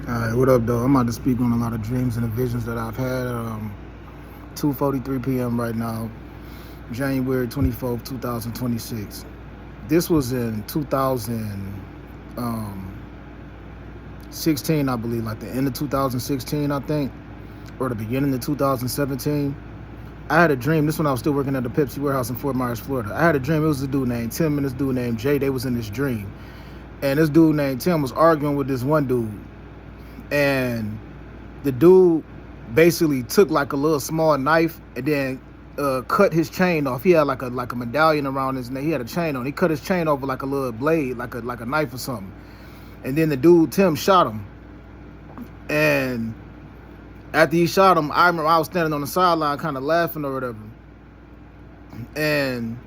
Alright, what up, though? I'm about to speak on a lot of dreams and the visions that I've had. 2:43 p.m. right now, January 24th, 2026. This was in 2016, I believe, like the end of 2016, I think, or the beginning of 2017. I had a dream. This when I was still working at the Pepsi warehouse in Fort Myers, Florida. I had a dream. It was a dude named Tim and this dude named Jay. They was in this dream, and this dude named Tim was arguing with this one dude, and the dude basically took like a little small knife and then cut his chain off. He had like a medallion around his neck. He had a chain on. He cut his chain off with like a little blade, like a knife or something. And then the dude Tim shot him. And after he shot him, I remember I was standing on the sideline, kind of laughing or whatever. And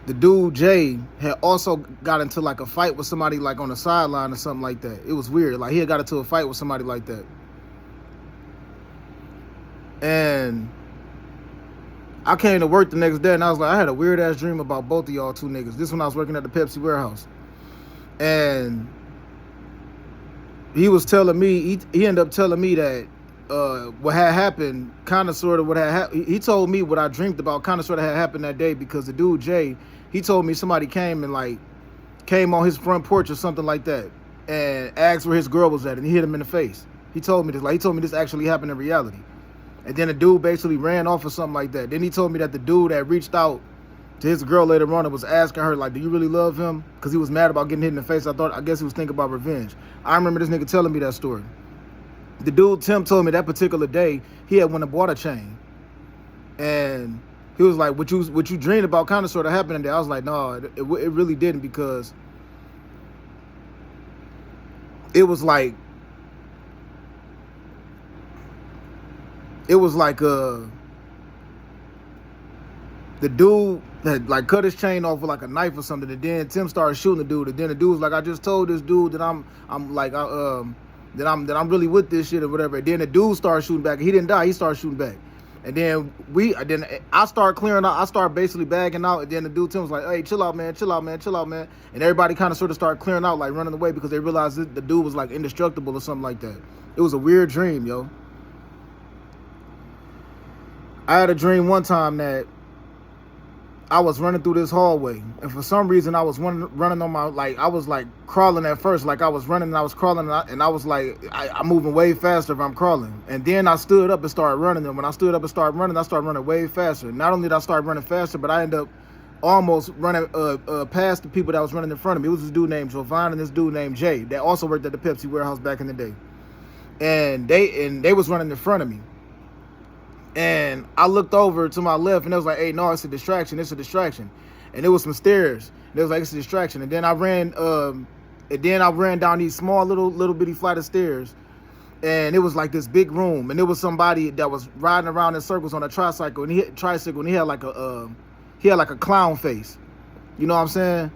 the dude Jay had also got into like a fight with somebody like on the sideline or something like that. It was weird. Like he had got into a fight with somebody like that. And I came to work the next day and I was like, I had a weird ass dream about both of y'all two niggas. This when I was working at the Pepsi warehouse. And he was telling me, he ended up telling me that what had happened, kind of sort of what had happened. He told me what I dreamed about kind of sort of had happened that day because the dude Jay, he told me somebody came and like came on his front porch or something like that and asked where his girl was at and he hit him in the face. He told me this, like he told me this actually happened in reality. And then the dude basically ran off or something like that. Then he told me that the dude that reached out to his girl later on and was asking her, like, do you really love him? Because he was mad about getting hit in the face. I guess he was thinking about revenge. I remember this nigga telling me that story. The dude, Tim, told me that particular day, he had won a water chain. And he was like, what you dreamed about kind of sort of happened there. I was like, no, it really didn't because it was like, the dude that like cut his chain off with like a knife or something, and then Tim started shooting the dude, and then the dude was like, I just told this dude that I'm really with this shit or whatever. And then the dude started shooting back. He didn't die, he started shooting back. And then I started clearing out, I started basically bagging out, and then the dude Tim was like, hey, chill out, man. And everybody kind of sort of started clearing out, like running away because they realized that the dude was like indestructible or something like that. It was a weird dream, yo. I had a dream one time that I was running through this hallway, and for some reason I was running on my, like, I was like crawling at first, like I was running and I was crawling, and I was like, I'm moving way faster if I'm crawling. And then I stood up and started running, and when I stood up and started running, I started running way faster. Not only did I start running faster, but I ended up almost running past the people that was running in front of me. It was this dude named Jovan and this dude named Jay that also worked at the Pepsi warehouse back in the day. And they was running in front of me. And I looked over to my left, and it was like, hey, no, it's a distraction. And it was some stairs. And it was like, it's a distraction. And then I ran down these small little bitty flight of stairs. And it was like this big room. And there was somebody that was riding around in circles on a tricycle. And he had like a clown face. You know what I'm saying?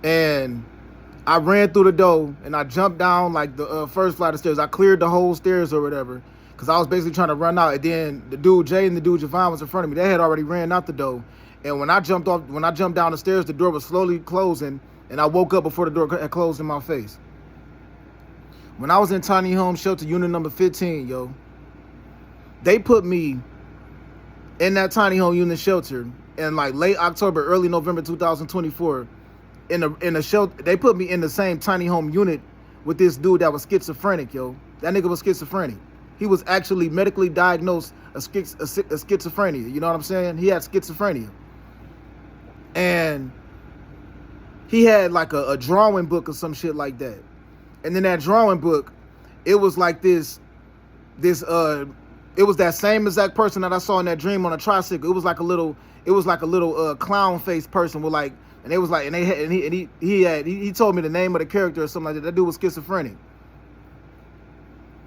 And I ran through the door, and I jumped down like the first flight of stairs. I cleared the whole stairs or whatever, because I was basically trying to run out. And then the dude Jay and the dude Javon was in front of me. They had already ran out the door. And when I jumped down the stairs, the door was slowly closing, and I woke up before the door had closed in my face. When I was in tiny home shelter unit number 15, yo, they put me in that tiny home unit shelter in like late October, early November 2024. In the shelter, they put me in the same tiny home unit with this dude that was schizophrenic, yo. That nigga was schizophrenic. He was actually medically diagnosed a schizophrenia. You know what I'm saying? He had schizophrenia. And he had like a drawing book or some shit like that. And in that drawing book, it was like it was that same exact person that I saw in that dream on a tricycle. It was like a little clown face person with like, and it was like, and he told me the name of the character or something like that. That dude was schizophrenic.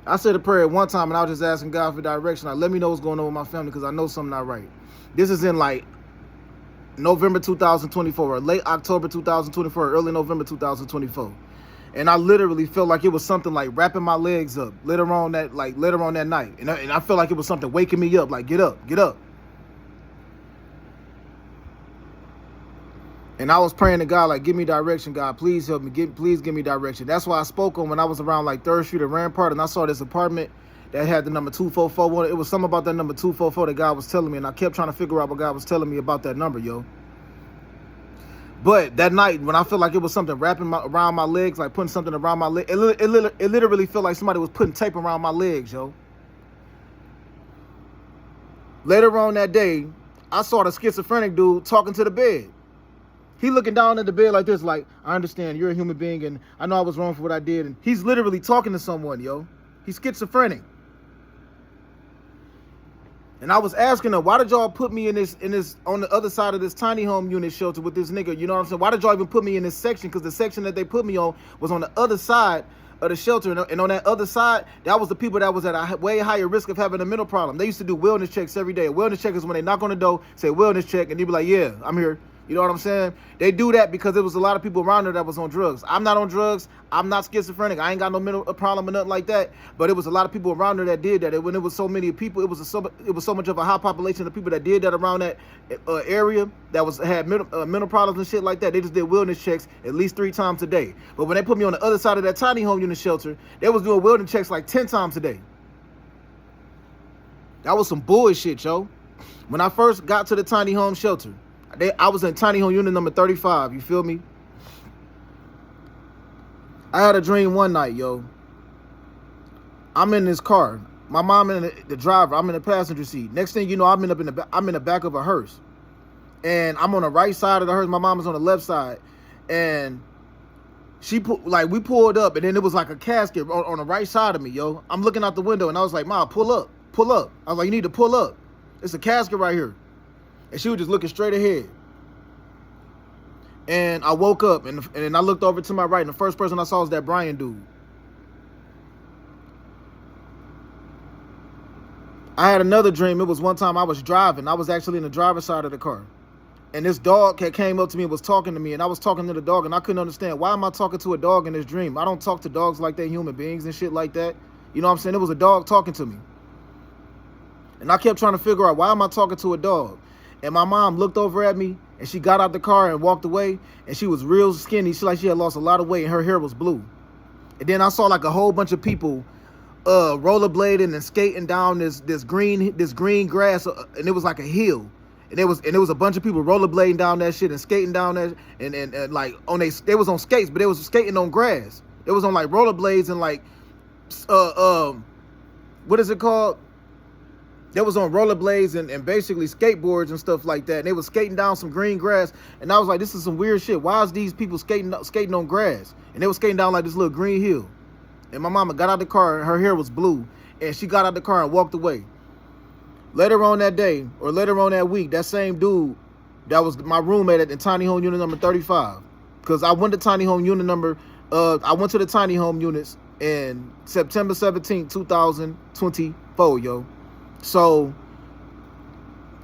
I said a prayer one time, and I was just asking God for direction. Like, let me know what's going on with my family, because I know something not right. This is in like November 2024, or late October 2024, or early November 2024. And I literally felt like it was something like wrapping my legs up later on that night. And I felt like it was something waking me up, like, get up, get up. And I was praying to God, like, give me direction, God. Please help me. Please give me direction. That's why I spoke on when I was around like 3rd Street and Rampart, and I saw this apartment that had the number 244 on it. It was something about that number 244 that God was telling me, and I kept trying to figure out what God was telling me about that number, yo. But that night, when I felt like it was something wrapping around my legs, like putting something around my leg, it literally felt like somebody was putting tape around my legs, yo. Later on that day, I saw the schizophrenic dude talking to the bed. He looking down at the bed like this, like, I understand, you're a human being, and I know I was wrong for what I did. And he's literally talking to someone, yo. He's schizophrenic. And I was asking him, why did y'all put me in this on the other side of this tiny home unit shelter with this nigga? You know what I'm saying? Why did y'all even put me in this section? Because the section that they put me on was on the other side of the shelter. And on that other side, that was the people that was at a way higher risk of having a mental problem. They used to do wellness checks every day. A wellness check is when they knock on the door, say wellness check, and you be like, yeah, I'm here. You know what I'm saying? They do that because there was a lot of people around there that was on drugs. I'm not on drugs. I'm not schizophrenic. I ain't got no mental problem or nothing like that. But it was a lot of people around there that did that. And when it was so many people, it was so much of a high population of people that did that around that area that had mental problems and shit like that. They just did wellness checks at least 3 times a day. But when they put me on the other side of that tiny home unit shelter, they was doing wellness checks like 10 times a day. That was some bullshit, yo. When I first got to the tiny home shelter, I was in tiny home unit number 35, you feel me? I had a dream one night, yo. I'm in this car. My mom and the driver, I'm in the passenger seat. Next thing you know, I'm in the back of a hearse. And I'm on the right side of the hearse. My mom is on the left side. And we pulled up, and then it was like a casket on the right side of me, yo. I'm looking out the window, and I was like, Ma, pull up. I was like, you need to pull up. It's a casket right here. And she was just looking straight ahead. And I woke up, and I looked over to my right, and the first person I saw was that Brian dude. I had another dream. It was one time I was driving. I was actually in the driver's side of the car. And this dog came up to me and was talking to me, and I was talking to the dog, and I couldn't understand, why am I talking to a dog in this dream? I don't talk to dogs like they're human beings and shit like that. You know what I'm saying? It was a dog talking to me. And I kept trying to figure out, why am I talking to a dog? And my mom looked over at me, and she got out the car and walked away, and she was real skinny. She had lost a lot of weight, and her hair was blue. And then I saw like a whole bunch of people rollerblading and skating down this green grass, and it was like a hill. And it was a bunch of people rollerblading down that shit and skating down that, and like they was on skates, but they was skating on grass. It was on like rollerblades and like what is it called? They was on rollerblades and basically skateboards and stuff like that. And they was skating down some green grass. And I was like, this is some weird shit. Why is these people skating on grass? And they was skating down like this little green hill. And my mama got out the car, and her hair was blue. And she got out the car and walked away. Later on that day, or later on that week, that same dude that was my roommate at the tiny home unit number 35. Because I went to tiny home unit I went to the tiny home units in September 17, 2024, yo. So,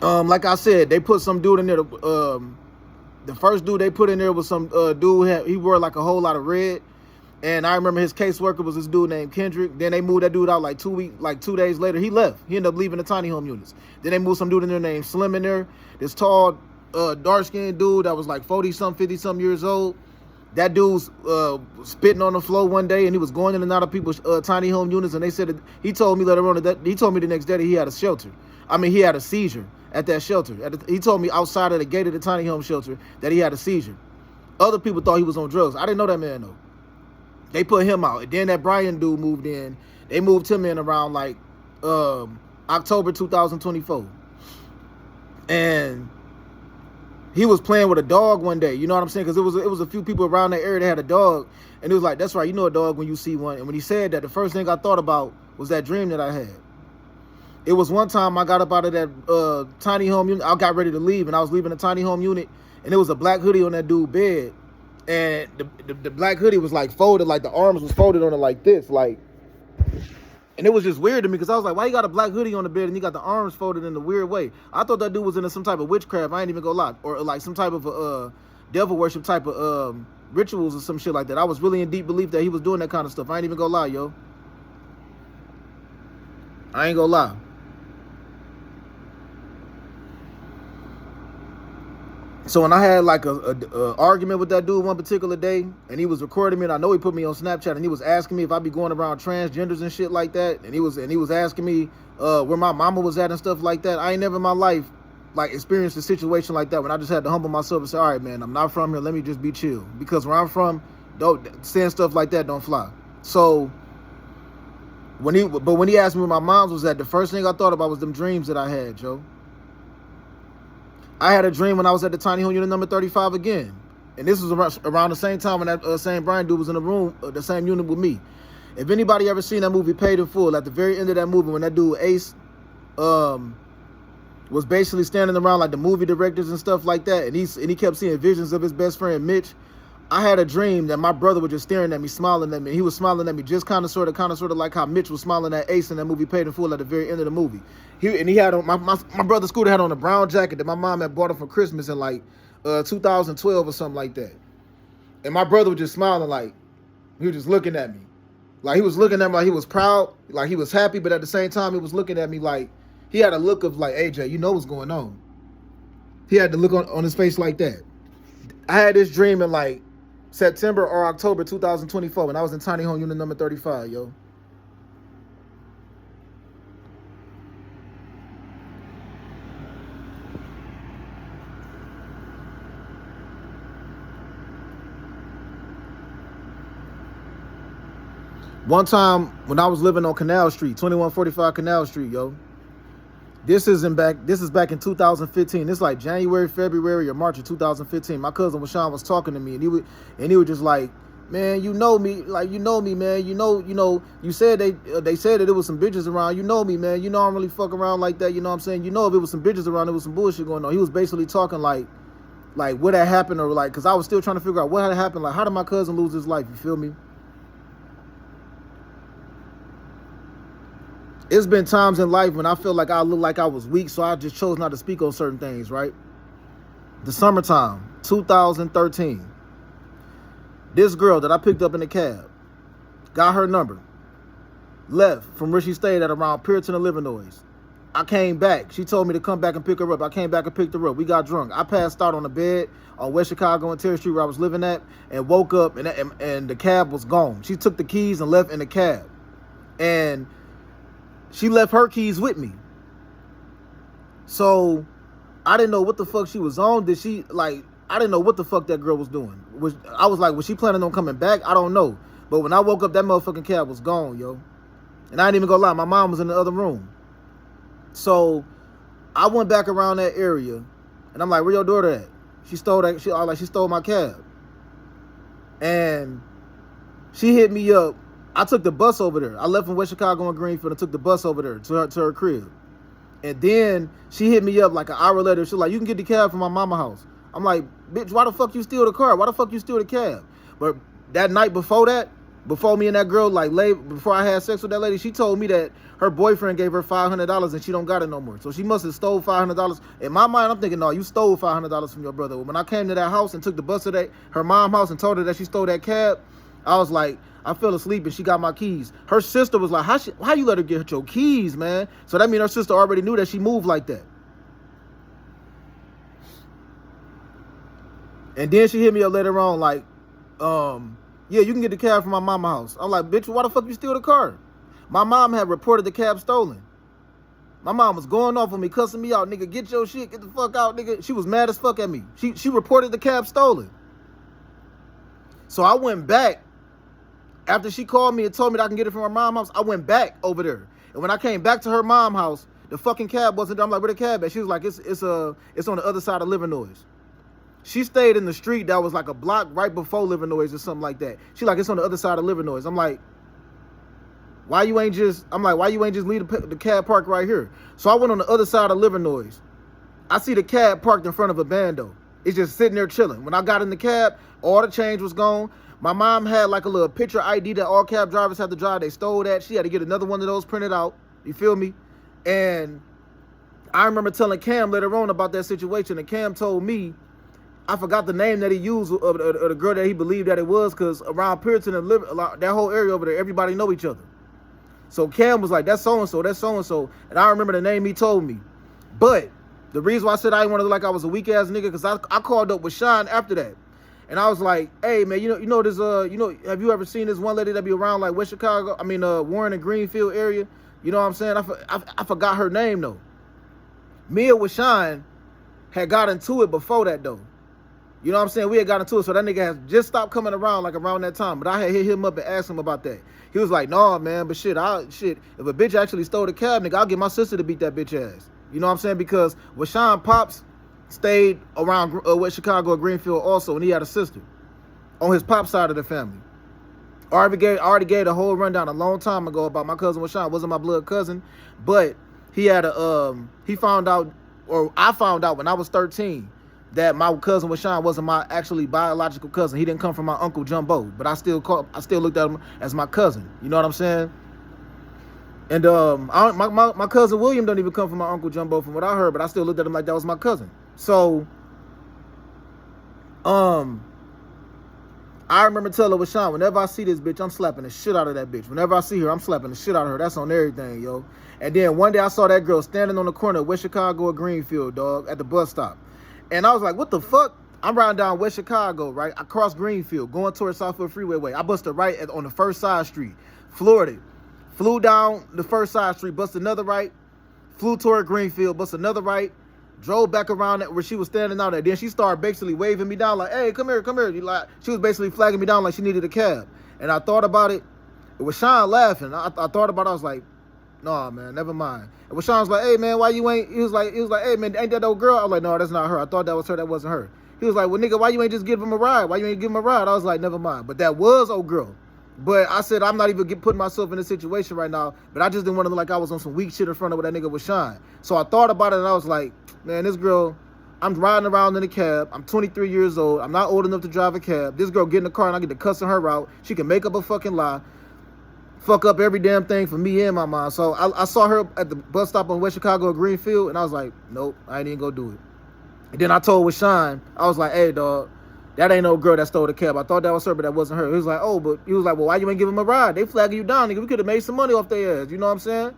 like I said, they put some dude in there. The first dude they put in there was some dude. He wore like a whole lot of red, and I remember his caseworker was this dude named Kendrick. Then they moved that dude out like 2 days later. He left. He ended up leaving the tiny home units. Then they moved some dude in there named Slim in there. This tall, dark-skinned dude that was like 40-something, 50-something years old. That dude's spitting on the floor one day, and he was going in and out of people's tiny home units. And they said he told me later on that he told me the next day that he had a shelter. He had a seizure at that shelter. He told me outside of the gate of the tiny home shelter that he had a seizure. Other people thought he was on drugs. I didn't know that man though. They put him out, and then that Brian dude moved in. They moved him in around like October 2024, and he was playing with a dog one day, you know what I'm saying? Because it was a few people around that area that had a dog, and it was like, that's right, you know a dog when you see one. And when he said that, the first thing I thought about was that dream that I had. It was one time I got up out of that tiny home unit. I got ready to leave, and I was leaving the tiny home unit, and there was a black hoodie on that dude's bed, and the black hoodie was like folded, like the arms was folded on it like this, like. And it was just weird to me because I was like, why you got a black hoodie on the bed and you got the arms folded in a weird way? I thought that dude was into some type of witchcraft. I ain't even gonna lie. Or like some type of devil worship type of rituals or some shit like that. I was really in deep belief that he was doing that kind of stuff. I ain't even gonna lie, yo. I ain't gonna lie. So when I had like a argument with that dude one particular day, and he was recording me, and I know he put me on Snapchat, and he was asking me if I be going around transgenders and shit like that, and he was asking me where my mama was at and stuff like that. I ain't never in my life like experienced a situation like that when I just had to humble myself and say, all right, man, I'm not from here. Let me just be chill, because where I'm from, don't saying stuff like that don't fly. So when he asked me where my mom's was at, the first thing I thought about was them dreams that I had, Joe. I had a dream when I was at the tiny home unit number 35 again. And this was around the same time when that same Brian dude was in the room, the same unit with me. If anybody ever seen that movie Paid in Full, at the very end of that movie, when that dude Ace was basically standing around like the movie directors and stuff like that, and he kept seeing visions of his best friend Mitch, I had a dream that my brother was just staring at me, smiling at me. He was smiling at me just kind of sort of like how Mitch was smiling at Ace in that movie Paid in Full at the very end of the movie. He had on, my brother Scooter had on a brown jacket that my mom had bought him for Christmas in like 2012 or something like that. And my brother was just smiling, like he was just looking at me. Like he was looking at me like he was proud, like he was happy, but at the same time he was looking at me like he had a look of like, AJ, you know what's going on. He had the look on his face like that. I had this dream in like September or October 2024 when I was in tiny home unit number 35, yo. One time when I was living on Canal Street, 2145 Canal Street, yo. This is back in 2015. This is like January, February, or March of 2015. My cousin Washawn was talking to me, and he was just like, man, you know me, man. You said they said that it was some bitches around. You know me, man. You know I don't really fuck around like that. You know what I'm saying? You know if it was some bitches around, there was some bullshit going on. He was basically talking like what had happened, or like, because I was still trying to figure out what had happened. Like, how did my cousin lose his life? You feel me? It's been times in life when I feel like I look like I was weak, so I just chose not to speak on certain things, right? The summertime, 2013. This girl that I picked up in the cab, got her number, left from where she stayed at around Puritan, Illinois. I came back. She told me to come back and pick her up. I came back and picked her up. We got drunk. I passed out on the bed on West Chicago and Terry Street where I was living at, and woke up and the cab was gone. She took the keys and left in the cab. And she left her keys with me. So I didn't know what the fuck she was on. I didn't know what the fuck that girl was doing. I was like, was she planning on coming back? I don't know. But when I woke up, that motherfucking cab was gone, yo. And I ain't even gonna lie, my mom was in the other room. So I went back around that area, and I'm like, where your daughter at? She stole my cab. And she hit me up. I took the bus over there. I left from West Chicago and Greenfield and took the bus over there to her crib. And then she hit me up like an hour later. She's like, you can get the cab from my mama house. I'm like, bitch, why the fuck you steal the car? Why the fuck you steal the cab? But that night before that, before me and that girl, before I had sex with that lady, she told me that her boyfriend gave her $500 and she don't got it no more. So she must have stole $500. In my mind, I'm thinking, no, you stole $500 from your brother. When I came to that house and took the bus to her mom's house and told her that she stole that cab, I was like, I fell asleep and she got my keys. Her sister was like, how you let her get your keys, man? So that means her sister already knew that she moved like that. And then she hit me up later on like, yeah, you can get the cab from my mama house. I'm like, bitch, why the fuck you steal the car? My mom had reported the cab stolen. My mom was going off on me, cussing me out. Nigga, get your shit, get the fuck out, nigga. She was mad as fuck at me. She reported the cab stolen. So I went back. After she called me and told me that I can get it from her mom's house, I went back over there. And when I came back to her mom's house, the fucking cab wasn't there. I'm like, where the cab at? She was like, it's on the other side of Livernois. She stayed in the street that was like a block right before Livernois or something like that. She like, it's on the other side of Livernois. I'm like, why you ain't just leave the cab parked right here? So I went on the other side of Livernois. I see the cab parked in front of a bando. It's just sitting there chilling. When I got in the cab, all the change was gone. My mom had like a little picture ID that all cab drivers have to drive. They stole that. She had to get another one of those printed out. You feel me? And I remember telling Cam later on about that situation. And Cam told me, I forgot the name that he used of the girl that he believed that it was, because around Puritan and that whole area over there, everybody know each other. So Cam was like, that's so-and-so, that's so-and-so. And I remember the name he told me. But The reason why I said I didn't want to look like I was a weak ass nigga, because I called up with Sean after that. And I was like, hey man, you know this have you ever seen this one lady that be around like West Chicago? I mean Warren and Greenfield area. You know what I'm saying? I forgot her name though. Me and Sean had got into it before that though. You know what I'm saying? We had got into it, so that nigga has just stopped coming around like around that time. But I had hit him up and asked him about that. He was like, nah, man, but shit, if a bitch actually stole the cab, nigga, I'll get my sister to beat that bitch ass. You know what I'm saying? Because Sean Pops stayed around West Chicago or Greenfield also, and he had a sister on his pop side of the family. I already gave the whole rundown a long time ago about my cousin Sean. Wasn't my blood cousin, but he had he found out, or I found out when I was 13, that my cousin Sean wasn't my actually biological cousin. He didn't come from my Uncle Jumbo, but I still looked at him as my cousin. You know what I'm saying? And my cousin William don't even come from my Uncle Jumbo from what I heard, but I still looked at him like that was my cousin. So I remember telling Sean, whenever I see this bitch, I'm slapping the shit out of that bitch. Whenever I see her, I'm slapping the shit out of her. That's on everything, yo. And then one day I saw that girl standing on the corner of West Chicago or Greenfield, dog, at the bus stop. And I was like, what the fuck? I'm riding down West Chicago, right? I crossed Greenfield, going towards Southfield Freeway way. I busted right on the first side street, floored it. Flew down the first side street, busted another right, flew toward Greenfield, busted another right, drove back around where she was standing out there. Then she started basically waving me down like, hey, come here. She was basically flagging me down like she needed a cab. And I thought about it. It was Sean laughing. I thought about it. I was like, no, man, never mind. And when Sean was like, hey, man, why you ain't, he was like, hey, man, ain't that old girl? I was like, no, that's not her. I thought that was her. That wasn't her. He was like, well, nigga, why you ain't just give him a ride? Why you ain't give him a ride? I was like, never mind. But that was old girl. But I said, I'm not even putting myself in this situation right now. But I just didn't want to look like I was on some weak shit in front of what that nigga was Sean. So I thought about it and I was like, man, this girl, I'm riding around in a cab. I'm 23 years old. I'm not old enough to drive a cab. This girl get in the car and I get to cussing her out. She can make up a fucking lie. Fuck up every damn thing for me and my mom. So I saw her at the bus stop on West Chicago or Greenfield. And I was like, nope, I ain't even gonna do it. And then I told Sean, I was like, hey, dog, that ain't no girl that stole the cab. I thought that was her, but that wasn't her. He was like, oh, but he was like, well, why you ain't give him a ride? They flagging you down, nigga. We could have made some money off their ass. You know what I'm saying?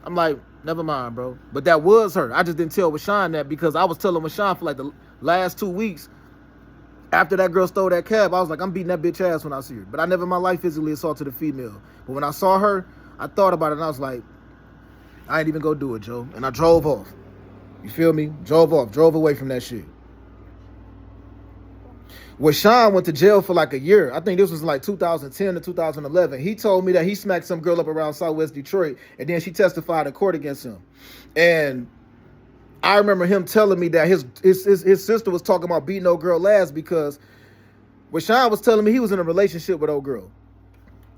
I'm like, never mind, bro. But that was her. I just didn't tell Sean that because I was telling Sean for like the last 2 weeks after that girl stole that cab. I was like, I'm beating that bitch ass when I see her. But I never in my life physically assaulted a female. But when I saw her, I thought about it and I was like, I ain't even gonna do it, Joe. And I drove off. You feel me? Drove away from that shit. When Sean went to jail for like a year, I think this was like 2010 to 2011, he told me that he smacked some girl up around Southwest Detroit, and then she testified in court against him. And I remember him telling me that his sister was talking about beating old girl last because when Sean was telling me he was in a relationship with old girl.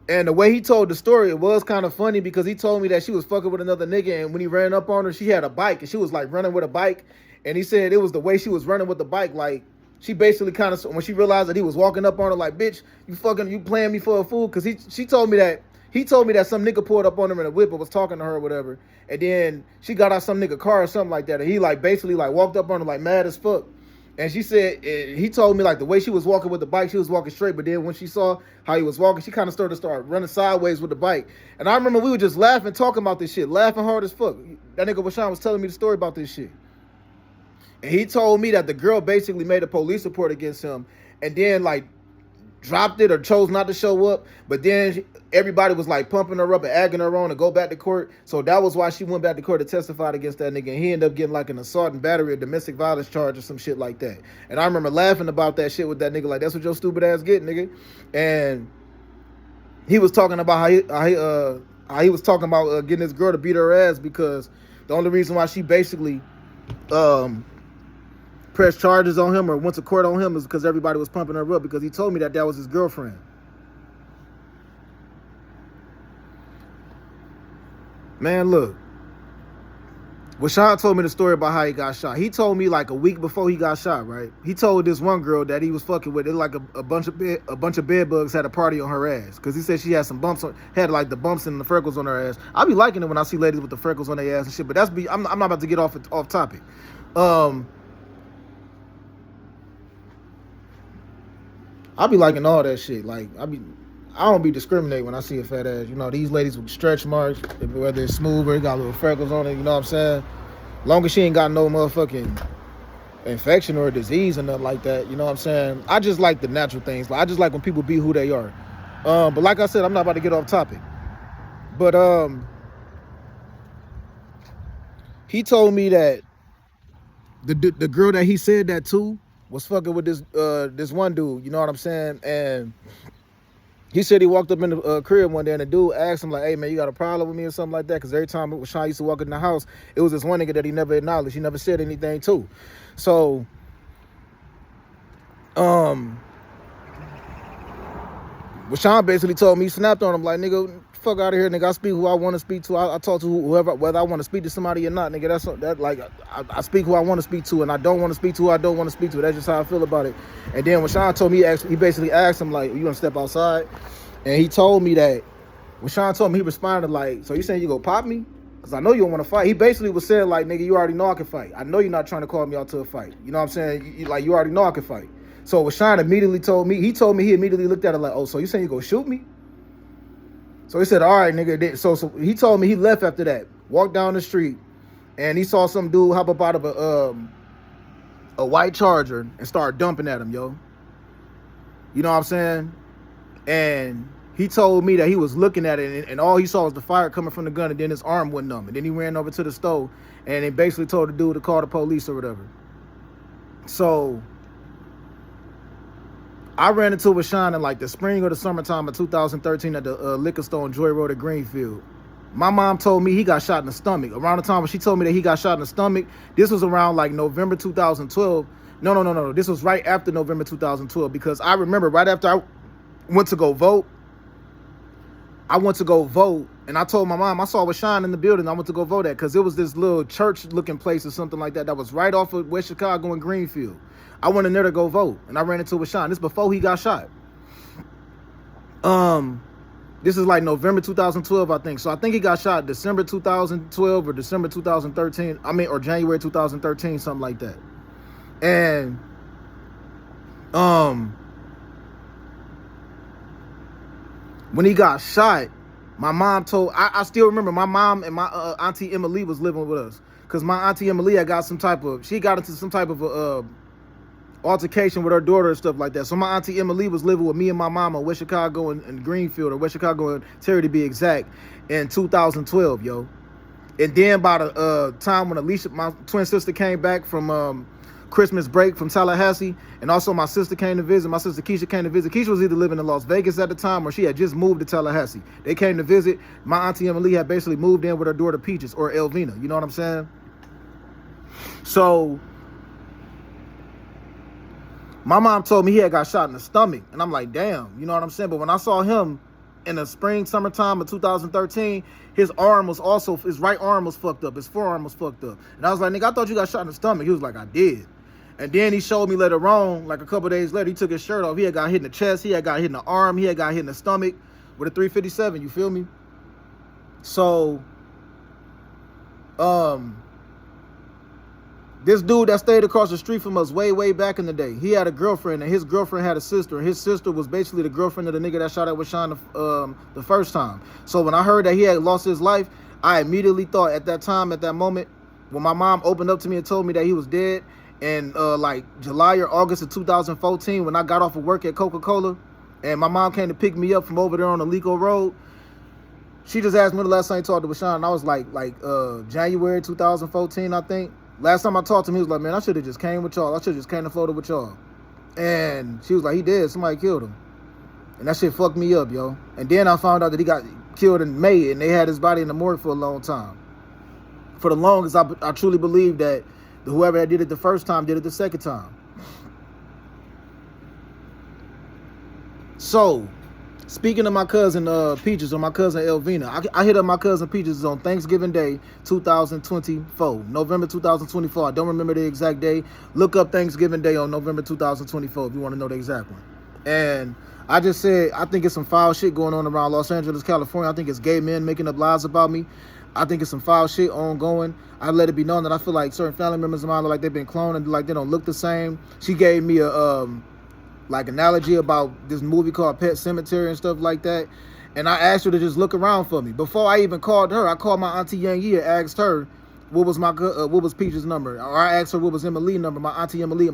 And the way he told the story, it was kind of funny because he told me that she was fucking with another nigga, and when he ran up on her, she had a bike, and she was like running with a bike. And he said it was the way she was running with the bike, like, she basically kind of, when she realized that he was walking up on her like, bitch, you playing me for a fool? Because he told me that some nigga pulled up on him in a whip and was talking to her or whatever. And then she got out some nigga car or something like that. And he like basically like walked up on her like mad as fuck. And she said, he told me like the way she was walking with the bike, she was walking straight. But then when she saw how he was walking, she kind of started running sideways with the bike. And I remember we were just laughing, talking about this shit, laughing hard as fuck. That nigga Rashawn was telling me the story about this shit. And he told me that the girl basically made a police report against him and then like dropped it or chose not to show up. But then everybody was like pumping her up and egging her on to go back to court. So that was why she went back to court to testify against that nigga. And he ended up getting like an assault and battery or domestic violence charge or some shit like that. And I remember laughing about that shit with that nigga. Like, that's what your stupid ass get, nigga. And he was talking about how he was talking about getting this girl to beat her ass because the only reason why she basically pressed charges on him or went to court on him is because everybody was pumping her up because he told me that was his girlfriend. Man, look. Rashawn told me the story about how he got shot. He told me like a week before he got shot, right? He told this one girl that he was fucking with. It like a bunch of bed bugs had a party on her ass because he said she had some bumps had like the bumps and the freckles on her ass. I be liking it when I see ladies with the freckles on their ass and shit, but I'm not about to get off topic. I be liking all that shit. Like I don't be discriminating when I see a fat ass. You know, these ladies with stretch marks, whether it's smooth or it got little freckles on it, you know what I'm saying? Long as she ain't got no motherfucking infection or a disease or nothing like that, you know what I'm saying? I just like the natural things. I just like when people be who they are. But like I said, I'm not about to get off topic. But he told me that the girl that he said that to was fucking with this one dude, you know what I'm saying? And he said he walked up in the crib one day and the dude asked him like, hey man, you got a problem with me or something like that? Because every time Sean used to walk in the house, it was this one nigga that he never acknowledged. He never said anything to. So, Sean basically told me, he snapped on him like, nigga, fuck out of here, nigga. I speak who I want to speak to. I talk to whoever, whether I want to speak to somebody or not, nigga. That like I speak who I want to speak to, and I don't want to speak to who I don't want to speak to. That's just how I feel about it. And then when Sean told me, he basically asked him like, you gonna step outside? And he told me that when Sean told me, he responded like, so you saying you go pop me? Because I know you don't want to fight. He basically was saying like, nigga, you already know I can fight. I know you're not trying to call me out to a fight. You know what I'm saying? You already know I can fight. So when Sean immediately told me, he immediately looked at it like, oh, so you saying you gonna shoot me? So he said, all right, nigga. So he told me he left after that, walked down the street, and he saw some dude hop up out of a white Charger and start dumping at him, yo. You know what I'm saying? And he told me that he was looking at it, and all he saw was the fire coming from the gun, and then his arm went numb. And then he ran over to the stove, and he basically told the dude to call the police or whatever. So I ran into with Sean in like the spring or the summertime of 2013 at the liquor store on Joy Road at Greenfield. My mom told me he got shot in the stomach. Around the time when she told me that he got shot in the stomach, this was around like November 2012. No. This was right after November 2012, because I remember right after I went to go vote, and I told my mom, I saw with Sean in the building, I went to go vote at, because it was this little church-looking place or something like that that was right off of West Chicago and Greenfield. I went in there to go vote, and I ran into with Sean. This before he got shot. This is like November 2012, I think. So I think he got shot December 2012 or December 2013. Or January 2013, something like that. And when he got shot, my mom told, I still remember my mom and my auntie Emily was living with us, because my auntie Emily had got she got into some type of altercation with her daughter and stuff like that. So my auntie Emily was living with me and my mom in West Chicago and Greenfield, or West Chicago and Terry to be exact, in 2012, yo. And then by the time when Alicia, my twin sister, came back from Christmas break from Tallahassee, and also my sister came to visit. My sister Keisha came to visit. Keisha was either living in Las Vegas at the time, or she had just moved to Tallahassee. They came to visit. My auntie Emily had basically moved in with her daughter Peaches, or Elvina. You know what I'm saying? So my mom told me he had got shot in the stomach, and I'm like, damn, you know what I'm saying? But when I saw him in the summertime of 2013, his right arm was fucked up, his forearm was fucked up. And I was like, nigga, I thought you got shot in the stomach. He was like, I did. And then he showed me later on, like a couple days later, he took his shirt off. He had got hit in the chest, he had got hit in the arm, he had got hit in the stomach with a 357, you feel me? So, this dude that stayed across the street from us way back in the day, he had a girlfriend, and his girlfriend had a sister, and his sister was basically the girlfriend of the nigga that shot at with Sean the first time. So when I heard that he had lost his life, I immediately thought at that moment, when my mom opened up to me and told me that he was dead, and like July or August of 2014, when I got off of work at Coca-Cola, and my mom came to pick me up from over there on Alico Road, she just asked me the last time I talked to Sean, and I was like January 2014, I think. Last time I talked to him, he was like, man, I should have just came with y'all. I should have just came to Florida with y'all. And she was like, he did. Somebody killed him. And that shit fucked me up, yo. And then I found out that he got killed in May, and they had his body in the morgue for a long time. For the longest, I truly believe that whoever did it the first time did it the second time. So, speaking of my cousin Peaches, or my cousin Elvina, I hit up my cousin Peaches on Thanksgiving Day 2024, November 2024. I don't remember the exact day. Look up Thanksgiving Day on November 2024 if you want to know the exact one. And I just said, I think it's some foul shit going on around Los Angeles, California. I think it's gay men making up lies about me. I think it's some foul shit ongoing. I let it be known that I feel like certain family members of mine look like they've been cloned, and like they don't look the same. She gave me a analogy about this movie called Pet Sematary and stuff like that. And I asked her to just look around for me. Before I even called her, I called my auntie Yang Yi and asked her, what was what was Peach's number, or I asked her what was Emily number. My auntie Emily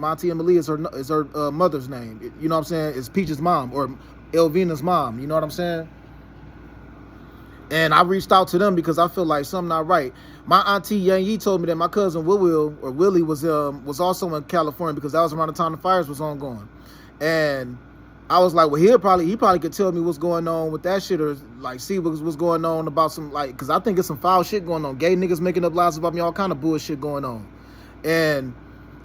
is her mother's name. You know what I'm saying? It's Peach's mom or Elvina's mom. You know what I'm saying? And I reached out to them because I feel like something not right. My auntie Yang Yi told me that my cousin Willie was also in California because that was around the time the fires was ongoing. And I was like, well, he probably could tell me what's going on with that shit, or like see what's going on about some, like, because I think it's some foul shit going on. Gay niggas making up lies about me, all kind of bullshit going on. And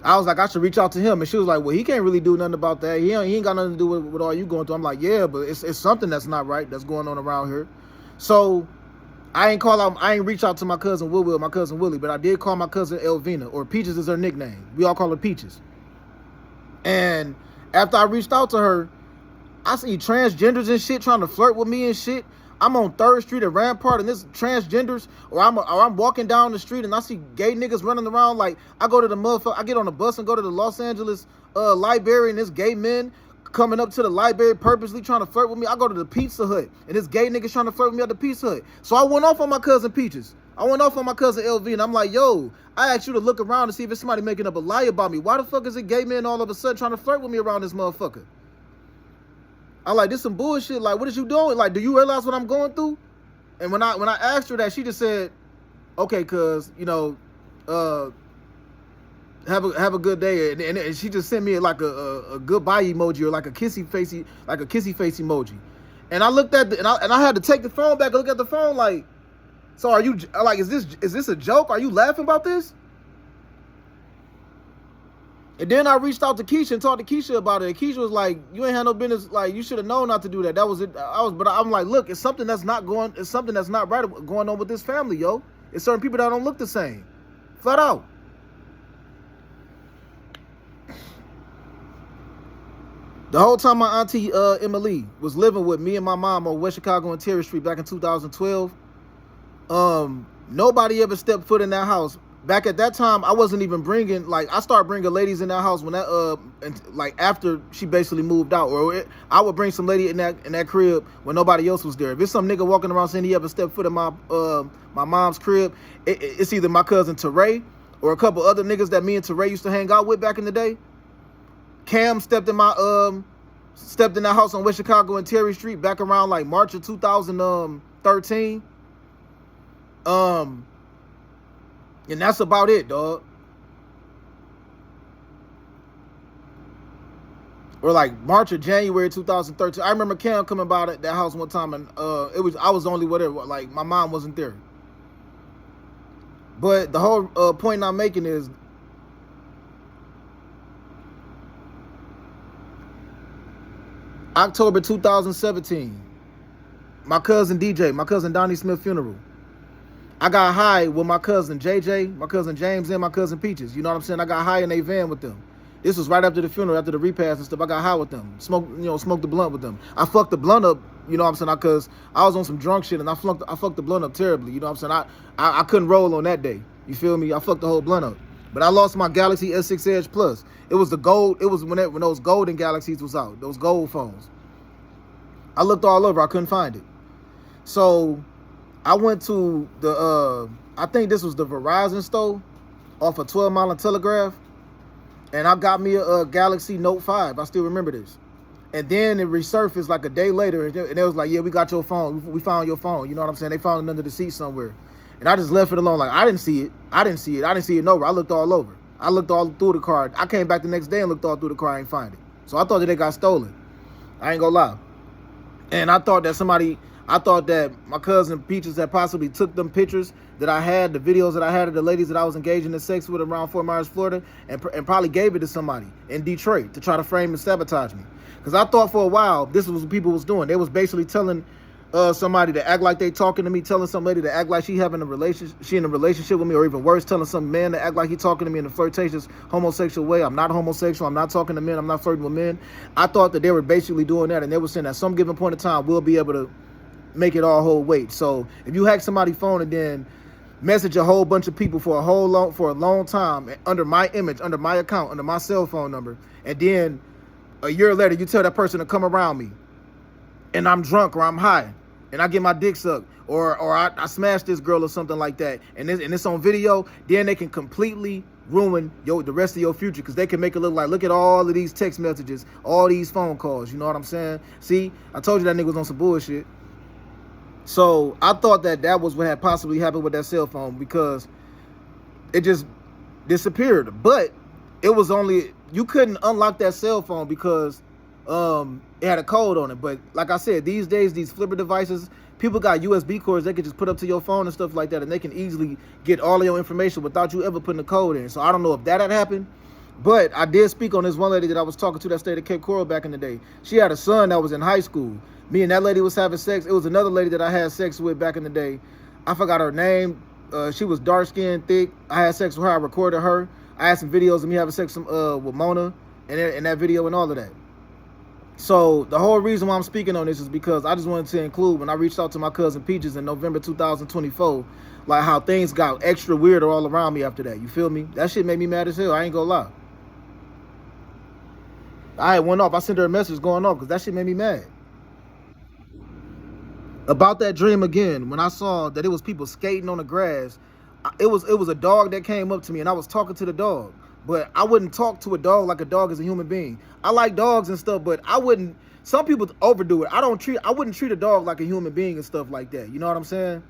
I was like, I should reach out to him. And she was like, well, he can't really do nothing about that. He ain't got nothing to do with all you going through. I'm like, yeah, but it's something that's not right that's going on around here. So I ain't reach out to my cousin my cousin Willie, but I did call my cousin Elvina, or Peaches is her nickname. We all call her Peaches. And after I reached out to her, I see transgenders and shit trying to flirt with me and shit. I'm on 3rd Street at Rampart and this transgenders, or I'm walking down the street and I see gay niggas running around. Like, I go to the motherfucker, I get on the bus and go to the Los Angeles library, and this gay men coming up to the library purposely trying to flirt with me. I go to the Pizza Hut and this gay niggas trying to flirt with me at the Pizza Hut. So I went off on my cousin Peaches. I went off on my cousin LV, and I'm like, yo, I asked you to look around to see if it's somebody making up a lie about me. Why the fuck is a gay man all of a sudden trying to flirt with me around this motherfucker? I like, this some bullshit. Like, what is you doing? Like, do you realize what I'm going through? And when I asked her that, she just said, okay, cuz, you know, have a good day. And she just sent me like a goodbye emoji, or like a kissy face emoji. And I looked at and I had to take the phone back and look at the phone like, so are you, like, is this a joke? Are you laughing about this? And then I reached out to Keisha and talked to Keisha about it. And Keisha was like, you ain't had no business, like, you should have known not to do that. That was it. But I'm like, look, it's something that's not right going on with this family, yo. It's certain people that don't look the same. Flat out. The whole time my auntie Emily was living with me and my mom on West Chicago and Terry Street back in 2012, nobody ever stepped foot in that house. Back at that time, I wasn't even bringing, like, I started bringing ladies in that house when that, like, after she basically moved out. Or I would bring some lady in that crib when nobody else was there. If it's some nigga walking around saying he ever stepped foot in my mom's crib, it's either my cousin Teray or a couple other niggas that me and Teray used to hang out with back in the day. Cam stepped in that house on West Chicago and Terry Street back around like March of 2013. And that's about it, dog. Or like March or January 2013. I remember Cam coming by that house one time, and I was the only whatever. Like, my mom wasn't there. But the whole point I'm making is, October 2017, my cousin Donnie Smith funeral. I got high with my cousin JJ, my cousin James, and my cousin Peaches. You know what I'm saying? I got high in a van with them. This was right after the funeral, after the repast and stuff. I got high with them. Smoked the blunt with them. I fucked the blunt up, you know what I'm saying? Because I was on some drunk shit and I fucked the blunt up terribly. You know what I'm saying? I couldn't roll on that day. You feel me? I fucked the whole blunt up. But I lost my Galaxy S6 Edge Plus. It was the gold. It was when those golden Galaxies was out. Those gold phones. I looked all over. I couldn't find it. So I went to the, I think this was the Verizon store off of 12 Mile and Telegraph. And I got me a Galaxy Note 5. I still remember this. And then it resurfaced like a day later. And it was like, yeah, we got your phone. We found your phone. You know what I'm saying? They found it under the seat somewhere. And I just left it alone. Like, I didn't see it. I didn't see it nowhere. I looked all over. I looked all through the car. I came back the next day and looked all through the car. I ain't find it. So I thought that it got stolen. I ain't gonna lie. And I thought that my cousin Peaches had possibly took them pictures that I had, the videos that I had of the ladies that I was engaging in sex with around Fort Myers, Florida, and probably gave it to somebody in Detroit to try to frame and sabotage me. Because I thought for a while this was what people was doing. They was basically telling somebody to act like they talking to me, telling some lady to act like she in a relationship with me, or even worse, telling some man to act like he talking to me in a flirtatious homosexual way. I'm not homosexual. I'm not talking to men. I'm not flirting with men. I thought that they were basically doing that, and they were saying at some given point in time we'll be able to make it all hold weight. So if you hack somebody's phone and then message a whole bunch of people for a long time under my image, under my account, under my cell phone number, and then a year later you tell that person to come around me and I'm drunk or I'm high, and I get my dick sucked, or I smash this girl or something like that, and it's on video, then they can completely ruin the rest of your future, because they can make it look like, look at all of these text messages, all these phone calls. You know what I'm saying? See, I told you that nigga was on some bullshit. So I thought that was what had possibly happened with that cell phone, because it just disappeared. But it was only, you couldn't unlock that cell phone because it had a code on it. But like I said, these days, these flipper devices, people got USB cords they could just put up to your phone and stuff like that, and they can easily get all of your information without you ever putting a code in. So I don't know if that had happened, but I did speak on this one lady that I was talking to that stayed at Cape Coral back in the day. She had a son that was in high school. Me and that lady was having sex. It was another lady that I had sex with back in the day. I forgot her name. She was dark skinned, thick. I had sex with her. I recorded her. I had some videos of me having sex with Mona in that video and all of that. So the whole reason why I'm speaking on this is because I just wanted to include, when I reached out to my cousin Peaches in November 2024, like how things got extra weird all around me after that. You feel me? That shit made me mad as hell. I ain't gonna lie. I had went off. I sent her a message going off because that shit made me mad. About that dream again, when I saw that it was people skating on the grass, it was a dog that came up to me, and I was talking to the dog. But I wouldn't talk to a dog like a dog is a human being. I like dogs and stuff, but I wouldn't. Some people overdo it. I wouldn't treat a dog like a human being and stuff like that. You know what I'm saying?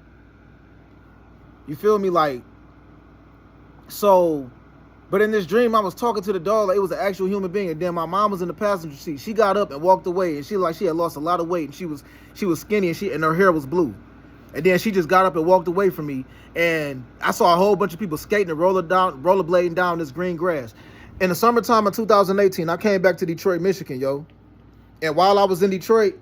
You feel me? Like, so, but in this dream, I was talking to the dog like it was an actual human being, and then my mom was in the passenger seat. She got up and walked away, and she had lost a lot of weight, and she was skinny, and her hair was blue. And then she just got up and walked away from me. And I saw a whole bunch of people skating and rollerblading down this green grass. In the summertime of 2018, I came back to Detroit, Michigan, yo. And while I was in Detroit,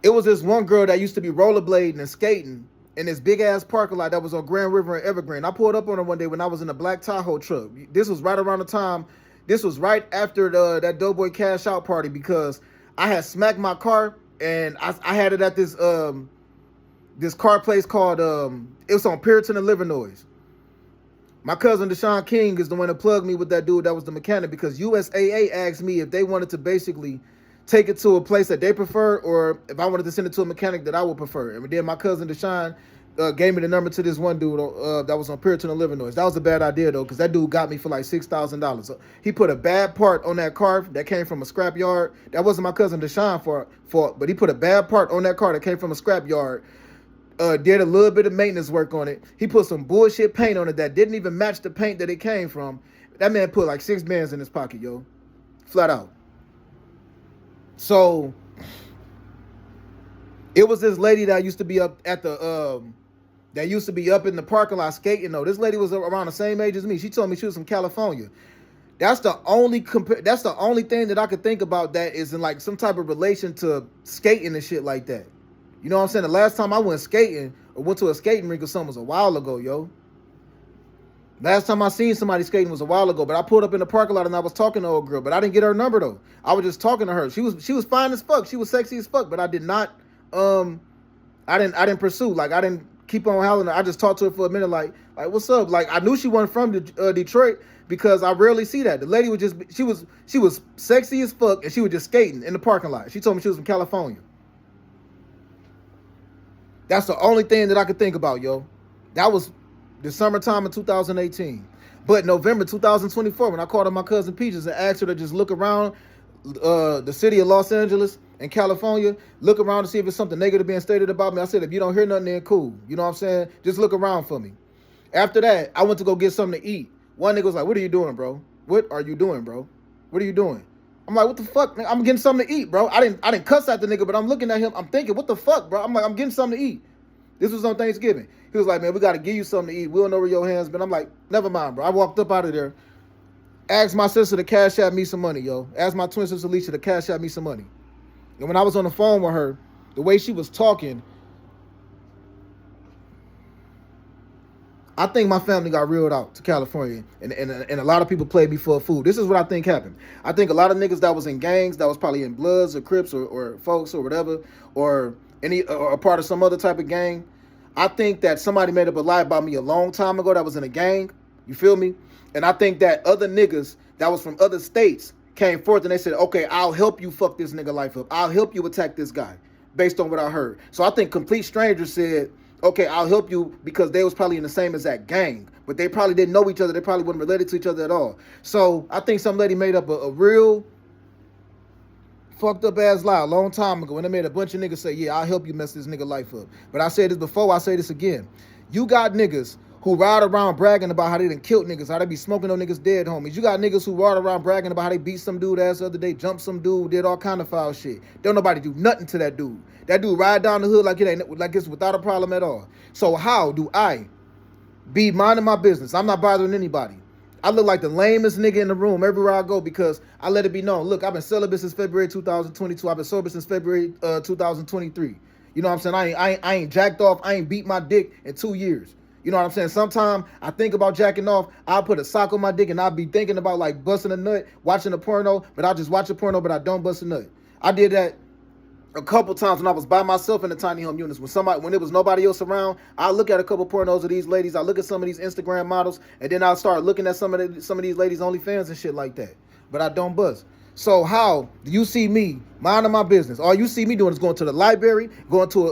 it was this one girl that used to be rollerblading and skating in this big ass parking lot that was on Grand River and Evergreen. I pulled up on her one day when I was in a black Tahoe truck. This was right around the time, this was right after that Doughboy Cash Out party, because I had smacked my car, and I had it at this car place called, it was on Puritan and Livernois. My cousin Deshaun King is the one that plugged me with that dude that was the mechanic, because USAA asked me if they wanted to basically take it to a place that they prefer, or if I wanted to send it to a mechanic that I would prefer. And then my cousin Deshaun gave me the number to this one dude that was on Puritan and Livernois. That was a bad idea, though, because that dude got me for like $6,000. So he put a bad part on that car that came from a scrap yard. That wasn't my cousin Deshaun fault, but he put a bad part on that car that came from a scrap yard. Did a little bit of maintenance work on it. He put some bullshit paint on it that didn't even match the paint that it came from. That man put like 6 bands in his pocket, yo. Flat out. So it was this lady that used to be up at the that used to be up in the parking lot skating, though. This lady was around the same age as me. She told me she was from California. That's the only thing that I could think about that is in like some type of relation to skating and shit like that. You know what I'm saying? The last time I went skating or went to a skating rink or something was a while ago, yo. Last time I seen somebody skating was a while ago, but I pulled up in the parking lot and I was talking to a girl, but I didn't get her number though. I was just talking to her. She was fine as fuck. She was sexy as fuck, but I did not I didn't pursue. Like, I didn't keep on hollering her. I just talked to her for a minute like what's up? Like, I knew she wasn't from Detroit because I rarely see that. The lady was she was sexy as fuck, and she was just skating in the parking lot. She told me she was from California. That's the only thing that I could think about, yo. That was the summertime of 2018. But November 2024, when I called up my cousin Peaches and asked her to just look around the city of Los Angeles and California, look around to see if it's something negative being stated about me. I said, if you don't hear nothing, then cool. You know what I'm saying? Just look around for me. After that, I went to go get something to eat. One nigga was like, what are you doing, bro? What are you doing, bro? What are you doing? I'm like, what the fuck? I'm getting something to eat, bro. I didn't cuss at the nigga, but I'm looking at him. I'm thinking, what the fuck, bro? I'm like, I'm getting something to eat. This was on Thanksgiving. He was like, man, we got to give you something to eat. We don't know where your hands been. I'm like, never mind, bro. I walked up out of there. Asked my sister to cash out me some money, yo. Asked my twin sister Alicia to cash out me some money. And when I was on the phone with her, the way she was talking, I think my family got reeled out to California, and a lot of people played me for food. This is what I think happened. I think a lot of niggas that was in gangs, that was probably in Bloods or Crips or folks or whatever, or a part of some other type of gang. I think that somebody made up a lie about me a long time ago that was in a gang. You feel me? And I think that other niggas that was from other states came forth and they said, okay, I'll help you fuck this nigga life up. I'll help you attack this guy. based on what I heard. So I think Complete Strangers said, okay, I'll help you because they was probably in the same exact gang, but they probably didn't know each other. They probably wasn't related to each other at all. So I think some lady made up a real fucked up ass lie a long time ago, and they made a bunch of niggas say, yeah, I'll help you mess this nigga life up. But I said this before, I say this again. You got niggas who ride around bragging about how they done killed niggas, how they be smoking on niggas dead homies. You got niggas who ride around bragging about how they beat some dude ass the other day, jumped some dude, did all kind of foul shit. Don't nobody do nothing to that dude. That dude ride down the hood like it ain't, like it's without a problem at all. So how do I be minding my business? I'm not bothering anybody. I look like the lamest nigga in the room everywhere I go because I let it be known. Look, I've been celibate since February 2022. I've been sober since February 2023. You know what I'm saying? I ain't jacked off. I ain't beat my dick in 2 years. You know what I'm saying? Sometimes I think about jacking off. I'll put a sock on my dick and I'll be thinking about like busting a nut, watching a porno, but I'll just watch a porno, but I don't bust a nut. I did that a couple times when I was by myself in the tiny home units. When there was nobody else around, I look at a couple pornos of these ladies. I look at some of these Instagram models, and then I'll start looking at some of these ladies' OnlyFans and shit like that. But I don't bust. So how do you see me minding my business? All you see me doing is going to the library, going to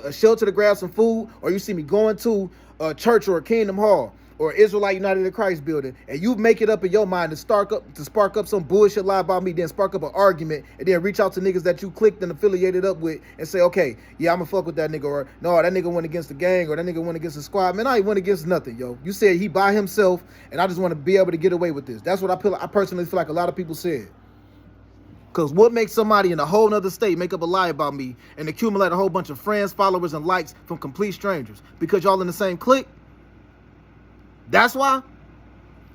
a shelter to grab some food, or you see me going to a church or a Kingdom Hall or Israelite United in Christ building, and you make it up in your mind to spark up some bullshit lie about me, then spark up an argument, and then reach out to niggas that you clicked and affiliated up with and say, okay, yeah, I'm gonna fuck with that nigga, or no, that nigga went against the gang, or that nigga went against the squad. Man, I ain't went against nothing, yo. You said he by himself, and I just want to be able to get away with this. That's what I personally feel like a lot of people said. Because what makes somebody in a whole nother state make up a lie about me and accumulate a whole bunch of friends, followers, and likes from complete strangers? Because y'all in the same clique? That's why.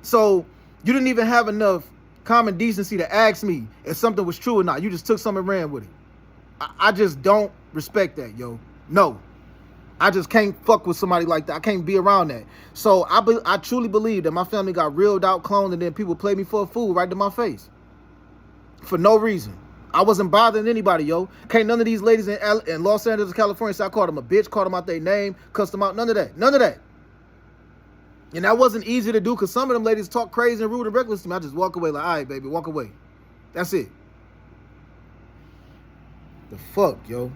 So you didn't even have enough common decency to ask me if something was true or not. You just took something and ran with it. I just don't respect that, yo. No. I just can't fuck with somebody like that. I can't be around that. So I truly believe that my family got reeled out, cloned, and then people played me for a fool right to my face. For no reason. I wasn't bothering anybody, yo. Can't none of these ladies in Los Angeles, California say I called them a bitch, called them out their name, cussed them out. None of that. None of that. And that wasn't easy to do because some of them ladies talk crazy and rude and reckless to me. I just walk away like, all right, baby, walk away. That's it. The fuck, yo.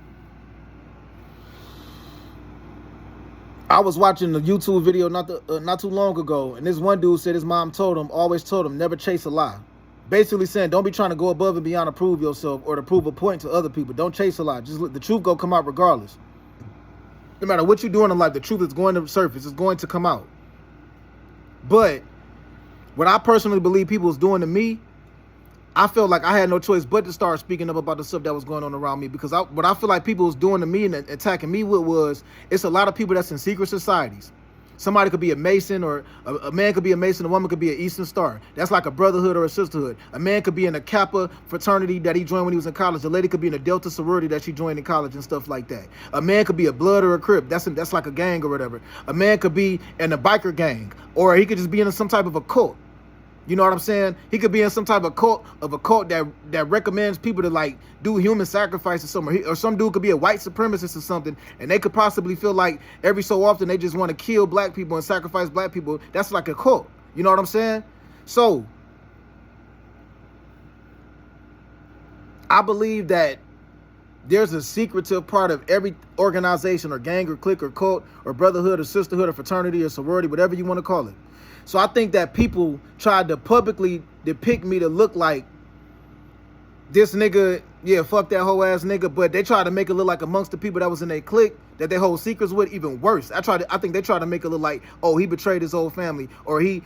I was watching the YouTube video not too long ago, and this one dude said his mom always told him, never chase a lie. Basically saying, don't be trying to go above and beyond to prove yourself or to prove a point to other people. Don't chase a lie. Just let the truth go come out regardless. No matter what you're doing in life, the truth is going to surface. It's going to come out. But what I personally believe people was doing to me, I felt like I had no choice but to start speaking up about the stuff that was going on around me. Because what I feel like people was doing to me and attacking me with was, it's a lot of people that's in secret societies. Somebody could be a Mason, or a man could be a Mason, a woman could be an Eastern Star. That's like a brotherhood or a sisterhood. A man could be in a Kappa fraternity that he joined when he was in college. A lady could be in a Delta sorority that she joined in college and stuff like that. A man could be a Blood or a Crip. That's like a gang or whatever. A man could be in a biker gang, or he could just be in some type of a cult. You know what I'm saying? He could be in some type of cult that recommends people to like do human sacrifice or something. Or some dude could be a white supremacist or something, and they could possibly feel like every so often they just want to kill black people and sacrifice black people. That's like a cult. You know what I'm saying? So I believe that there's a secretive part of every organization or gang or clique or cult or brotherhood or sisterhood or fraternity or sorority, whatever you want to call it. So I think that people tried to publicly depict me to look like this nigga, yeah, fuck that whole ass nigga, but they tried to make it look like amongst the people that was in their clique that they hold secrets with, even worse. I think they tried to make it look like, oh, he betrayed his whole family, or he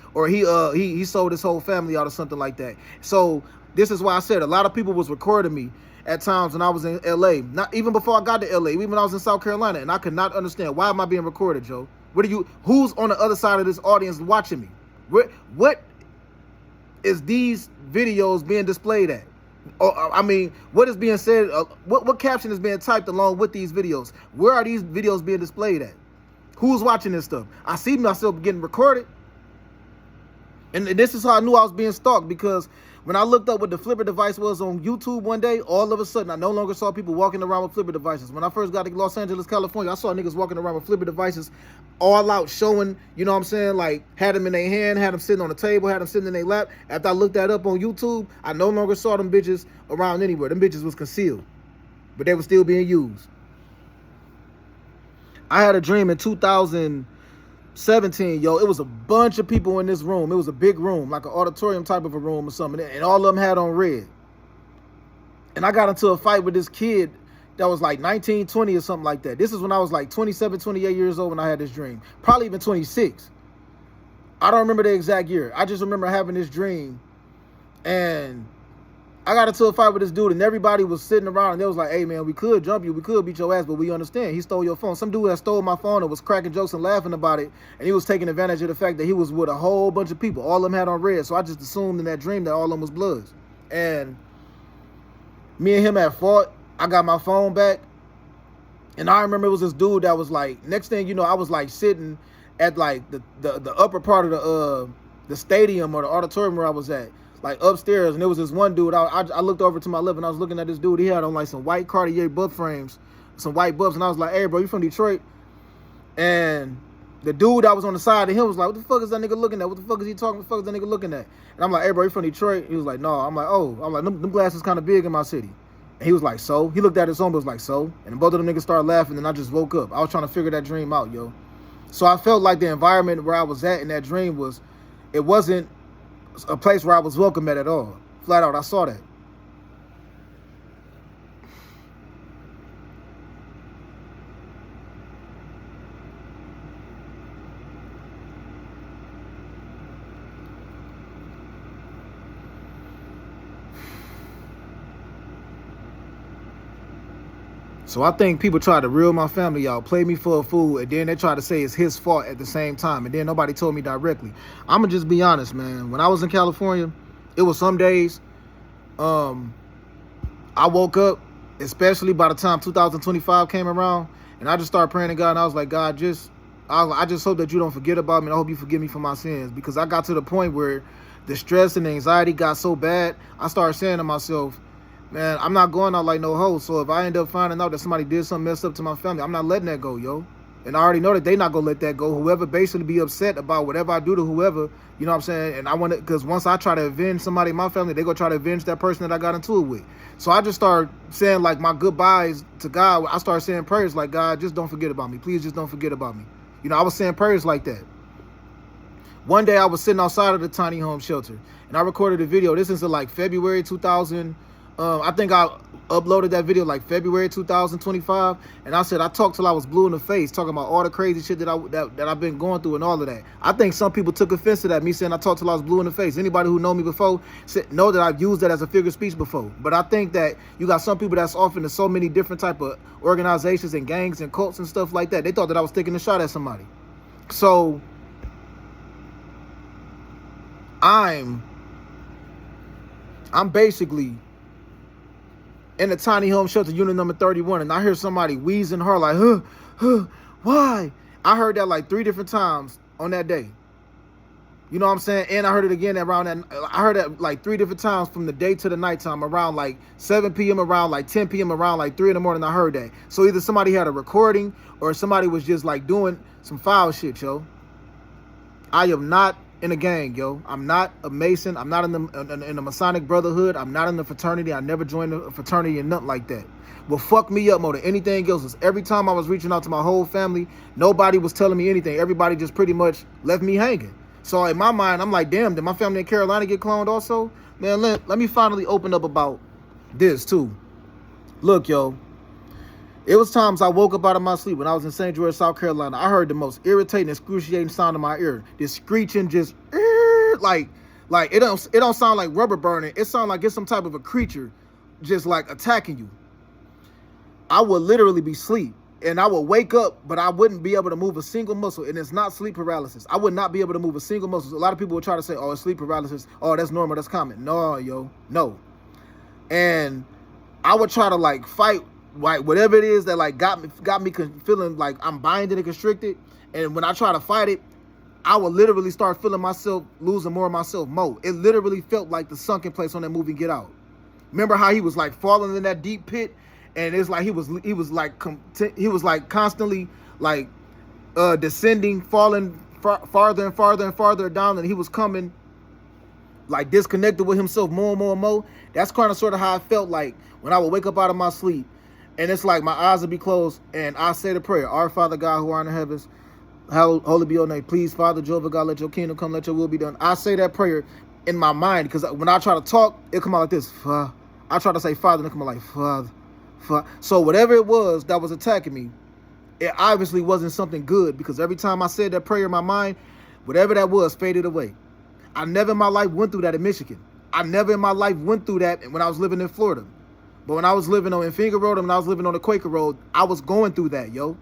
sold his whole family out or something like that. So this is why I said a lot of people was recording me at times when I was in LA, not even before I got to LA, even when I was in South Carolina, and I could not understand, why am I being recorded, Joe? Who's on the other side of this audience watching me? What is these videos being displayed at? Or, I mean, what is being said? What caption is being typed along with these videos? Where are these videos being displayed at? Who's watching this stuff? I see myself getting recorded. And this is how I knew I was being stalked, because when I looked up what the flipper device was on YouTube one day, all of a sudden I no longer saw people walking around with flipper devices. When I first got to Los Angeles, California, I saw niggas walking around with flipper devices all out showing, you know what I'm saying, like had them in their hand, had them sitting on the table, had them sitting in their lap. After I looked that up on YouTube, I no longer saw them bitches around anywhere. Them bitches was concealed. but they were still being used. I had a dream in 2017, yo. It was a bunch of people in this room. It was a big room, like an auditorium type of a room or something, and all of them had on red. And I got into a fight with this kid that was like 19, 20 or something like that. This is when I was like 27, 28 years old when I had this dream. Probably even 26. I don't remember the exact year. I just remember having this dream. And I got into a fight with this dude, and everybody was sitting around, and they was like, hey, man, we could jump you. We could beat your ass, but we understand. He stole your phone. Some dude that stole my phone and was cracking jokes and laughing about it, and he was taking advantage of the fact that he was with a whole bunch of people. All of them had on red, so I just assumed in that dream that all of them was Bloods. And me and him had fought. I got my phone back, and I remember it was this dude that was like, next thing you know, I was like sitting at like the upper part of the stadium or the auditorium where I was at, like upstairs, and there was this one dude. I looked over to my left, and I was looking at this dude. He had on like some white Cartier buff frames, some white buffs, and I was like, hey, bro, you from Detroit? And the dude that was on the side of him was like, what the fuck is that nigga looking at? What the fuck is he talking? What the fuck is that nigga looking at? And I'm like, hey, bro, you from Detroit? He was like, no. I'm like, oh. I'm like, them glasses kind of big in my city. And he was like, so? He looked at his phone, but was like, so? And both of them niggas started laughing, and I just woke up. I was trying to figure that dream out, yo. So I felt like the environment where I was at in that dream it wasn't a place where I was welcome at all. Flat out, I saw that. So I think people try to reel my family out, play me for a fool, and then they try to say it's his fault at the same time, and then nobody told me directly. I'ma just be honest, man. When I was in California, it was some days I woke up, especially by the time 2025 came around, and I just started praying to God, and I was like, God, I just hope that you don't forget about me, and I hope you forgive me for my sins, because I got to the point where the stress and the anxiety got so bad, I started saying to myself, man, I'm not going out like no hoe. So if I end up finding out that somebody did something messed up to my family, I'm not letting that go, yo. And I already know that they not going to let that go. Whoever basically be upset about whatever I do to whoever, you know what I'm saying? And I want to, because once I try to avenge somebody in my family, they going to try to avenge that person that I got into it with. So I just started saying like my goodbyes to God. I started saying prayers like, God, just don't forget about me. Please just don't forget about me. You know, I was saying prayers like that. One day I was sitting outside of the tiny home shelter, and I recorded a video. This is like February 2000. I think I uploaded that video like February 2025, and I said I talked till I was blue in the face, talking about all the crazy shit that I've been going through and all of that. I think some people took offense to that, me saying I talked till I was blue in the face. Anybody who know me before know that I've used that as a figure of speech before. But I think that you got some people that's off into so many different type of organizations and gangs and cults and stuff like that. They thought that I was taking a shot at somebody. So I'm basically in the tiny home shelter, unit number 31, and I hear somebody wheezing hard like, why? I heard that like 3 different times on that day. You know what I'm saying? And I heard it again around that. I heard that like 3 different times from the day to the nighttime, around like 7 p.m., around like 10 p.m., around like 3 in the morning. I heard that. So either somebody had a recording or somebody was just like doing some foul shit, yo. I am not in a gang, yo. I'm not a Mason. I'm not in the Masonic Brotherhood. I'm not in the fraternity. I never joined a fraternity and nothing like that. What fucked me up more than anything else is every time I was reaching out to my whole family, nobody was telling me anything. Everybody just pretty much left me hanging. So in my mind, I'm like, damn, did my family in Carolina get cloned also? Man, let me finally open up about this too. Look, yo. It was times I woke up out of my sleep when I was in St. George, South Carolina. I heard the most irritating, excruciating sound in my ear. This screeching, just like it don't sound like rubber burning. It sounds like it's some type of a creature just like attacking you. I would literally be asleep and I would wake up, but I wouldn't be able to move a single muscle. And it's not sleep paralysis. I would not be able to move a single muscle. A lot of people will try to say, oh, it's sleep paralysis. Oh, that's normal. That's common. No, yo, no. And I would try to like fight, like whatever it is that like got me feeling like I'm binded and constricted. And when I try to fight it, I would literally start feeling myself losing more of myself more. It literally felt like the sunken place on that movie Get Out. Remember how he was like falling in that deep pit, and it's like he was like constantly like descending, falling farther and farther and farther down, and he was coming like disconnected with himself more and more and more. That's kind of sort of how I felt like when I would wake up out of my sleep And it's like my eyes will be closed and I say the prayer, Our Father God who art in the heavens, holy be your name. Please, Father, Jehovah God, let your kingdom come, let your will be done. I say that prayer in my mind because when I try to talk, it come out like this. I try to say Father, and it come out like Father. So whatever it was that was attacking me, it obviously wasn't something good because every time I said that prayer in my mind, whatever that was faded away. I never in my life went through that in Michigan. I never in my life went through that when I was living in Florida. But when I was living on Finger Road and when I was living on the Quaker Road, I was going through that, yo.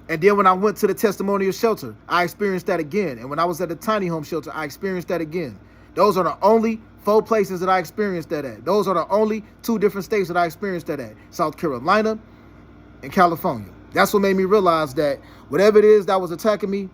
And then when I went to the testimonial shelter, I experienced that again. And when I was at the tiny home shelter, I experienced that again. Those are the only 4 places that I experienced that at. Those are the only 2 different states that I experienced that at. South Carolina and California. That's what made me realize that whatever it is that was attacking me,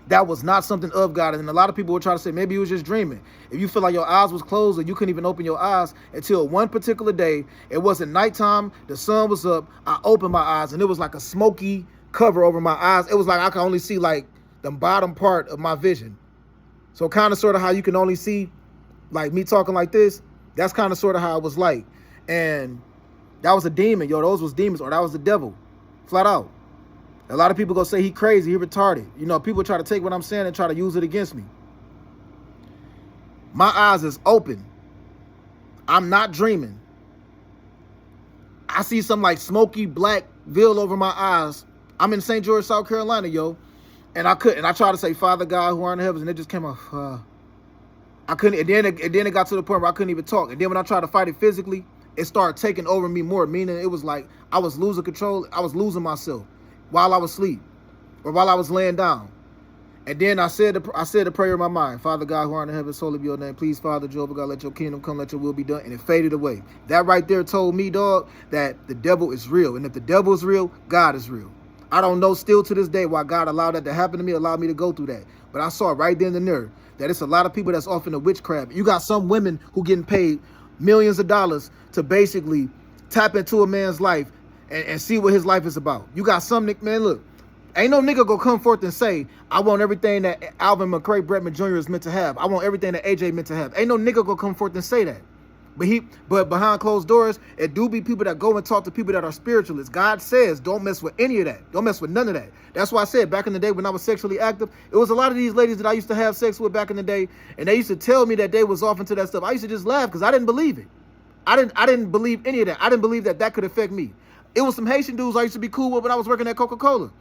that was not something of God. And a lot of people would try to say, maybe you was just dreaming. If you feel like your eyes was closed or you couldn't even open your eyes until one particular day, it wasn't nighttime, the sun was up, I opened my eyes and it was like a smoky cover over my eyes. It was like I could only see like the bottom part of my vision. So kind of sort of how you can only see like me talking like this, that's kind of sort of how it was like. And that was a demon, yo. Those was demons or that was the devil, flat out. A lot of people go say he crazy, he retarded. You know, people try to take what I'm saying and try to use it against me. My eyes is open. I'm not dreaming. I see some like smoky black veil over my eyes. I'm in St. George, South Carolina, yo. And I couldn't. And I tried to say, Father God who art in the heavens, and it just came off. I couldn't. And then it got to the point where I couldn't even talk. And then when I tried to fight it physically, it started taking over me more. Meaning it was like I was losing control. I was losing myself while I was asleep or while I was laying down. And then I said the prayer in my mind, Father God who art in the heavens, holy be your name. Please, Father, Jehovah God, let your kingdom come, let your will be done. And it faded away. That right there told me, dog, that the devil is real. And if the devil is real, God is real. I don't know still to this day why God allowed that to happen to me, allowed me to go through that. But I saw right then and there that it's a lot of people that's off into witchcraft. You got some women who getting paid millions of dollars to basically tap into a man's life and see what his life is about. You got some, man, look, ain't no nigga gonna come forth and say, I want everything that Alvin McCray Bretman Jr. is meant to have. I want everything that AJ meant to have. Ain't no nigga gonna come forth and say that. But behind closed doors, it do be people that go and talk to people that are spiritualists. God says, don't mess with any of that. Don't mess with none of that. That's why I said back in the day when I was sexually active, it was a lot of these ladies that I used to have sex with back in the day, and they used to tell me that they was off into that stuff. I used to just laugh because I didn't believe it. I didn't believe any of that. I didn't believe that that could affect me. It was some Haitian dudes I used to be cool with when I was working at Coca-Cola.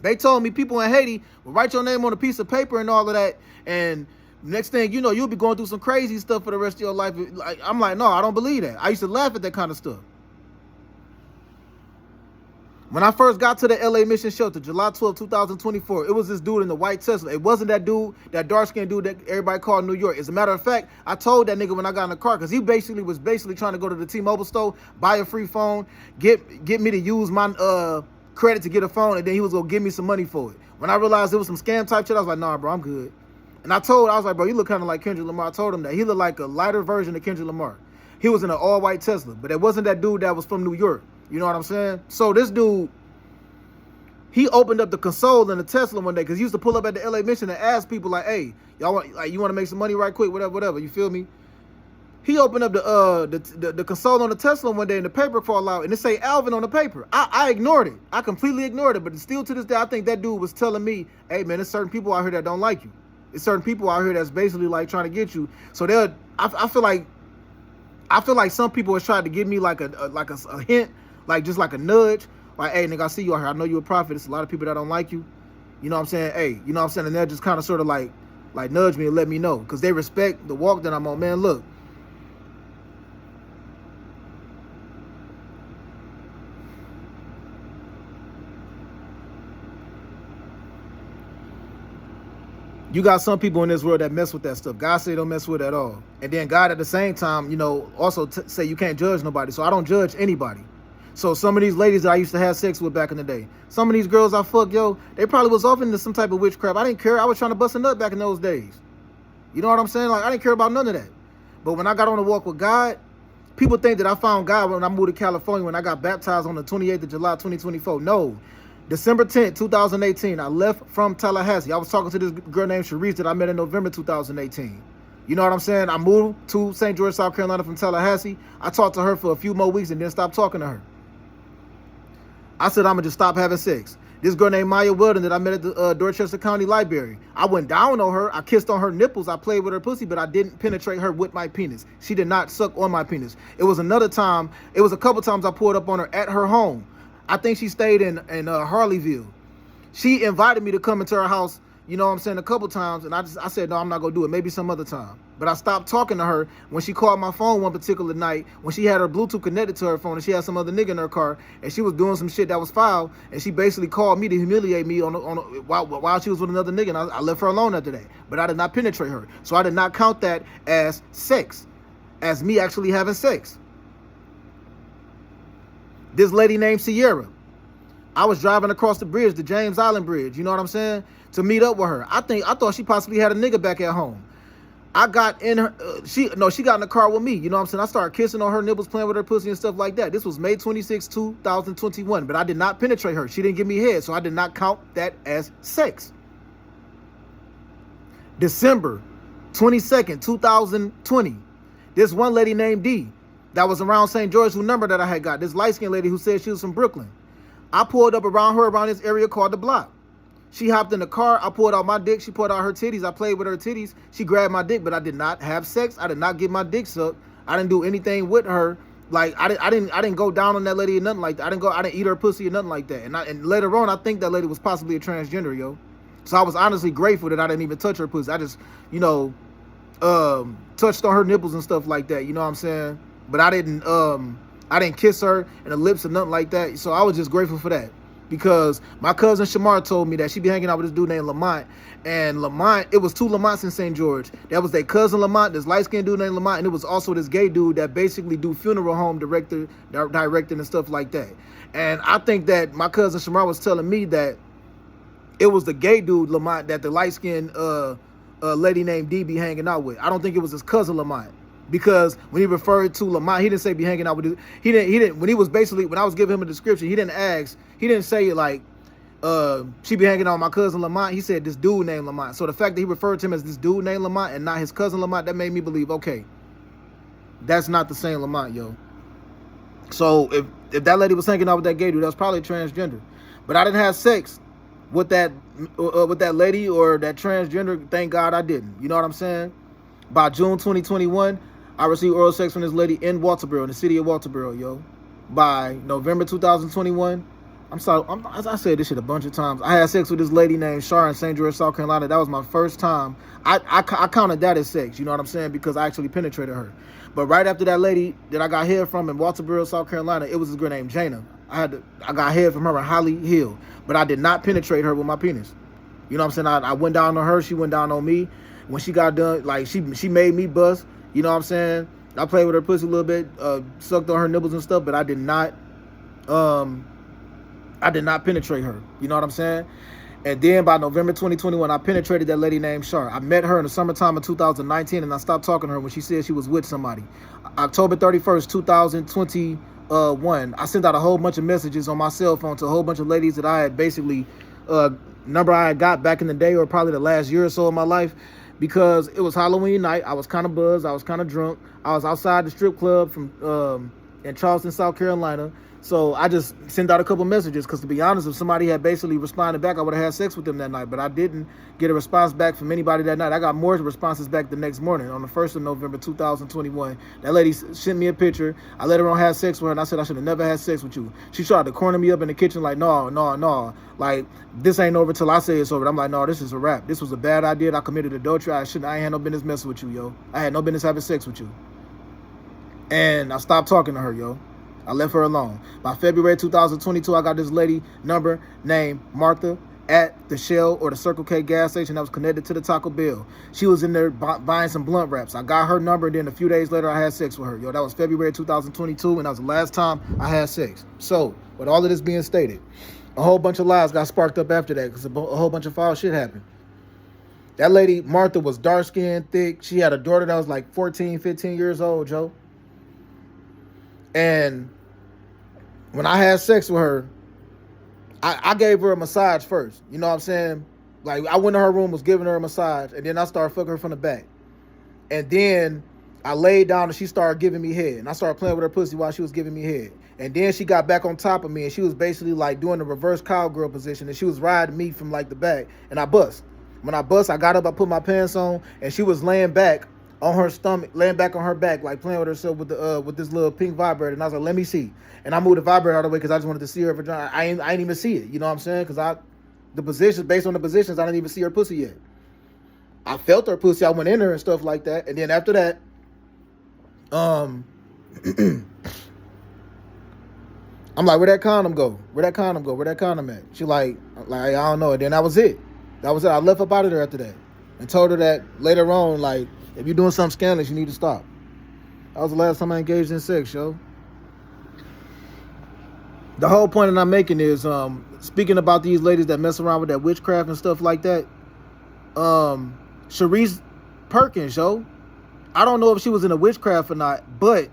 They told me people in Haiti will write your name on a piece of paper and all of that, and next thing you know, you'll be going through some crazy stuff for the rest of your life. I'm like, no, I don't believe that. I used to laugh at that kind of stuff. When I first got to the LA Mission Shelter, July 12, 2024, it was this dude in the white Tesla. It wasn't that dude, that dark-skinned dude that everybody called New York. As a matter of fact, I told that nigga when I got in the car, because he was basically trying to go to the T-Mobile store, buy a free phone, get me to use my credit to get a phone, and then he was going to give me some money for it. When I realized it was some scam type shit, I was like, nah, bro, I'm good. And I was like, bro, you look kind of like Kendrick Lamar. I told him that. He looked like a lighter version of Kendrick Lamar. He was in an all-white Tesla, but it wasn't that dude that was from New York. You know what I'm saying? So this dude, he opened up the console in the Tesla one day because he used to pull up at the LA Mission and ask people like, hey, y'all want, like, you want to make some money right quick, whatever, you feel me? He opened up the console on the Tesla one day and the paper fall out and it say Alvin on the paper. I ignored it. I completely ignored it, but still to this day, I think that dude was telling me, hey, man, there's certain people out here that don't like you. There's certain people out here that's basically like trying to get you. So I feel like some people have tried to give me like a hint, like just like a nudge. Like, hey, nigga, I see you out here. I know you're a prophet. There's a lot of people that don't like you. You know what I'm saying? Hey, you know what I'm saying? And they'll just kind of sort of like nudge me and let me know. Because they respect the walk that I'm on. Man, look. You got some people in this world that mess with that stuff. God say don't mess with it at all. And then God at the same time, you know, also say you can't judge nobody. So I don't judge anybody. So some of these ladies that I used to have sex with back in the day, some of these girls I fucked, yo, they probably was off into some type of witchcraft. I didn't care. I was trying to bust a nut back in those days. You know what I'm saying? Like, I didn't care about none of that. But when I got on the walk with God, people think that I found God when I moved to California, when I got baptized on the 28th of July, 2024. No. December 10th, 2018, I left from Tallahassee. I was talking to this girl named Sharice that I met in November 2018. You know what I'm saying? I moved to St. George, South Carolina from Tallahassee. I talked to her for a few more weeks and then stopped talking to her. I said, I'm going to just stop having sex. This girl named Maya Weldon that I met at the Dorchester County Library. I went down on her. I kissed on her nipples. I played with her pussy, but I didn't penetrate her with my penis. She did not suck on my penis. It was another time. It was a couple times I pulled up on her at her home. I think she stayed in Harleyville. She invited me to come into her house, you know what I'm saying, a couple times, and I said, no, I'm not going to do it. Maybe some other time. But I stopped talking to her when she called my phone one particular night when she had her Bluetooth connected to her phone and she had some other nigga in her car and she was doing some shit that was foul, and she basically called me to humiliate me while she was with another nigga, and I left her alone after that. But I did not penetrate her. So I did not count that as sex, as me actually having sex. This lady named Sierra, I was driving across the bridge, the James Island Bridge, you know what I'm saying, to meet up with her. I thought she possibly had a nigga back at home. I got in her, she got in the car with me, you know what I'm saying? I started kissing on her nipples, playing with her pussy and stuff like that. This was May 26, 2021, but I did not penetrate her. She didn't give me head, so I did not count that as sex. December 22nd, 2020, this one lady named D that was around St. George, who number that I had got, this light-skinned lady who said she was from Brooklyn. I pulled up around her around this area called the block. She hopped in the car. I pulled out my dick. She pulled out her titties. I played with her titties. She grabbed my dick, but I did not have sex. I did not get my dick sucked. I didn't do anything with her. Like I didn't go down on that lady or nothing like that. I didn't eat her pussy or nothing like that. And later on, I think that lady was possibly a transgender, yo. So I was honestly grateful that I didn't even touch her pussy. I just, touched on her nipples and stuff like that. You know what I'm saying? But I didn't kiss her in the lips or nothing like that. So I was just grateful for that. Because my cousin Shamar told me that she be hanging out with this dude named Lamont. And Lamont, it was two Lamonts in St. George. That was their cousin Lamont, this light-skinned dude named Lamont, and it was also this gay dude that basically do funeral home directing and stuff like that. And I think that my cousin Shamar was telling me that it was the gay dude Lamont that the light-skinned lady named D be hanging out with. I don't think it was his cousin Lamont. Because when he referred to Lamont, he didn't say be hanging out with he didn't when I was giving him a description, he didn't say like she be hanging out with my cousin Lamont. He said this dude named Lamont. So the fact that he referred to him as this dude named Lamont and not his cousin Lamont, that made me believe, okay, that's not the same Lamont, yo. So if that lady was hanging out with that gay dude, that was probably transgender. But I didn't have sex with that lady or that transgender. Thank God I didn't. You know what I'm saying? By June 2021, I received oral sex from this lady in Walterboro, in the city of Walterboro, yo. By November 2021, I said this shit a bunch of times. I had sex with this lady named Shar in St. George, South Carolina. That was my first time. I counted that as sex, you know what I'm saying? Because I actually penetrated her. But right after that lady that I got head from in Walterboro, South Carolina, it was this girl named Jana. I got head from her in Holly Hill. But I did not penetrate her with my penis. You know what I'm saying? I went down on her. She went down on me. When she got done, like she made me bust, you know what I'm saying? I played with her pussy a little bit, sucked on her nipples and stuff, but I did not penetrate her. You know what I'm saying? And then by November 2021, I penetrated that lady named Shar. I met her in the summertime of 2019, and I stopped talking to her when she said she was with somebody. October 31st, 2021, I sent out a whole bunch of messages on my cell phone to a whole bunch of ladies that I had basically, number I had got back in the day or probably the last year or so of my life. Because it was Halloween night, I was kind of buzzed, I was kind of drunk. I was outside the strip club in Charleston, South Carolina. So I just sent out a couple messages because, to be honest, if somebody had basically responded back, I would have had sex with them that night. But I didn't get a response back from anybody that night. I got more responses back the next morning on the 1st of November, 2021. That lady sent me a picture. I let her on have sex with her, and I said I should have never had sex with you. She tried to corner me up in the kitchen like, no. Like, this ain't over till I say it's over. I'm like, no, this is a wrap. This was a bad idea. I committed adultery. I ain't had no business messing with you, yo. I had no business having sex with you. And I stopped talking to her, yo. I left her alone. By February 2022, I got this lady number named Martha at the Shell or the Circle K gas station that was connected to the Taco Bell. She was in there buying some blunt wraps. I got her number, and then a few days later, I had sex with her. Yo, that was February 2022, and that was the last time I had sex. So, with all of this being stated, a whole bunch of lies got sparked up after that because a whole bunch of foul shit happened. That lady, Martha, was dark-skinned, thick. She had a daughter that was like 14, 15 years old, Joe. And when I had sex with her, I gave her a massage first. You know what I'm saying? Like, I went to her room, was giving her a massage, and then I started fucking her from the back. And then I laid down and she started giving me head. And I started playing with her pussy while she was giving me head. And then she got back on top of me, and she was basically like doing the reverse cowgirl position, and she was riding me from like the back, and I bust. When I bust, I got up, I put my pants on, and she was laying back on her stomach, laying back on her back, like playing with herself with the with this little pink vibrator. And I was like, let me see. And I moved the vibrator out of the way because I just wanted to see her vagina. I ain't even see it. You know what I'm saying? Because the positions, based on the positions, I didn't even see her pussy yet. I felt her pussy. I went in her and stuff like that. And then after that, I'm like, where that condom go? Where that condom go? Where that condom at? She like I don't know. And then that was it. That was it. I left up out of there after that and told her that later on, like, if you're doing something scandalous, you need to stop. That was the last time I engaged in sex, yo. The whole point that I'm making is, speaking about these ladies that mess around with that witchcraft and stuff like that, Sharice Perkins, yo. I don't know if she was in a witchcraft or not, but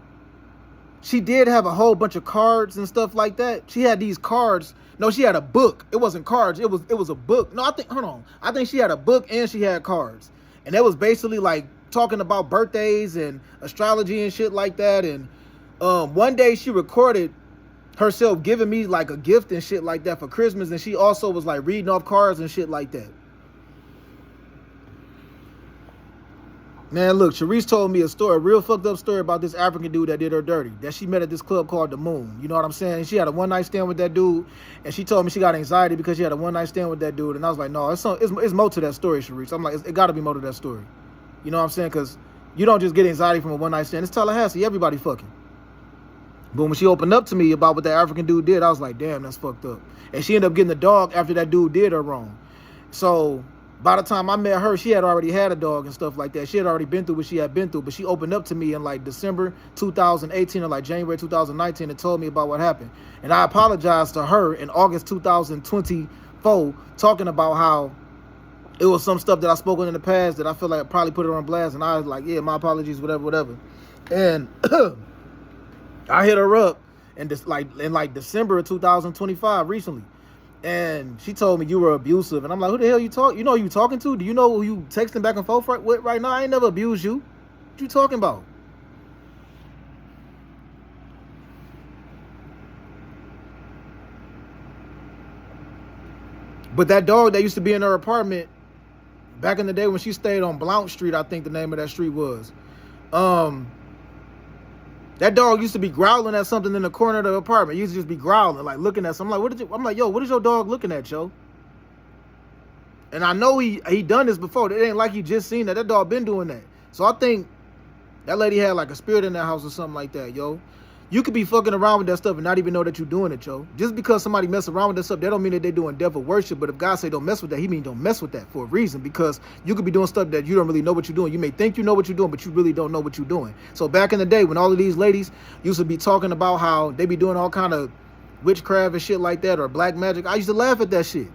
she did have a whole bunch of cards and stuff like that. She had these cards. No, she had a book. It wasn't cards. It was a book. No, hold on. I think she had a book and she had cards. And it was basically like talking about birthdays and astrology and shit like that. And one day she recorded herself giving me like a gift and shit like that for Christmas. And she also was like reading off cards and shit like that. Man, look, Sharice told me a real fucked up story about this African dude that did her dirty, that she met at this club called The Moon. You know what I'm saying? She had a one-night stand with that dude, and she told me she got anxiety because she had a one-night stand with that dude. And I was like, no, it's more to that story, Sharice. I'm like, it got to be more to that story. You know what I'm saying? Because you don't just get anxiety from a one-night stand. It's Tallahassee. Everybody fucking. But when she opened up to me about what that African dude did, I was like, damn, that's fucked up. And she ended up getting the dog after that dude did her wrong. So by the time I met her, she had already had a dog and stuff like that. She had already been through what she had been through. But she opened up to me in like December 2018 or like January 2019 and told me about what happened. And I apologized to her in August 2024, talking about how it was some stuff that I spoke on in the past that I feel like I probably put her on blast. And I was like, yeah, my apologies, whatever. And I hit her up in December of 2025 recently. And she told me you were abusive. And I'm like, who the hell you talking? You know who you talking to? Do you know who you texting back and forth with right now? I ain't never abused you. What you talking about? But that dog that used to be in her apartment back in the day when she stayed on Blount Street, I think the name of that street was. That dog used to be growling at something in the corner of the apartment. He used to just be growling, like looking at something. I'm like, yo, what is your dog looking at, yo? And I know he done this before. It ain't like he just seen that. That dog been doing that. So I think that lady had like a spirit in that house or something like that, yo. You could be fucking around with that stuff and not even know that you're doing it, yo. Just because somebody mess around with that stuff, that don't mean that they're doing devil worship. But if God say don't mess with that, he mean don't mess with that for a reason. Because you could be doing stuff that you don't really know what you're doing. You may think you know what you're doing, but you really don't know what you're doing. So back in the day when all of these ladies used to be talking about how they be doing all kind of witchcraft and shit like that or black magic, I used to laugh at that shit.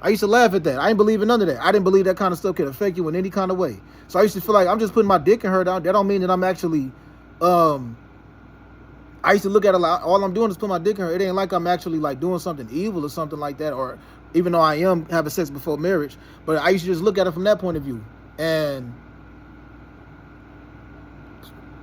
I used to laugh at that. I didn't believe in none of that. I didn't believe that kind of stuff could affect you in any kind of way. So I used to feel like I'm just putting my dick in her down. That don't mean that I'm actually I used to look at it like all I'm doing is put my dick in her. It ain't like I'm actually like doing something evil or something like that, or even though I am having sex before marriage. But I used to just look at it from that point of view. And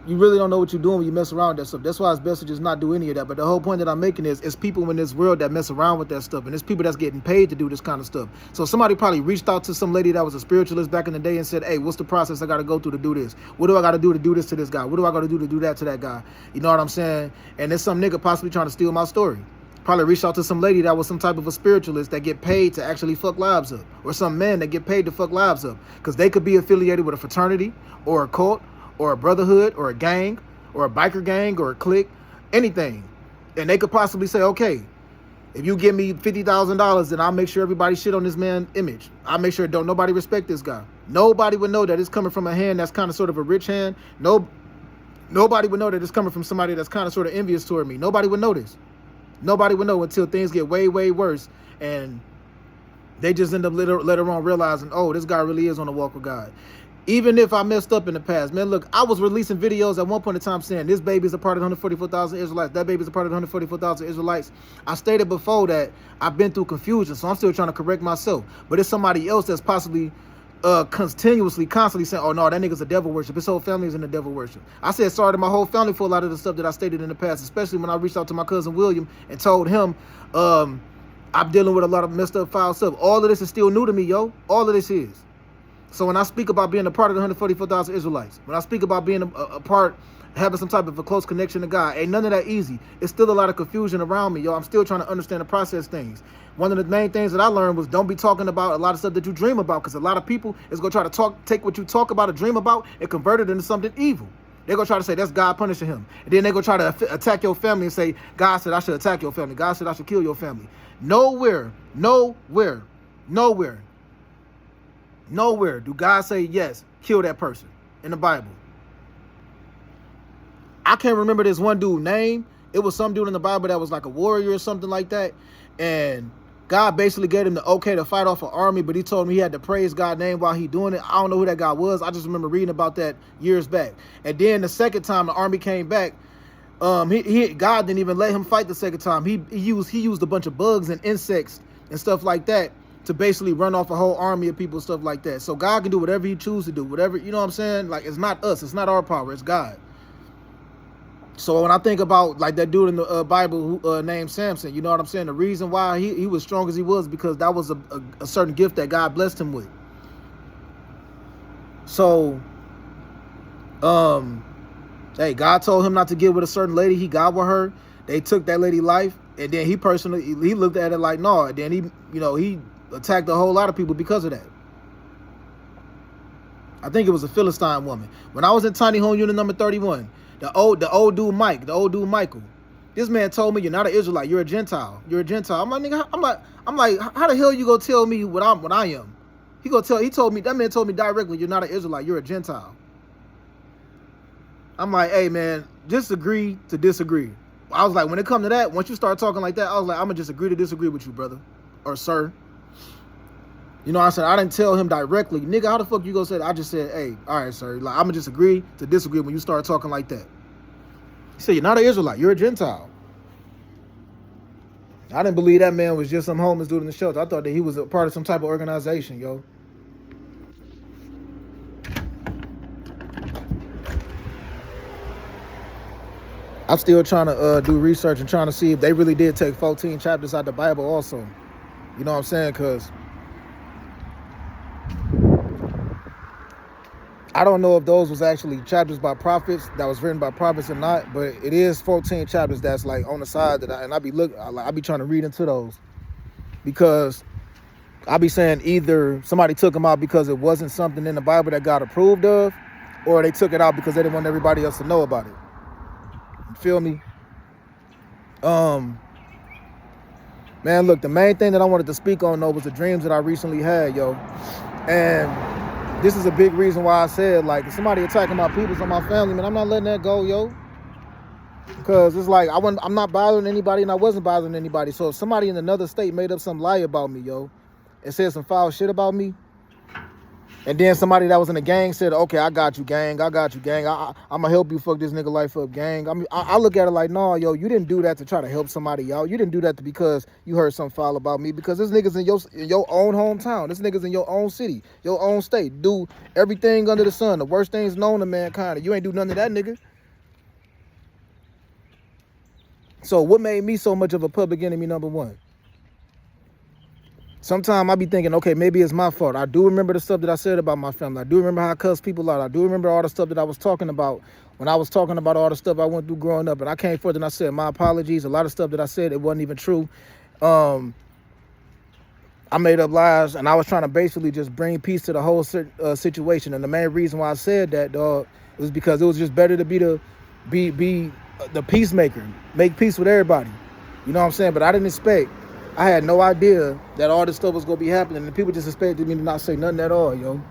you really don't know what you're doing when you mess around with that stuff. That's why it's best to just not do any of that. But the whole point that I'm making is, it's people in this world that mess around with that stuff. And it's people that's getting paid to do this kind of stuff. So somebody probably reached out to some lady that was a spiritualist back in the day and said, hey, what's the process I got to go through to do this? What do I got to do this to this guy? What do I got to do that to that guy? You know what I'm saying? And there's some nigga possibly trying to steal my story. Probably reached out to some lady that was some type of a spiritualist that get paid to actually fuck lives up. Or some men that get paid to fuck lives up. Because they could be affiliated with a fraternity or a cult or a brotherhood or a gang or a biker gang or a clique, anything. And they could possibly say, okay, if you give me $50,000, then I'll make sure everybody shit on this man's image. I'll make sure don't nobody respect this guy. Nobody would know that it's coming from a hand that's kind of sort of a rich hand. Nobody would know that it's coming from somebody that's kind of sort of envious toward me. Nobody would know this. Nobody would know until things get way, way worse. And they just end up later on realizing, oh, this guy really is on the walk with God. Even if I messed up in the past, man, look, I was releasing videos at one point in time saying this baby is a part of 144,000 Israelites. That baby is a part of 144,000 Israelites. I stated before that I've been through confusion, so I'm still trying to correct myself. But it's somebody else that's possibly constantly saying, oh no, that nigga's a devil worship. His whole family is in the devil worship. I said sorry to my whole family for a lot of the stuff that I stated in the past, especially when I reached out to my cousin William and told him I'm dealing with a lot of messed up foul stuff. All of this is still new to me, yo. All of this is. So when I speak about being a part of the 144,000 Israelites, when I speak about being a part, having some type of a close connection to God, ain't none of that easy. It's still a lot of confusion around me, yo. I'm still trying to understand and process things. One of the main things that I learned was don't be talking about a lot of stuff that you dream about, because a lot of people is going to try to take what you talk about or dream about and convert it into something evil. They're going to try to say that's God punishing him. And then they're going to try to attack your family and say, God said I should attack your family. God said I should kill your family. Nowhere do God say, yes, kill that person in the Bible. I can't remember this one dude's name. It was some dude in the Bible that was like a warrior or something like that. And God basically gave him the okay to fight off an army, but he told him he had to praise God's name while he doing it. I don't know who that guy was. I just remember reading about that years back. And then the second time the army came back, God didn't even let him fight the second time. He used a bunch of bugs and insects and stuff like that to basically run off a whole army of people, stuff like that. So God can do whatever he chooses to do, whatever, you know what I'm saying? Like, it's not us, it's not our power, it's God. So when I think about like that dude in the Bible who named Samson, you know what I'm saying? The reason why he was strong as he was because that was a certain gift that God blessed him with. So, hey, God told him not to get with a certain lady. He got with her. They took that lady's life, and then he looked at it like no. And then he attacked a whole lot of people because of that. I think it was a Philistine woman. When I was in Tiny Home Unit number 31. The old dude Michael, this man told me you're not an Israelite, you're a Gentile. You're a Gentile. I'm like, nigga, I'm like, how the hell you gonna tell me what I am? That man told me directly, you're not an Israelite, you're a Gentile. I'm like, hey man, just agree to disagree. I was like, when it comes to that, once you start talking like that, I was like, I'm gonna just agree to disagree with you, brother. Or sir. You know what I said? I didn't tell him directly, nigga, how the fuck you gonna say that? I just said, hey, all right, sir. Like, I'm gonna just agree to disagree when you start talking like that. He said, you're not an Israelite, you're a Gentile. I didn't believe that man was just some homeless dude in the shelter. I thought that he was a part of some type of organization, yo. I'm still trying to do research and trying to see if they really did take 14 chapters out the Bible also. You know what I'm saying? Because I don't know if those was actually chapters by prophets that was written by prophets or not, but it is 14 chapters that's like on the side that I be trying to read into those, because I be saying either somebody took them out because it wasn't something in the Bible that God approved of, or they took it out because they didn't want everybody else to know about it. You feel me? Man, look, the main thing that I wanted to speak on though was the dreams that I recently had, yo, and this is a big reason why I said, like, if somebody attacking my peoples or my family, man, I'm not letting that go, yo. Because it's like, I'm not bothering anybody, and I wasn't bothering anybody. So if somebody in another state made up some lie about me, yo, and said some foul shit about me, and then somebody that was in the gang said, okay, I got you, gang. I'm going to help you fuck this nigga life up, gang. I mean, I look at it like, no, yo, you didn't do that to try to help somebody out. You didn't do that because you heard something foul about me, because this nigga's in your own hometown. This nigga's in your own city, your own state. Do everything under the sun, the worst things known to mankind. You ain't do none of that, nigga. So what made me so much of a public enemy number one? Sometimes I be thinking, okay, maybe it's my fault. I do remember the stuff that I said about my family. I do remember how I cussed people out. I do remember all the stuff that I was talking about when I was talking about all the stuff I went through growing up. And I came forth and I said, my apologies. A lot of stuff that I said, it wasn't even true. I made up lies, and I was trying to basically just bring peace to the whole situation. And the main reason why I said that, dog, was because it was just better to be the peacemaker, make peace with everybody. You know what I'm saying? But I had no idea that all this stuff was going to be happening, and people just expected me to not say nothing at all, yo.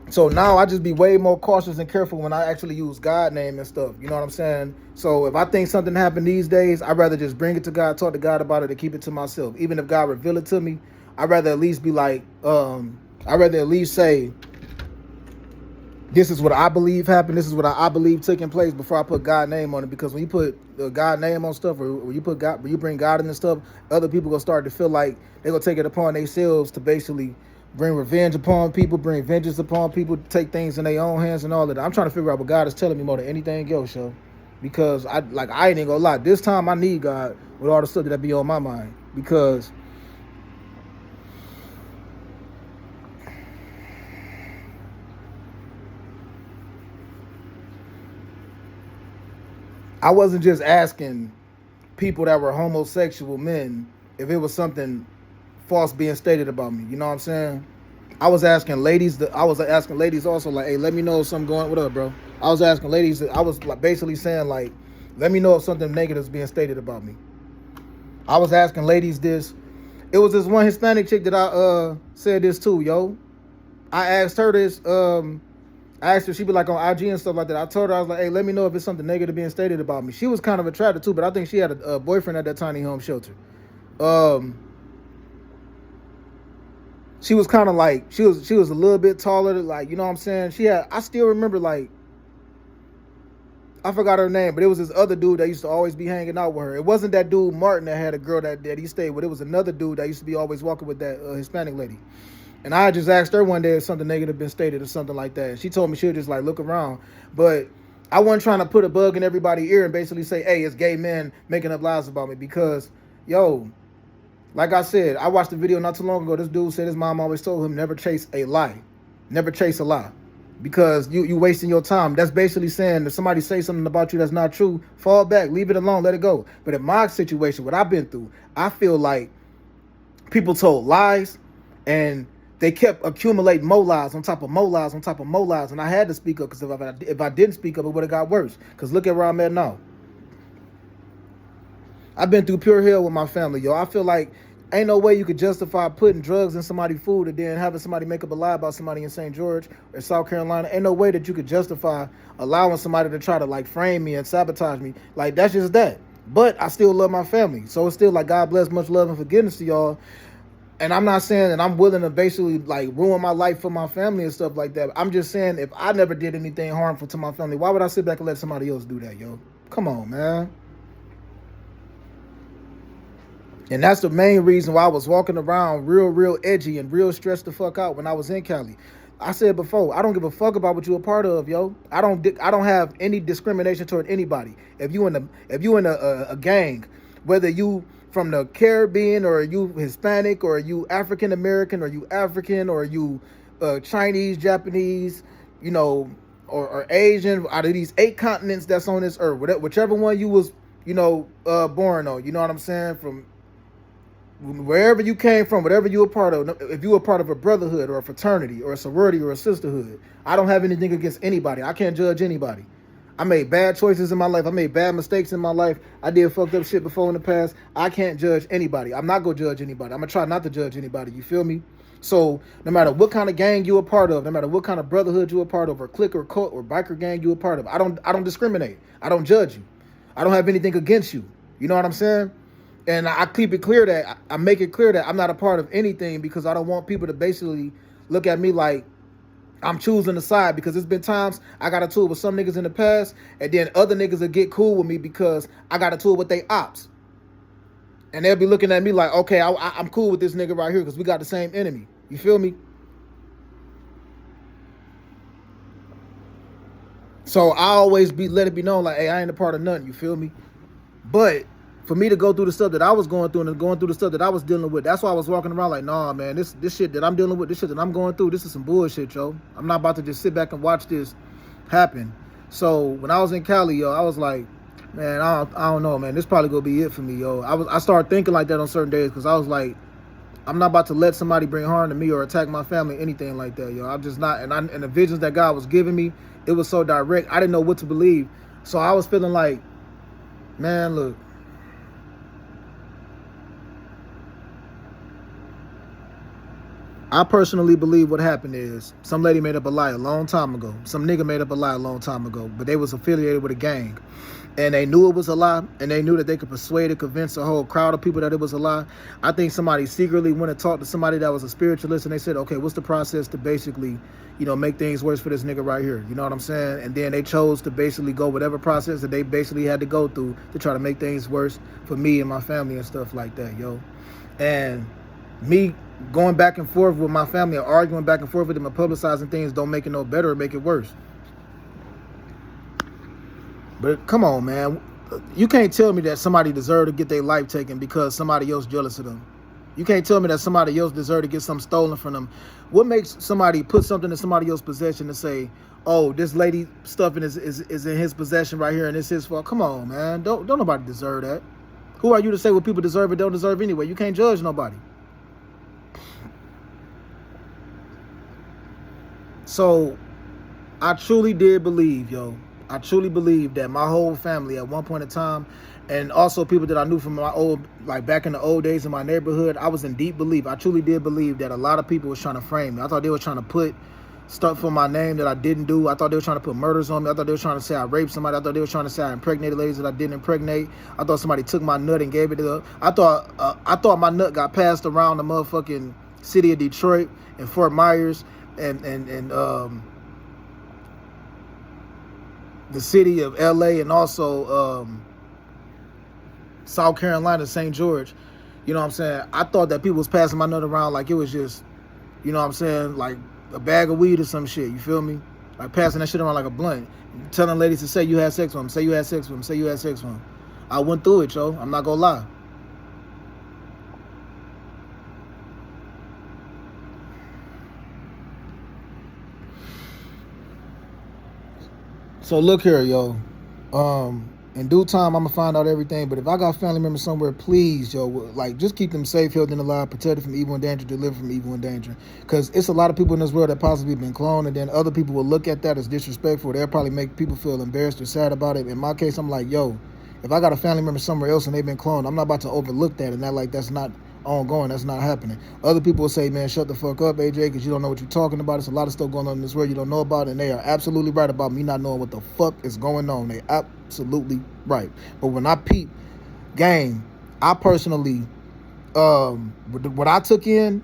So now I just be way more cautious and careful when I actually use God's name and stuff. You know what I'm saying? So if I think something happened these days, I'd rather just bring it to God, talk to God about it, and keep it to myself. Even if God reveal it to me, I'd rather at least be like, I'd rather at least say, this is what I believe happened. This is what I believe taking place before I put God's name on it. Because when you put God's name on stuff, or when you bring God in this stuff, other people gonna start to feel like they're gonna take it upon themselves to basically bring revenge upon people, bring vengeance upon people, take things in their own hands and all of that. I'm trying to figure out what God is telling me more than anything else, yo. Because I ain't even gonna lie. This time I need God with all the stuff that be on my mind. Because I wasn't just asking people that were homosexual men if it was something false being stated about me. You know what I'm saying? I was asking ladies. I was asking ladies also, like, hey, let me know if something going. What up, bro? I was asking ladies. I was like basically saying, like, let me know if something negative is being stated about me. I was asking ladies this. It was this one Hispanic chick that I said this to, yo. I asked her this. I asked her, she be like on IG and stuff like that. I told her, I was like, hey, let me know if it's something negative being stated about me. She was kind of attracted too, but I think she had a boyfriend at that tiny home shelter. She was kind of like, she was a little bit taller, like, you know what I'm saying? I still remember, like, I forgot her name, but it was this other dude that used to always be hanging out with her. It wasn't that dude Martin that had a girl that he stayed with. It was another dude that used to be always walking with that Hispanic lady. And I just asked her one day if something negative been stated or something like that. And she told me she would just like look around. But I wasn't trying to put a bug in everybody's ear and basically say, hey, it's gay men making up lies about me. Because, yo, like I said, I watched a video not too long ago. This dude said his mom always told him never chase a lie. Never chase a lie. Because you wasting your time. That's basically saying if somebody say something about you that's not true, fall back, leave it alone, let it go. But in my situation, what I've been through, I feel like people told lies and they kept accumulating more lies on top of more lies on top of more lies. And I had to speak up because if I didn't speak up, it would have got worse. Because look at where I'm at now. I've been through pure hell with my family, yo. I feel like ain't no way you could justify putting drugs in somebody's food and then having somebody make up a lie about somebody in St. George or South Carolina. Ain't no way that you could justify allowing somebody to try to like frame me and sabotage me. Like, that's just that. But I still love my family. So it's still like, God bless, much love and forgiveness to y'all. And I'm not saying that I'm willing to basically like ruin my life for my family and stuff like that. I'm just saying if I never did anything harmful to my family, why would I sit back and let somebody else do that, yo? Come on, man. And that's the main reason why I was walking around real edgy and real stressed the fuck out when I was in Cali. I said before, I don't give a fuck about what you're a part of, yo. I don't have any discrimination toward anybody. If you in a gang, whether you from the Caribbean or you Hispanic or you African American or you African or you Chinese, Japanese, you know, or Asian, out of these 8 continents that's on this earth, whichever one you was, you know, born on, you know what I'm saying, from wherever you came from, whatever you were part of, if you were part of a brotherhood or a fraternity or a sorority or a sisterhood, I don't have anything against anybody. I can't judge anybody. I made bad choices in my life. I made bad mistakes in my life. I did fucked up shit before in the past. I can't judge anybody. I'm not going to judge anybody. I'm going to try not to judge anybody. You feel me? So no matter what kind of gang you're a part of, no matter what kind of brotherhood you're a part of, or clique or cult or biker gang you're a part of, I don't discriminate. I don't judge you. I don't have anything against you. You know what I'm saying? And I keep it clear that I make it clear that I'm not a part of anything because I don't want people to basically look at me like I'm choosing a side, because there's been times I got a tool with some niggas in the past and then other niggas will get cool with me because I got a tool with they ops. And they'll be looking at me like, okay, I'm cool with this nigga right here because we got the same enemy. You feel me? So I always let it be known like, hey, I ain't a part of nothing. You feel me? But for me to go through the stuff that I was going through and going through the stuff that I was dealing with, that's why I was walking around like, nah, man, this shit that I'm dealing with, this shit that I'm going through, this is some bullshit, yo. I'm not about to just sit back and watch this happen. So when I was in Cali, yo, I was like, man, I don't know, man, this probably gonna be it for me, yo. I started thinking like that on certain days because I was like, I'm not about to let somebody bring harm to me or attack my family, anything like that, yo. I'm just not, and the visions that God was giving me, it was so direct, I didn't know what to believe. So I was feeling like, man, look, I personally believe what happened is some lady made up a lie a long time ago. Some nigga made up a lie a long time ago, but they was affiliated with a gang. And they knew it was a lie, and they knew that they could persuade and convince a whole crowd of people that it was a lie. I think somebody secretly went and talked to somebody that was a spiritualist, and they said, okay, what's the process to basically, you know, make things worse for this nigga right here? You know what I'm saying? And then they chose to basically go whatever process that they basically had to go through to try to make things worse for me and my family and stuff like that, yo. And me going back and forth with my family or arguing back and forth with them and publicizing things don't make it no better or make it worse. But come on, man. You can't tell me that somebody deserved to get their life taken because somebody else jealous of them. You can't tell me that somebody else deserved to get something stolen from them. What makes somebody put something in somebody else's possession to say, oh, this lady stuff is in his possession right here and it's his fault? Come on, man. Don't nobody deserve that. Who are you to say what people deserve or don't deserve anyway? You can't judge nobody. So I truly did believe, yo. I truly believe that my whole family at one point in time, and also people that I knew from my old, like back in the old days in my neighborhood, I was in deep belief. I truly did believe that a lot of people was trying to frame me. I thought they were trying to put stuff for my name that I didn't do. I thought they were trying to put murders on me. I thought they were trying to say I raped somebody. I thought they were trying to say I impregnated ladies that I didn't impregnate. I thought somebody took my nut and gave it to them. I thought my nut got passed around the motherfucking city of Detroit and Fort Myers and the city of LA and also South Carolina, St. George. You know what I'm saying? I thought that people was passing my nut around like it was just, you know what I'm saying, like a bag of weed or some shit. You feel me? Like passing that shit around like a blunt. Telling ladies to say you had sex with them, say you had sex with them, say you had sex with them. I went through it, yo. I'm not gonna lie. So look here, yo. In due time, I'm gonna find out everything. But if I got family members somewhere, please, yo, like just keep them safe, healthy, and alive, protected from evil and danger, delivered from evil and danger. Because it's a lot of people in this world that possibly been cloned, and then other people will look at that as disrespectful. They'll probably make people feel embarrassed or sad about it. In my case, I'm like, yo, if I got a family member somewhere else and they've been cloned, I'm not about to overlook that and that like that's not ongoing. That's not happening. Other people will say, man, shut the fuck up, AJ, because you don't know what you're talking about. There's a lot of stuff going on in this world you don't know about, and they are absolutely right about me not knowing what the fuck is going on. They absolutely right. But when I peep game, I personally, what I took in,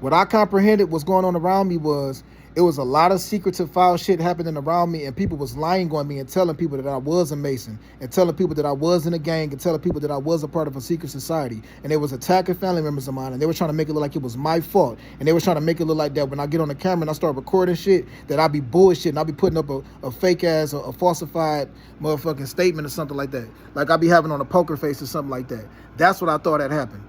what I comprehended what's going on around me was it was a lot of secretive foul shit happening around me, and people was lying on me and telling people that I was a Mason and telling people that I was in a gang and telling people that I was a part of a secret society, and they was attacking family members of mine, and they were trying to make it look like it was my fault, and they were trying to make it look like that when I get on the camera and I start recording shit that I be bullshit and I be putting up a fake ass or a falsified motherfucking statement or something like that, like I be having on a poker face or something like that. That's what I thought had happened,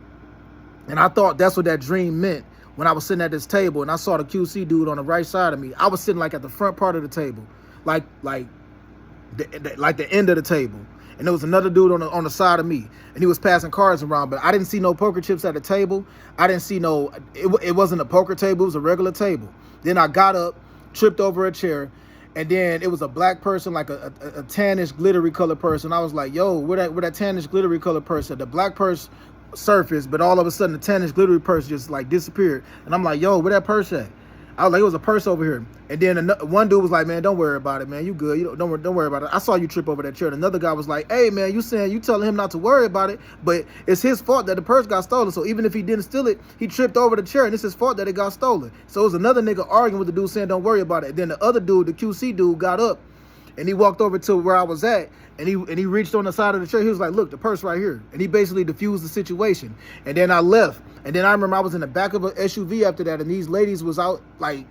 and I thought that's what that dream meant. When I was sitting at this table and I saw the QC dude on the right side of me, I was sitting like at the front part of the table, like the end of the table, and there was another dude on the side of me, and he was passing cards around, but I didn't see no poker chips at the table. I didn't see no. It wasn't a poker table. It was a regular table. Then I got up, tripped over a chair, and then it was a black person, like a tannish glittery color person. I was like, yo, where that tannish glittery color person? The black person surface, but all of a sudden the tannish glittery purse just like disappeared, and I'm like, yo, where that purse at? I was like, it was a purse over here. And then one dude was like, man, don't worry about it, man, you good, don't worry about it, I saw you trip over that chair. And another guy was like, hey man, you telling him not to worry about it, but it's his fault that the purse got stolen, so even if he didn't steal it, he tripped over the chair and it's his fault that it got stolen. So it was another nigga arguing with the dude saying don't worry about it. And then the other dude, the QC dude, got up and he walked over to where I was at, and he reached on the side of the chair. He was like, look, the purse right here. And he basically diffused the situation. And then I left. And then I remember I was in the back of an SUV after that, and these ladies was out, like,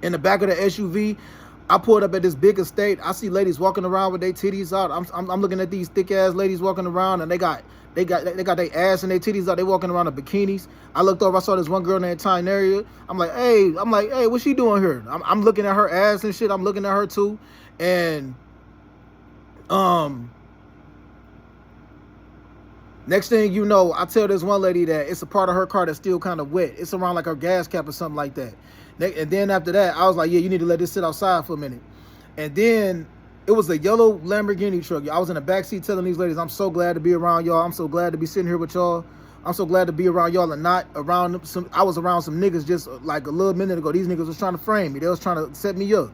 in the back of the SUV. I pulled up at this big estate. I see ladies walking around with their titties out. I'm looking at these thick-ass ladies walking around, and they got their ass and their titties out. They walking around in bikinis. I looked over, I saw this one girl named Tyneria. I'm like, hey, what's she doing here? I'm looking at her ass and shit. I'm looking at her too. And next thing you know, I tell this one lady that it's a part of her car that's still kind of wet. It's around like her gas cap or something like that. And then after that, I was like, yeah, you need to let this sit outside for a minute. And then it was a yellow Lamborghini truck. I was in the backseat telling these ladies, I'm so glad to be around y'all. I'm so glad to be sitting here with y'all. I'm so glad to be around y'all and not around some. I was around some niggas just like a little minute ago. These niggas was trying to frame me. They was trying to set me up.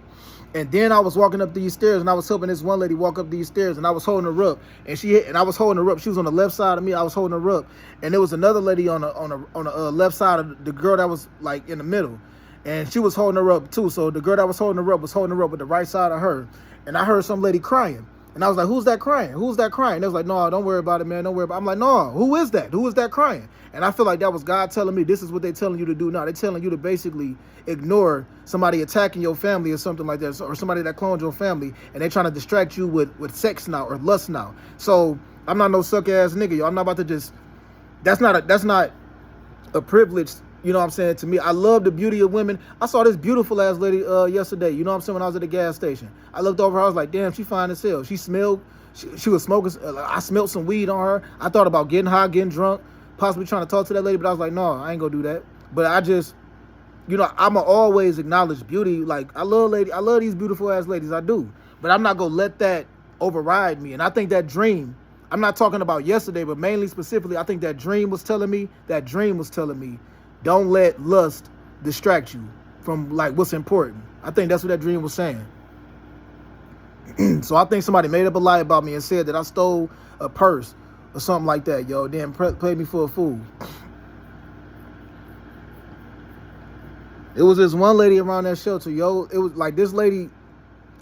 And then I was walking up these stairs, and I was helping this one lady walk up these stairs, and I was holding her up, and I was holding her up. She was on the left side of me. I was holding her up, and there was another lady on the left side of the girl that was like in the middle, and she was holding her up too. So the girl that was holding her up with the right side of her, and I heard some lady crying, And I was like, who's that crying? Who's that crying? They was like, no, don't worry about it, man. Don't worry about it. I'm like, no, who is that? Who is that crying? And I feel like that was God telling me this is what they're telling you to do now. They're telling you to basically ignore somebody attacking your family or something like that, or somebody that cloned your family, and they're trying to distract you with sex now or lust now. So I'm not no suck ass nigga, yo. I'm not about to just. That's not a privilege. You know what I'm saying? To me, I love the beauty of women. I saw this beautiful ass lady yesterday. You know what I'm saying? When I was at the gas station, I looked over her. I was like, damn, she fine as hell. She smelled. She was smoking. I smelled some weed on her. I thought about getting high, getting drunk, possibly trying to talk to that lady, but I was like, no, I ain't gonna do that. But I just, you know, I'ma always acknowledge beauty. Like I love these beautiful ass ladies. I do. But I'm not gonna let that override me. And I think that dream. I'm not talking about yesterday, but mainly specifically, I think that dream was telling me. Don't let lust distract you from like what's important. I think that's what that dream was saying. So I think somebody made up a lie about me and said that I stole a purse or something like that, yo. Then played me for a fool. It was this one lady around that shelter, yo. It was like this lady,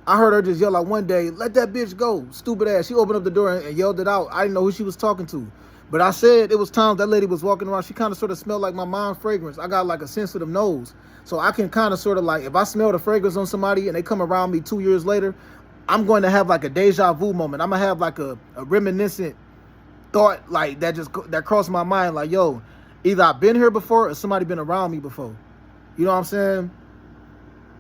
I heard her just yell out one day, let that bitch go, stupid ass. She opened up the door and yelled it out. I didn't know who she was talking to. But I said it was times that lady was walking around. She kind of sort of smelled like my mom's fragrance. I got like a sensitive nose. So I can kind of sort of like, if I smell the fragrance on somebody and they come around me 2 years later, I'm going to have like a deja vu moment. I'm going to have like a reminiscent thought like that crossed my mind. Like, yo, either I've been here before or somebody been around me before. You know what I'm saying?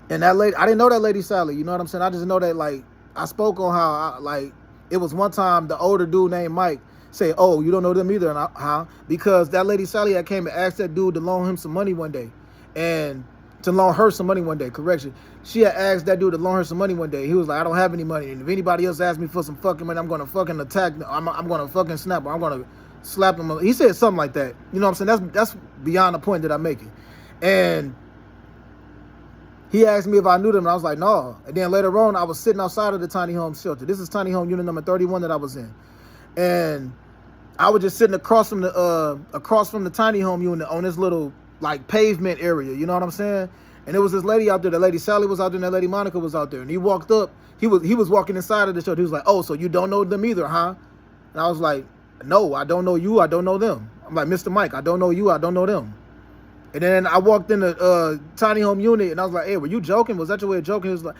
And that lady, I didn't know that lady Sally. You know what I'm saying? I just know that like, I spoke on how it was one time the older dude named Mike say, oh, you don't know them either, and how? Because that lady Sally had came and asked that dude to loan him some money one day, and to loan her some money one day. Correction, she had asked that dude to loan her some money one day. He was like, I don't have any money, and if anybody else asks me for some fucking money, I'm gonna fucking attack. I'm gonna fucking snap her. I'm gonna slap him. He said something like that. You know what I'm saying? That's beyond the point that I'm making. And he asked me if I knew them, and I was like, no. And then later on, I was sitting outside of the tiny home shelter. This is tiny home unit number 31 that I was in. And I was just sitting across from the tiny home unit on this little like pavement area, you know what I'm saying? And there was this lady out there. The lady Sally was out there, and that lady Monica was out there. And he walked up. He was walking inside of the shelter. He was like, "Oh, so you don't know them either, huh?" And I was like, "No, I don't know you. I don't know them." I'm like, "Mr. Mike, I don't know you. I don't know them." And then I walked in the tiny home unit, and I was like, "Hey, were you joking? Was that your way of joking?" He was like,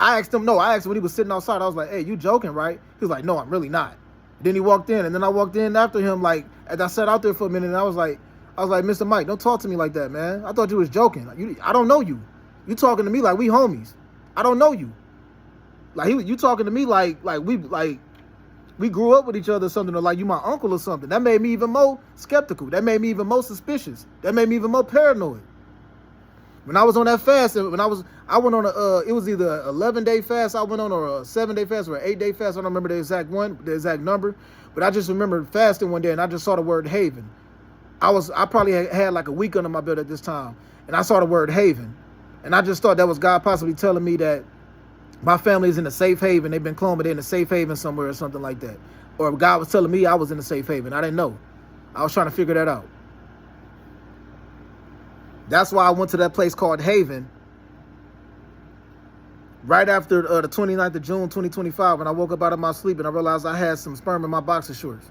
I asked him. No, I asked him when he was sitting outside. I was like, "Hey, you joking, right?" He was like, "No, I'm really not." Then he walked in, and then I walked in after him. Like, as I sat out there for a minute, and I was like, "Mr. Mike, don't talk to me like that, man. I thought you was joking. I don't know you. You talking to me like we homies. I don't know you. Like you talking to me like we grew up with each other or something, or like you my uncle or something." That made me even more skeptical. That made me even more suspicious. That made me even more paranoid. When I was on that fast, I went on it was either an 11-day fast I went on, or a 7-day fast, or an 8-day fast. I don't remember the exact number, but I just remember fasting one day, and I just saw the word haven. I probably had like a week under my belt at this time, and I saw the word haven, and I just thought that was God possibly telling me that my family is in a safe haven. They've been cloned, but they're in a safe haven somewhere or something like that. Or God was telling me I was in a safe haven. I didn't know. I was trying to figure that out. That's why I went to that place called Haven right after the 29th of June, 2025, when I woke up out of my sleep and I realized I had some sperm in my boxer shorts.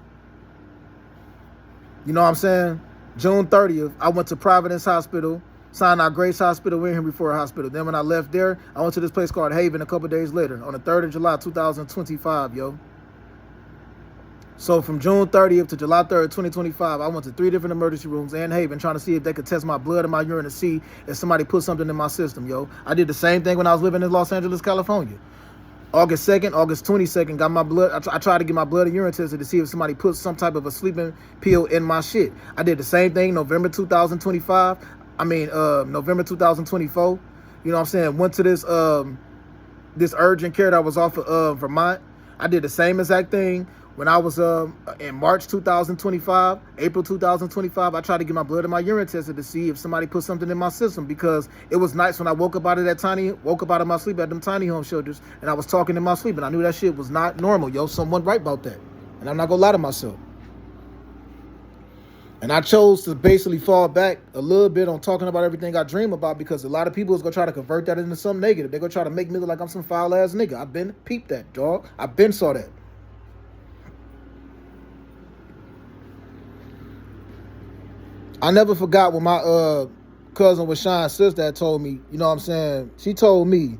You know what I'm saying? June 30th, I went to Providence Hospital, Sinai Grace Hospital, in Henry Ford Hospital. Then when I left there, I went to this place called Haven a couple days later, on the 3rd of July, 2025, yo. So from June 30th to July 3rd, 2025, I went to 3 different emergency rooms and Haven trying to see if they could test my blood and my urine to see if somebody put something in my system, yo. I did the same thing when I was living in Los Angeles, California. August 2nd, August 22nd, got my blood. I tried to get my blood and urine tested to see if somebody put some type of a sleeping pill in my shit. I did the same thing November 2024. You know what I'm saying? Went to this urgent care that was off of Vermont. I did the same exact thing. When I was in March 2025, April 2025, I tried to get my blood and my urine tested to see if somebody put something in my system, because it was nights when I woke up out of my sleep at them tiny home shelters, and I was talking in my sleep, and I knew that shit was not normal, yo. Someone right about that, and I'm not gonna lie to myself. And I chose to basically fall back a little bit on talking about everything I dream about, because a lot of people is gonna try to convert that into something negative. They're gonna try to make me look like I'm some foul ass nigga. I've been peeped that, dog. I've been saw that. I never forgot when my cousin with Sean's sister had told me, you know what I'm saying? She told me,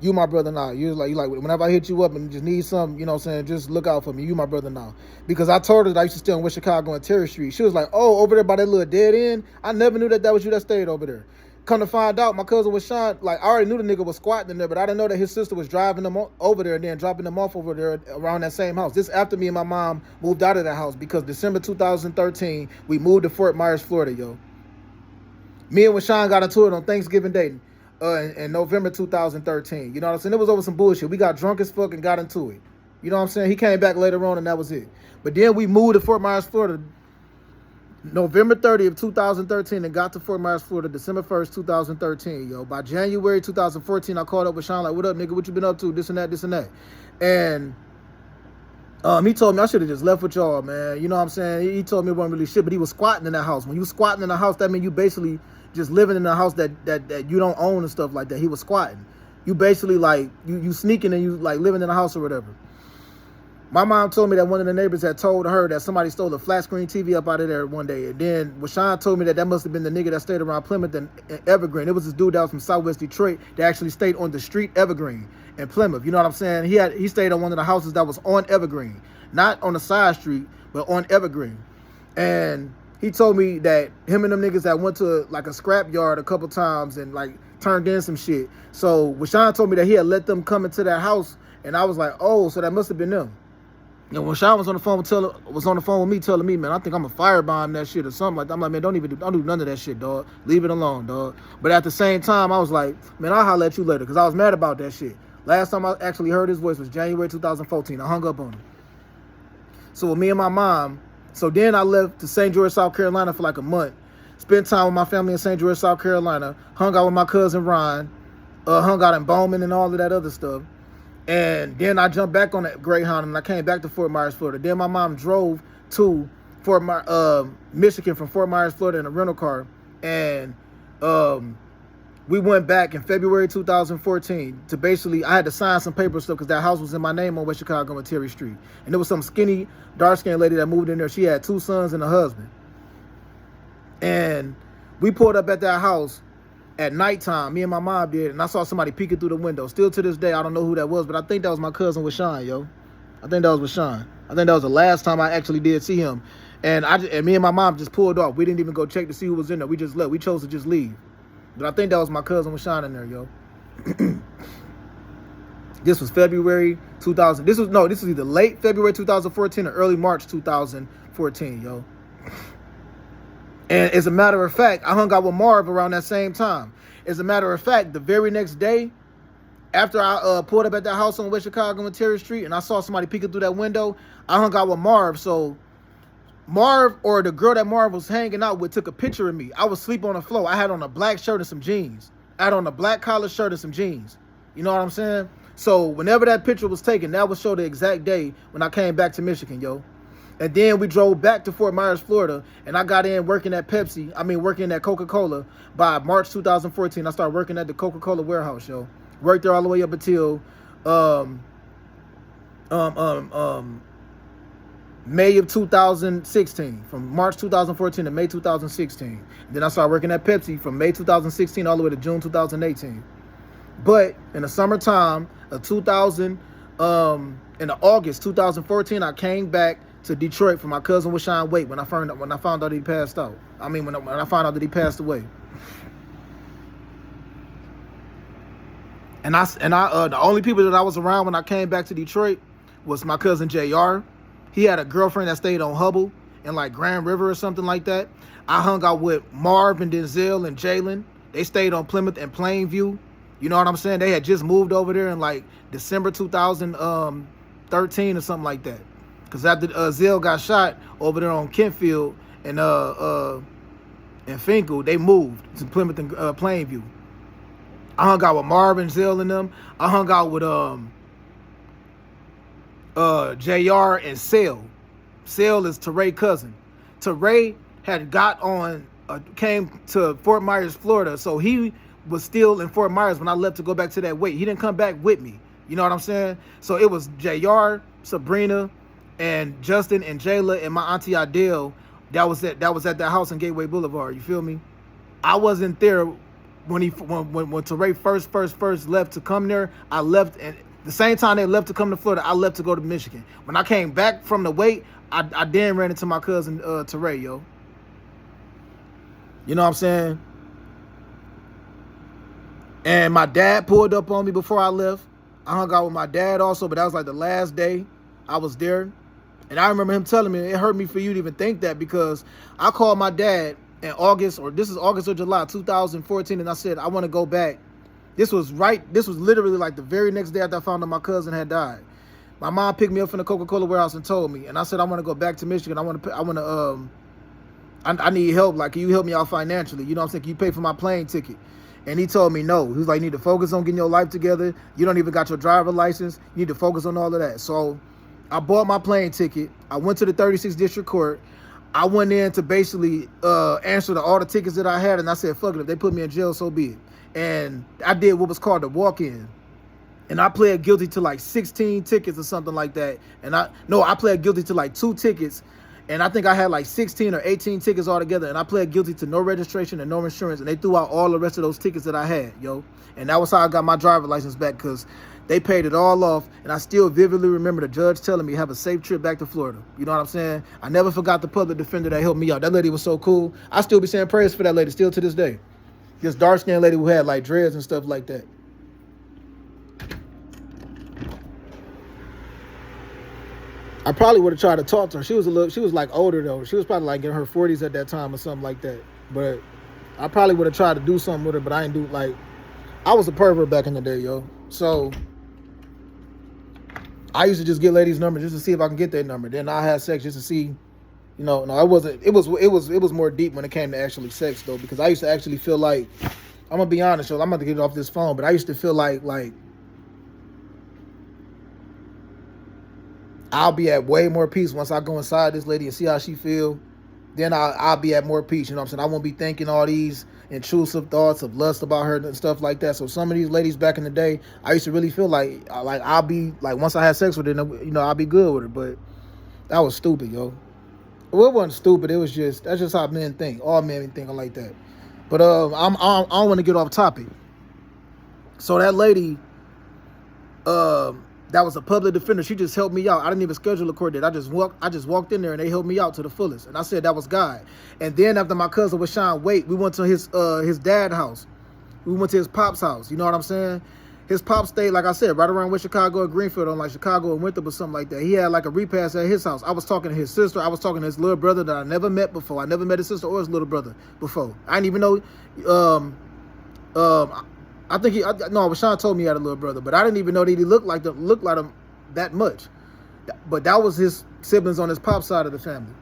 you my brother now. You like whenever I hit you up and you just need something, you know what I'm saying, just look out for me. You my brother now. Because I told her that I used to stay on West Chicago and Terry Street. She was like, oh, over there by that little dead end? I never knew that was you that stayed over there. Come to find out, my cousin was Sean. Like, I already knew the nigga was squatting in there, but I didn't know that his sister was driving them over there and then dropping them off over there around that same house. This after me and my mom moved out of that house, because December 2013, we moved to Fort Myers, Florida, yo. Me and Sean got into it on Thanksgiving Day in November 2013. You know what I'm saying? It was over some bullshit. We got drunk as fuck and got into it. You know what I'm saying? He came back later on and that was it. But then we moved to Fort Myers, Florida, November 30th, 2013, and got to Fort Myers, Florida, December 1st, 2013, yo. By January 2014, I called up with Sean, like, what up, nigga? What you been up to? This and that, this and that. And he told me I should have just left with y'all, man. You know what I'm saying? He told me it wasn't really shit, but he was squatting in that house. When you squatting in a house, that means you basically just living in a house that you don't own and stuff like that. He was squatting. You basically like, you sneaking and you like living in a house or whatever. My mom told me that one of the neighbors had told her that somebody stole a flat screen TV up out of there one day. And then Rashawn told me that must have been the nigga that stayed around Plymouth and Evergreen. It was this dude that was from Southwest Detroit that actually stayed on the street Evergreen in Plymouth. You know what I'm saying? He stayed on one of the houses that was on Evergreen. Not on the side street, but on Evergreen. And he told me that him and them niggas that went to like a scrap yard a couple times and like turned in some shit. So Rashawn told me that he had let them come into that house, and I was like, oh, so that must have been them. And when Sean was on the phone with me, telling me, man, I think I'm a firebomb that shit or something like that. I'm like, man, don't do none of that shit, dog. Leave it alone, dog. But at the same time, I was like, man, I'll holler at you later, because I was mad about that shit. Last time I actually heard his voice was January 2014. I hung up on him. So with me and my mom, so then I left to St. George, South Carolina for like a month. Spent time with my family in St. George, South Carolina. Hung out with my cousin Ron. Hung out in Bowman and all of that other stuff. And then I jumped back on that Greyhound and I came back to Fort Myers, Florida. Then my mom drove to Michigan from Fort Myers, Florida in a rental car. And we went back in February 2014 to basically, I had to sign some paper stuff because that house was in my name on West Chicago and Terry Street. And there was some skinny, dark-skinned lady that moved in there. She had 2 sons and a husband. And we pulled up at that house at nighttime, me and my mom did, and I saw somebody peeking through the window. Still to this day, I don't know who that was, but I think that was my cousin with Sean, yo. I think that was the last time I actually did see him. And me and my mom just pulled off. We didn't even go check to see who was in there. We just left. We chose to just leave. But I think that was my cousin with Sean in there, yo. This was February 2000. This was either late February 2014 or early March 2014, yo. And as a matter of fact, I hung out with Marv around that same time. As a matter of fact, the very next day, after I pulled up at that house on West Chicago and Terry Street, and I saw somebody peeking through that window, I hung out with Marv. So Marv, or the girl that Marv was hanging out with, took a picture of me. I was asleep on the floor. I had on a black shirt and some jeans. I had on a black collar shirt and some jeans. You know what I'm saying? So whenever that picture was taken, that would show the exact day when I came back to Michigan, yo. And then we drove back to Fort Myers, Florida, and I got in working at Coca-Cola by March 2014. I started working at the Coca-Cola warehouse, yo. Worked there all the way up until May of 2016. From March 2014 to May 2016. Then I started working at Pepsi from May 2016 all the way to June 2018. But in the summertime of in August 2014, I came back to Detroit for my cousin with Sean Wade when I found out that he passed out. I mean, when I found out that he passed away. And the only people that I was around when I came back to Detroit was my cousin JR. He had a girlfriend that stayed on Hubble in like Grand River or something like that. I hung out with Marv and Denzel and Jalen. They stayed on Plymouth and Plainview. You know what I'm saying? They had just moved over there in like December 2013 or something like that. Because after Zell got shot over there on Kentfield and Finkel, they moved to Plymouth and Plainview. I hung out with Marvin, Zell, and them. I hung out with JR and Sale is Teray cousin. Teray had got on, came to Fort Myers, Florida, so he was still in Fort Myers when I left to go back to that wake. He didn't come back with me. You know what I'm saying? So it was JR, Sabrina, and Justin and Jayla and my auntie Adele. That was at that house on Gateway Boulevard. You feel me? I wasn't there when Teray first left to come there. I left, and the same time they left to come to Florida, I left to go to Michigan. When I came back from the wake, I then ran into my cousin Teray, yo. You know what I'm saying? And my dad pulled up on me before I left. I hung out with my dad also, but that was like the last day I was there. And I remember him telling me, it hurt me for you to even think that, because I called my dad in August, or this is August or July 2014, and I said, I want to go back. This was literally like the very next day after I found out my cousin had died. My mom picked me up from the Coca-Cola warehouse and told me, and I said, I want to go back to Michigan. I need help. Like, can you help me out financially? You know what I'm saying? Can you pay for my plane ticket? And he told me no. He was like, you need to focus on getting your life together. You don't even got your driver license. You need to focus on all of that. So I bought my plane ticket. I went to the 36th District Court. I went in to basically answer all the tickets that I had, and I said, fuck it, if they put me in jail, so be it. And I did what was called a walk-in. And I pled guilty to like 16 tickets or something like that. And I pled guilty to like 2 tickets. And I think I had like 16 or 18 tickets altogether. And I pled guilty to no registration and no insurance. And they threw out all the rest of those tickets that I had, yo. And that was how I got my driver's license back, because they paid it all off. And I still vividly remember the judge telling me, have a safe trip back to Florida. You know what I'm saying? I never forgot the public defender that helped me out. That lady was so cool. I still be saying prayers for that lady still to this day. This dark-skinned lady who had like dreads and stuff like that. I probably would have tried to talk to her. She was like older though. She was probably like in her 40s at that time or something like that. But I probably would have tried to do something with her, but I didn't do, like, I was a pervert back in the day, yo. So I used to just get ladies' numbers just to see if I can get their number. Then I had sex just to see, you know. No, it was more deep when it came to actually sex though, because I used to actually feel like, I'm gonna be honest, yo, I'm about to get off this phone, but I used to feel like I'll be at way more peace once I go inside this lady and see how she feel. Then I'll be at more peace, you know what I'm saying? I won't be thinking all these intrusive thoughts of lust about her and stuff like that. So some of these ladies back in the day, I used to really feel like I'll be, like, once I had sex with her, you know, I'll be good with her. But that was stupid, yo. Well, it wasn't stupid. It was just, that's just how men think. All men be thinking like that. But I don't want to get off topic. So that lady, that was a public defender. She just helped me out. I didn't even schedule a court date. I just walked in there and they helped me out to the fullest. And I said that was God. And then after my cousin was Sean Wait, we went to his dad's house. We went to his pop's house. You know what I'm saying? His pop stayed, like I said, right around where Chicago and Greenfield, on like Chicago and Winthrop or something like that. He had like a repast at his house. I was talking to his sister. I was talking to his little brother that I never met before. I never met his sister or his little brother before. I didn't even know. I think Rashawn told me he had a little brother, but I didn't even know that he looked like him that much. But that was his siblings on his pop side of the family.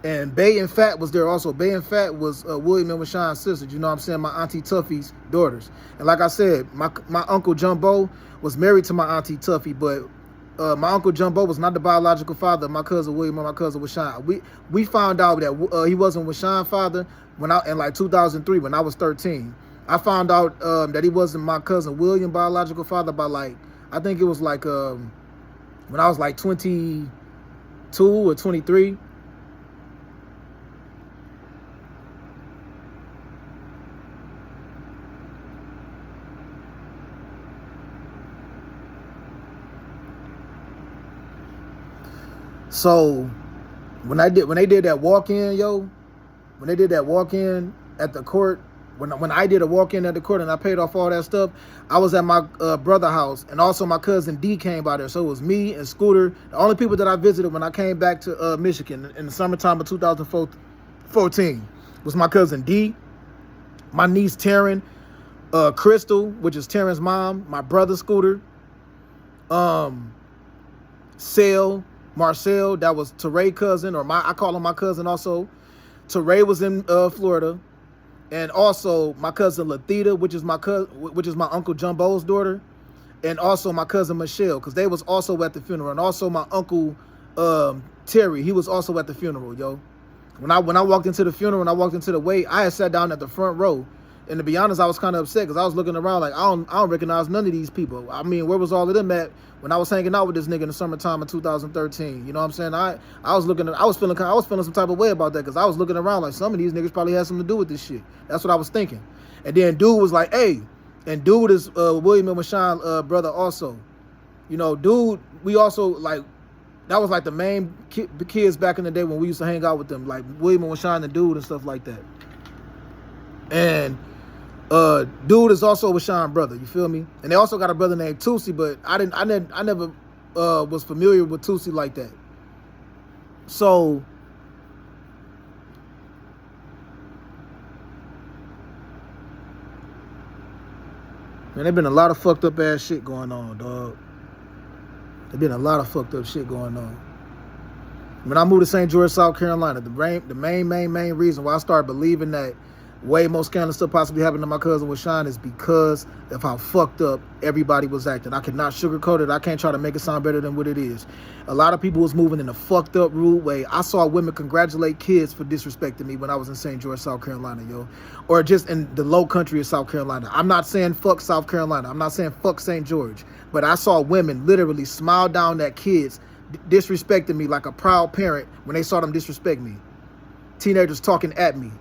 And Bay and Fat was there also. Bay and Fat was William and Rashawn's sisters. You know what I'm saying? My Auntie Tuffy's daughters. And like I said, my Uncle Jumbo was married to my Auntie Tuffy, but my Uncle Jumbo was not the biological father of my cousin William or my cousin Rashawn. We found out that he wasn't Rashawn's father in like 2003 when I was 13. I found out that he wasn't my cousin William biological father by like, I think it was like when I was like 22 or 23. So when they did that walk-in, yo, when they did that walk-in at the court, when I did a walk-in at the court and I paid off all that stuff, I was at my brother's house, and also my cousin D came by there. So it was me and Scooter, the only people that I visited when I came back to Michigan in the summertime of 2014 was my cousin D, my niece Taryn, Crystal, which is Taryn's mom, my brother Scooter, Sale, Marcel, that was Teray cousin, I call him my cousin also. Teray was in Florida. And also my cousin Lathita, which is my Uncle Jumbo's daughter, and also my cousin Michelle, because they was also at the funeral, and also my uncle Terry, he was also at the funeral, yo. When I walked into the funeral and I walked into the wake, I had sat down at the front row. And to be honest, I was kind of upset because I was looking around like, I don't recognize none of these people. I mean, where was all of them at when I was hanging out with this nigga in the summertime of 2013? You know what I'm saying? I was feeling some type of way about that because I was looking around like some of these niggas probably had something to do with this shit. That's what I was thinking. And then dude was like, hey, and dude is William and Mashawn brother also. You know, dude, we also like, that was like the main kids back in the day when we used to hang out with them, like William and Washawn the dude and stuff like that. And dude is also Washawn brother, you feel me? And they also got a brother named Tusi, but I never was familiar with Tusi like that. So man, there been a lot of fucked up ass shit going on, dog. There's been a lot of fucked up shit going on. When I moved to St. George, South Carolina, the main reason why I started believing that way more scandalous stuff possibly happened to my cousin Washawn is because of how fucked up everybody was acting. I cannot sugarcoat it. I can't try to make it sound better than what it is. A lot of people was moving in a fucked up, rude way. I saw women congratulate kids for disrespecting me when I was in St. George, South Carolina, yo. Or just in the low country of South Carolina. I'm not saying fuck South Carolina. I'm not saying fuck St. George. But I saw women literally smile down at kids disrespecting me like a proud parent when they saw them disrespect me. Teenagers talking at me.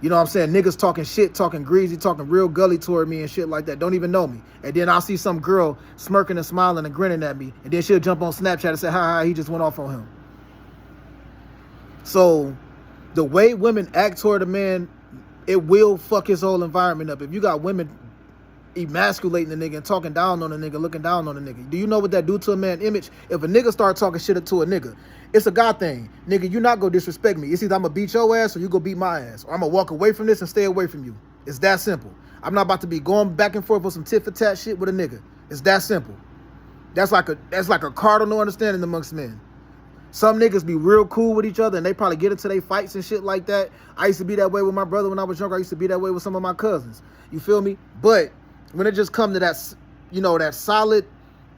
You know what I'm saying? Niggas talking shit, talking greasy, talking real gully toward me and shit like that. Don't even know me. And then I'll see some girl smirking and smiling and grinning at me. And then she'll jump on Snapchat and say, ha, he just went off on him. So the way women act toward a man, it will fuck his whole environment up. If you got women emasculating the nigga and talking down on the nigga, looking down on the nigga, do you know what that do to a man's image? If a nigga start talking shit to a nigga, it's a God thing. Nigga, you not gonna disrespect me. It's either I'm gonna beat your ass or you gonna beat my ass. Or I'm gonna walk away from this and stay away from you. It's that simple. I'm not about to be going back and forth with some tit for tat shit with a nigga. It's that simple. That's like a cardinal understanding amongst men. Some niggas be real cool with each other and they probably get into their fights and shit like that. I used to be that way with my brother when I was younger. I used to be that way with some of my cousins. You feel me? But when it just come to that, you know, that solid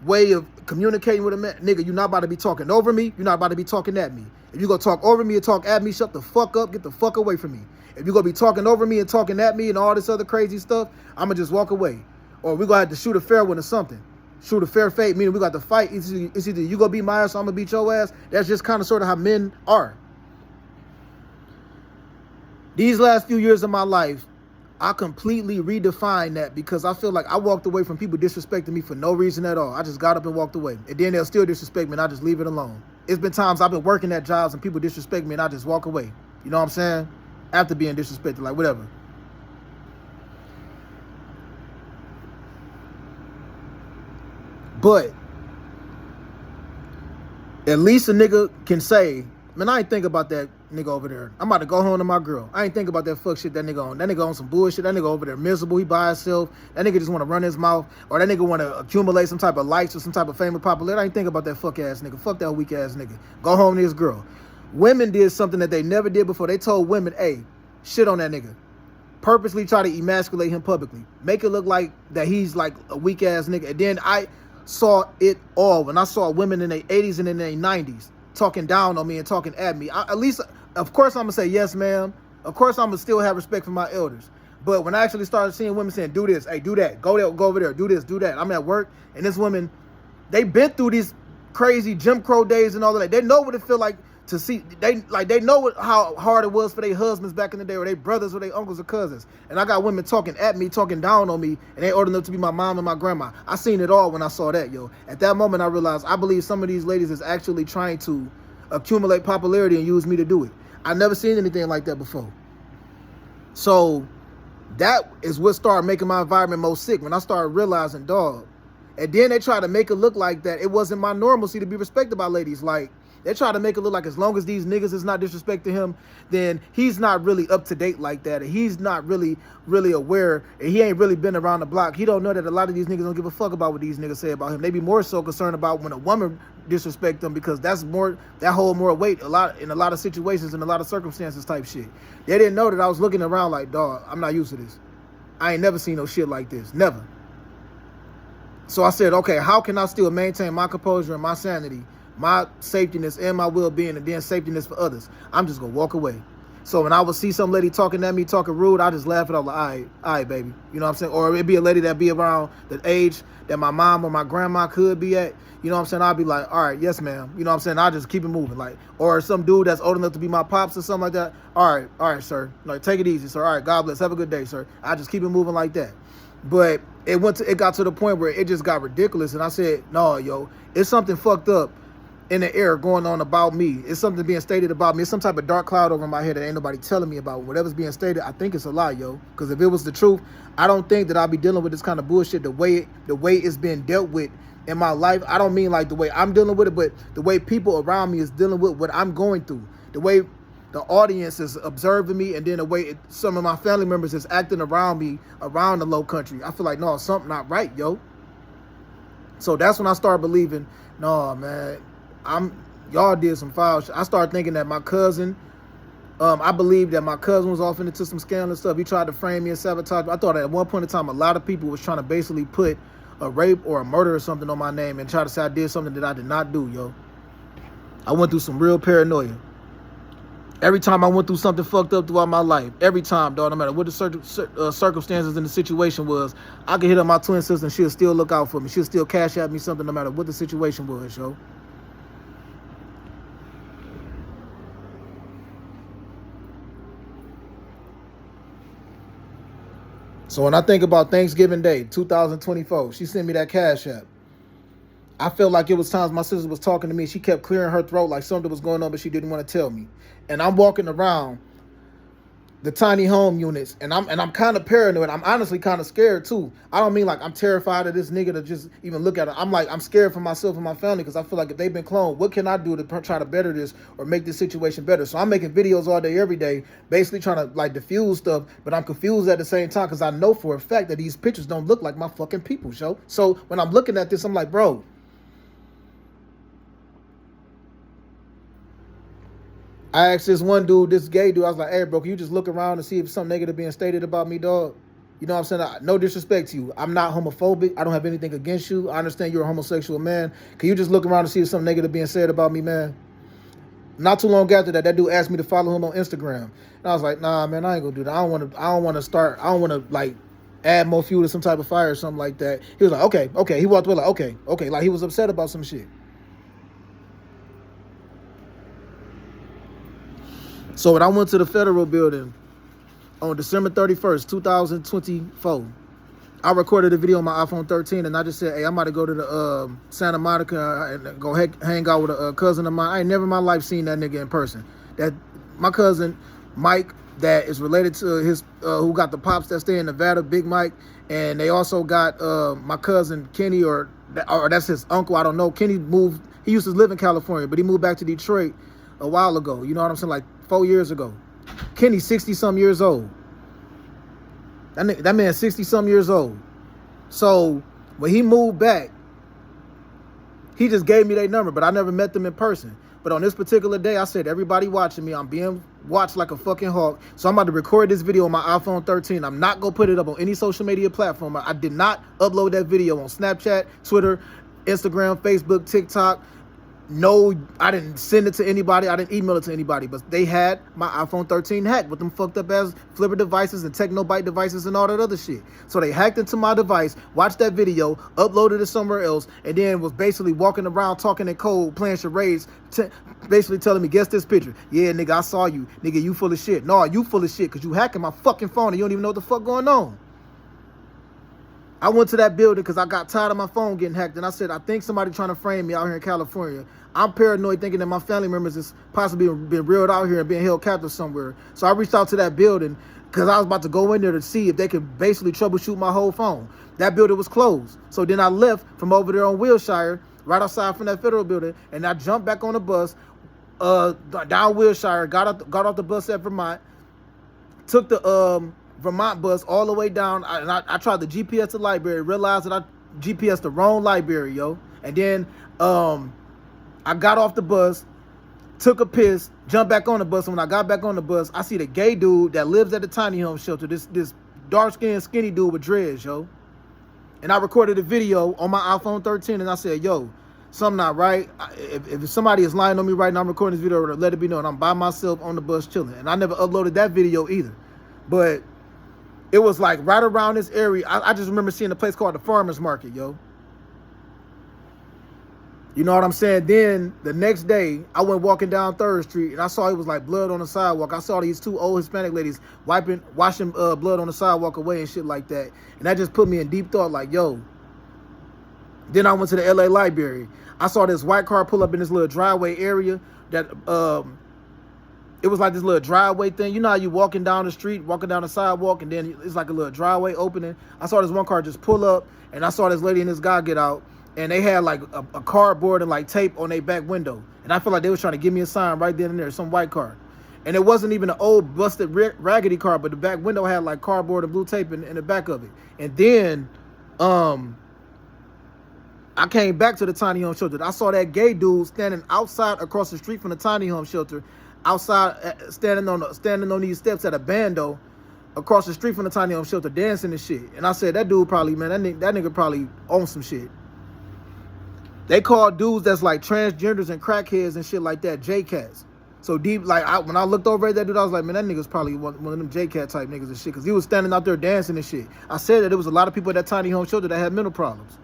way of communicating with a man, nigga, you're not about to be talking over me. You're not about to be talking at me. If you gonna talk over me or talk at me, shut the fuck up. Get the fuck away from me. If you gonna be talking over me and talking at me and all this other crazy stuff, I'ma just walk away. Or we gonna have to shoot a fair one or something. Shoot a fair fate, meaning we got to fight. It's either you gonna beat my ass or I'm gonna beat your ass. That's just kind of sort of how men are. These last few years of my life, I completely redefined that because I feel like I walked away from people disrespecting me for no reason at all. I just got up and walked away. And then they'll still disrespect me and I just leave it alone. It's been times I've been working at jobs and people disrespect me and I just walk away. You know what I'm saying? After being disrespected, like whatever. But at least a nigga can say, man, I ain't think about that nigga over there. I'm about to go home to my girl. I ain't think about that fuck shit that nigga on. That nigga on some bullshit. That nigga over there miserable. He by himself. That nigga just want to run his mouth. Or that nigga want to accumulate some type of likes or some type of fame or popularity. I ain't think about that fuck ass nigga. Fuck that weak ass nigga. Go home to his girl. Women did something that they never did before. They told women, hey, shit on that nigga. Purposely try to emasculate him publicly. Make it look like that he's like a weak ass nigga. And then I saw it all when I saw women in their 80s and in their 90s talking down on me and talking at me. At least, of course, I'm going to say, yes, ma'am. Of course, I'm going to still have respect for my elders. But when I actually started seeing women saying, do this, hey, do that, go there, go over there, do this, do that. I'm at work, and this woman, they been through these crazy Jim Crow days and all of that. They know what it feel like to see, they know how hard it was for their husbands back in the day, or their brothers, or their uncles or cousins. And I got women talking at me, talking down on me, and they ordering them to be my mom and my grandma. I seen it all when I saw that, yo. At that moment, I realized I believe some of these ladies is actually trying to accumulate popularity and use me to do it. I never seen anything like that before. So that is what started making my environment most sick, when I started realizing, dog. And then they try to make it look like that it wasn't my normalcy to be respected by ladies. Like, they try to make it look like as long as these niggas is not disrespecting him, then he's not really up to date like that. And he's not really aware. And he ain't really been around the block. He don't know that a lot of these niggas don't give a fuck about what these niggas say about him. They be more so concerned about when a woman disrespect them, because that's more, that hold more weight in a lot of situations and a lot of circumstances type shit. They didn't know that I was looking around like, dog, I'm not used to this. I ain't never seen no shit like this. Never. So I said, okay, how can I still maintain my composure and my sanity my safetyness and my well-being, and then safetyness for others, I'm just gonna walk away. So when I would see some lady talking at me, talking rude, I just laugh it off like, all right, baby. You know what I'm saying? Or it'd be a lady that be around the age that my mom or my grandma could be at. You know what I'm saying? I'd be like, all right, yes, ma'am. You know what I'm saying? I'll just keep it moving. Like, or some dude that's old enough to be my pops or something like that. All right, sir. Like, take it easy, sir. All right, God bless. Have a good day, sir. I just keep it moving like that. But it got to the point where it just got ridiculous. And I said, no, yo, it's something fucked up in the air going on about me. It's something being stated about me. It's some type of dark cloud over my head that ain't nobody telling me about. Whatever's being stated, I think it's a lie, yo. Because if it was the truth, I don't think that I'll be dealing with this kind of bullshit the way it's being dealt with in my life. I don't mean like the way I'm dealing with it, but the way people around me is dealing with what I'm going through. The way the audience is observing me, and then the way some of my family members is acting around me, around the low country. I feel like, no, something not right, yo. So that's when I started believing, no, man, y'all did some foul shit. I started thinking that my cousin, I believe that my cousin was off into some scandal and stuff. He tried to frame me and sabotage me. I thought at one point in time, a lot of people was trying to basically put a rape or a murder or something on my name and try to say I did something that I did not do, yo. I went through some real paranoia. Every time I went through something fucked up throughout my life, every time, dog, no matter what the circumstances and the situation was, I could hit up my twin sister and she'll still look out for me. She'll still cash at me something no matter what the situation was, yo. So when I think about Thanksgiving Day, 2024, she sent me that cash app. I felt like it was times my sister was talking to me. She kept clearing her throat like something was going on, but she didn't want to tell me. And I'm walking around the tiny home units, and I'm kind of paranoid. I'm honestly kind of scared too. I don't mean like I'm terrified of this nigga to just even look at it. I'm scared for myself and my family because I feel like if they've been cloned, what can I do to try to better this or make this situation better? So I'm making videos all day, every day, basically trying to like diffuse stuff, but I'm confused at the same time because I know for a fact that these pictures don't look like my fucking people, yo. So when I'm looking at this, I'm like, bro, I asked this one dude, this gay dude, I was like, hey, bro, can you just look around and see if something negative being stated about me, dog? You know what I'm saying? No disrespect to you. I'm not homophobic. I don't have anything against you. I understand you're a homosexual man. Can you just look around and see if something negative being said about me, man? Not too long after that, that dude asked me to follow him on Instagram. And I was like, nah, man, I ain't gonna do that. I don't want to like add more fuel to some type of fire or something like that. He was like, okay. He walked away like, okay. Like he was upset about some shit. So when I went to the federal building on December 31st, 2024, I recorded a video on my iPhone 13, and I just said, hey, I'm about to go to the Santa Monica and go hang out with a cousin of mine. I ain't never in my life seen that nigga in person. That my cousin, Mike, that is related to his, who got the pops that stay in Nevada, Big Mike, and they also got my cousin, Kenny, or that's his uncle, I don't know. Kenny moved, he used to live in California, but he moved back to Detroit a while ago. You know what I'm saying? Like 4 years ago. Kenny's 60-some years old. That man's 60-some years old. So when he moved back, he just gave me their number, but I never met them in person. But on this particular day, I said, everybody watching me, I'm being watched like a fucking hawk. So I'm about to record this video on my iPhone 13. I'm not going to put it up on any social media platform. I did not upload that video on Snapchat, Twitter, Instagram, Facebook, TikTok. No, I didn't send it to anybody. I didn't email it to anybody. But they had my iPhone 13 hacked with them fucked up ass Flipper devices and Technobyte devices and all that other shit. So they hacked into my device, watched that video, uploaded it somewhere else, and then was basically walking around talking in code, playing charades, basically telling me, guess this picture. Yeah, nigga, I saw you. Nigga, you full of shit. No, you full of shit because you hacking my fucking phone and you don't even know what the fuck going on. I went to that building because I got tired of my phone getting hacked, and I said, I think somebody trying to frame me out here in California. I'm paranoid thinking that my family members is possibly been reeled out here and being held captive somewhere. So I reached out to that building because I was about to go in there to see if they could basically troubleshoot my whole phone. That building was closed. So then I left from over there on Wilshire, right outside from that federal building, and I jumped back on the bus, down Wilshire, got off the bus at Vermont, took the Vermont bus all the way down, and I tried the GPS the library, realized that I GPS the wrong library, yo. And then I got off the bus, took a piss, jumped back on the bus, and when I got back on the bus, I see the gay dude that lives at the tiny home shelter, this dark-skinned, skinny dude with dreads, yo. And I recorded a video on my iPhone 13, and I said, yo, something not right. If somebody is lying on me right now, I'm recording this video, let it be known I'm by myself on the bus chilling. And I never uploaded that video either. But it was like right around this area. I just remember seeing a place called the Farmers Market, yo. You know what I'm saying? Then the next day, I went walking down 3rd Street and I saw it was like blood on the sidewalk. I saw these 2 old Hispanic ladies washing blood on the sidewalk away and shit like that. And that just put me in deep thought like, yo. Then I went to the LA Library. I saw this white car pull up in this little driveway area that it was like this little driveway thing. You know how you walking down the street, walking down the sidewalk, and then it's like a little driveway opening. I saw this one car just pull up, and I saw this lady and this guy get out, and they had like a cardboard and like tape on their back window. And I feel like they was trying to give me a sign right then and there, some white car. And it wasn't even an old busted raggedy car, but the back window had like cardboard and blue tape in the back of it. And then I came back to the tiny home shelter. I saw that gay dude standing outside across the street from the tiny home shelter, outside standing on these steps at a bando across the street from the tiny home shelter, dancing and shit. And I said, that dude probably, man, that nigga probably owns some shit. They call dudes that's like transgenders and crackheads and shit like that J-Cats. So deep, like when I looked over at that dude, I was like, man, that nigga's probably one of them J-Cat type niggas and shit, because he was standing out there dancing and shit. I said that there was a lot of people at that tiny home shelter that had mental problems.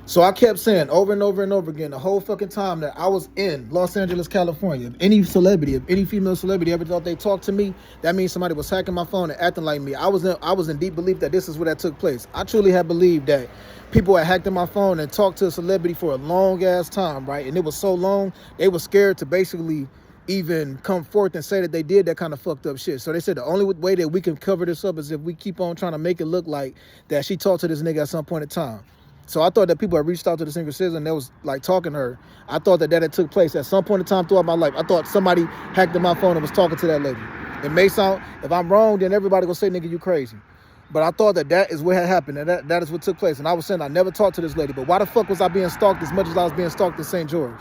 So I kept saying over and over and over again the whole fucking time that I was in Los Angeles, California. If any celebrity, if any female celebrity ever thought they talked to me, that means somebody was hacking my phone and acting like me. I was in deep belief that this is where that took place. I truly had believed that people had hacked in my phone and talked to a celebrity for a long ass time, right? And it was so long, they were scared to basically even come forth and say that they did that kind of fucked up shit. So they said the only way that we can cover this up is if we keep on trying to make it look like that she talked to this nigga at some point in time. So I thought that people had reached out to the Secret Service and they was like talking to her. I thought that had took place at some point in time throughout my life. I thought somebody hacked in my phone and was talking to that lady. It may sound, if I'm wrong, then everybody gonna say, nigga, you crazy. But I thought that is what had happened, and that is what took place. And I was saying I never talked to this lady, but why the fuck was I being stalked as much as I was being stalked in St. George?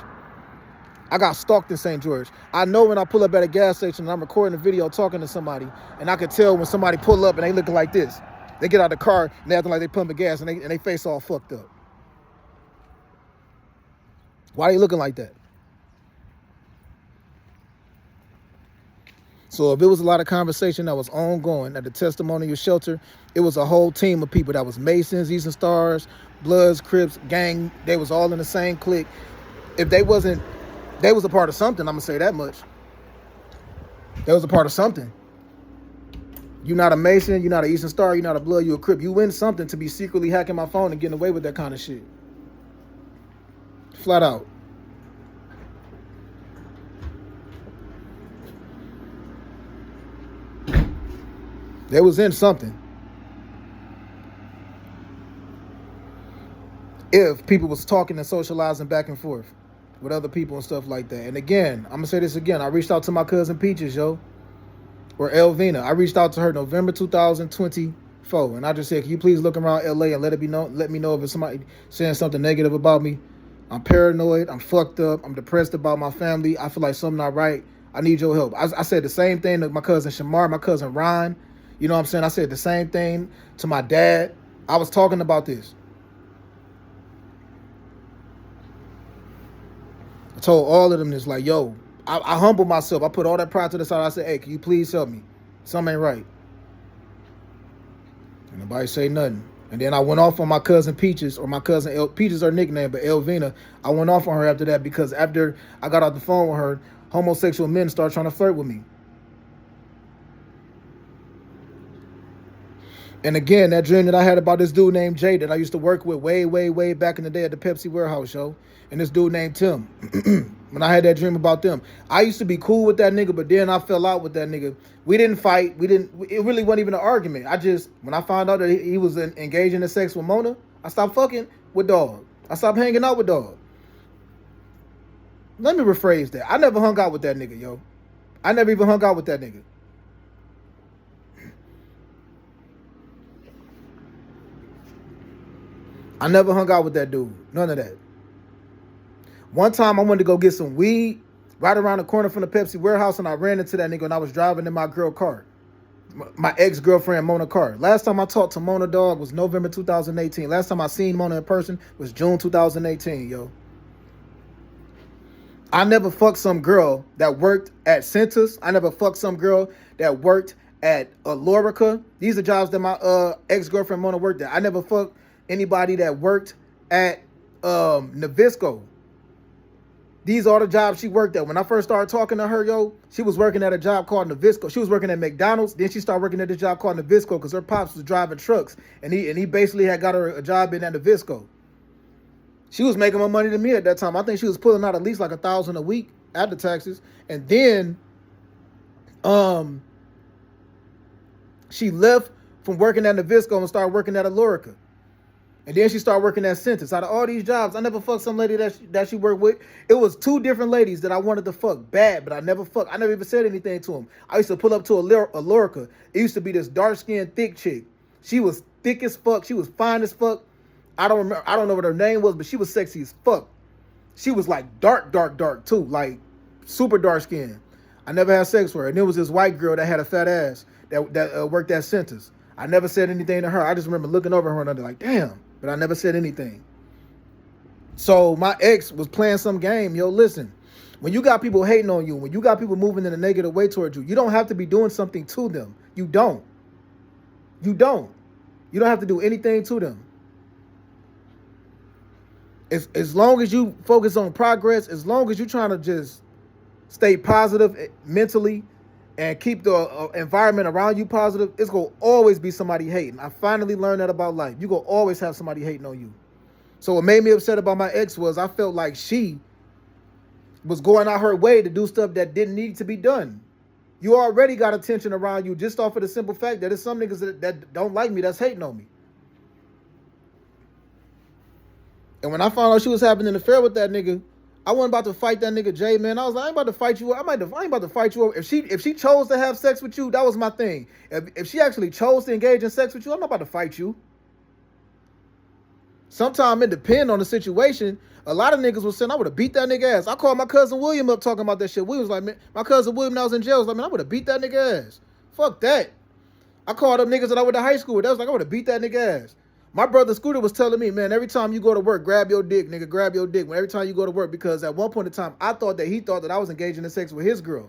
I got stalked in St. George. I know when I pull up at a gas station and I'm recording a video talking to somebody, and I could tell when somebody pull up and they looking like this. They get out of the car and they acting like they pumping gas and they face all fucked up. Why are you looking like that? So if it was a lot of conversation that was ongoing at the testimonial shelter, it was a whole team of people that was Masons, Eastern Stars, Bloods, Crips, gang. They was all in the same clique. If they was a part of something, I'm gonna say that much. They was a part of something. You're not a Mason, you're not an Eastern Star, you're not a Blood, you're a Crip. You win something to be secretly hacking my phone and getting away with that kind of shit. Flat out. They was in something. If people was talking and socializing back and forth with other people and stuff like that. And again, I'm gonna say this again. I reached out to my cousin Peaches, yo. Or Elvina. I reached out to her November 2024. And I just said, can you please look around LA and let me know if it's somebody saying something negative about me. I'm paranoid. I'm fucked up. I'm depressed about my family. I feel like something not right. I need your help. I said the same thing to my cousin Shamar, my cousin Ryan. You know what I'm saying? I said the same thing to my dad. I was talking about this. I told all of them this, like, yo, I humbled myself. I put all that pride to the side. I said, hey, can you please help me? Something ain't right. And nobody say nothing. And then I went off on my cousin Peaches, or my cousin Peaches, her nickname, but Elvina. I went off on her after that because after I got off the phone with her, homosexual men started trying to flirt with me. And again, that dream that I had about this dude named Jay that I used to work with way back in the day at the Pepsi warehouse show, and this dude named Tim. When I had that dream about them, I used to be cool with that nigga, but then I fell out with that nigga. We didn't fight. It really wasn't even an argument. When I found out that he was engaging in sex with Mona, I stopped fucking with Dog. I stopped hanging out with Dog. Let me rephrase that. I never hung out with that nigga, yo. I never even hung out with that nigga. I never hung out with that dude. None of that. One time I wanted to go get some weed right around the corner from the Pepsi warehouse, and I ran into that nigga and I was driving in my girl car. My ex-girlfriend Mona Carr. Last time I talked to Mona, dog, was November 2018. Last time I seen Mona in person was June 2018, yo. I never fucked some girl that worked at Centus. I never fucked some girl that worked at Lorica. These are jobs that my ex-girlfriend Mona worked at. I never fucked anybody that worked at Nabisco. These are the jobs she worked at. When I first started talking to her, yo, she was working at a job called Nabisco. She was working at McDonald's. Then she started working at this job called Nabisco because her pops was driving trucks. And he basically had got her a job in at Nabisco. She was making more money than me at that time. I think she was pulling out at least like $1,000 a week after taxes. And then she left from working at Nabisco and started working at Alorica. And then she started working at Centus. Out of all these jobs, I never fucked some lady that she worked with. It was 2 different ladies that I wanted to fuck bad, but I never fucked. I never even said anything to them. I used to pull up to Alorica. It used to be this dark-skinned, thick chick. She was thick as fuck. She was fine as fuck. I don't know what her name was, but she was sexy as fuck. She was like dark too, like super dark skin. I never had sex with her. And there was this white girl that had a fat ass that worked at Centus. I never said anything to her. I just remember looking over her and I'm like, damn. But I never said anything. So my ex was playing some game. Yo, listen. When you got people hating on you, when you got people moving in a negative way towards you, you don't have to be doing something to them. You don't. You don't. You don't have to do anything to them. As long as you focus on progress, as long as you're trying to just stay positive mentally and keep the environment around you positive, it's going to always be somebody hating. I finally learned that about life. You're going to always have somebody hating on you. So what made me upset about my ex was I felt like she was going out her way to do stuff that didn't need to be done. You already got attention around you just off of the simple fact that there's some niggas that don't like me that's hating on me. And when I found out she was having an affair with that nigga, I wasn't about to fight that nigga Jay, man. I was like, I ain't about to fight you. I ain't about to fight you. If she chose to have sex with you, that was my thing. If she actually chose to engage in sex with you, I'm not about to fight you. Sometimes it depends on the situation. A lot of niggas was saying I would have beat that nigga ass. I called my cousin William up talking about that shit. William was like, man, my cousin William when I was in jail was like, man, I would have beat that nigga ass. Fuck that. I called up niggas that I went to high school with. That was like, I would have beat that nigga ass. My brother Scooter was telling me, man, every time you go to work, grab your dick, nigga, grab your dick. Every time you go to work, because at one point in time, I thought that he thought that I was engaging in sex with his girl.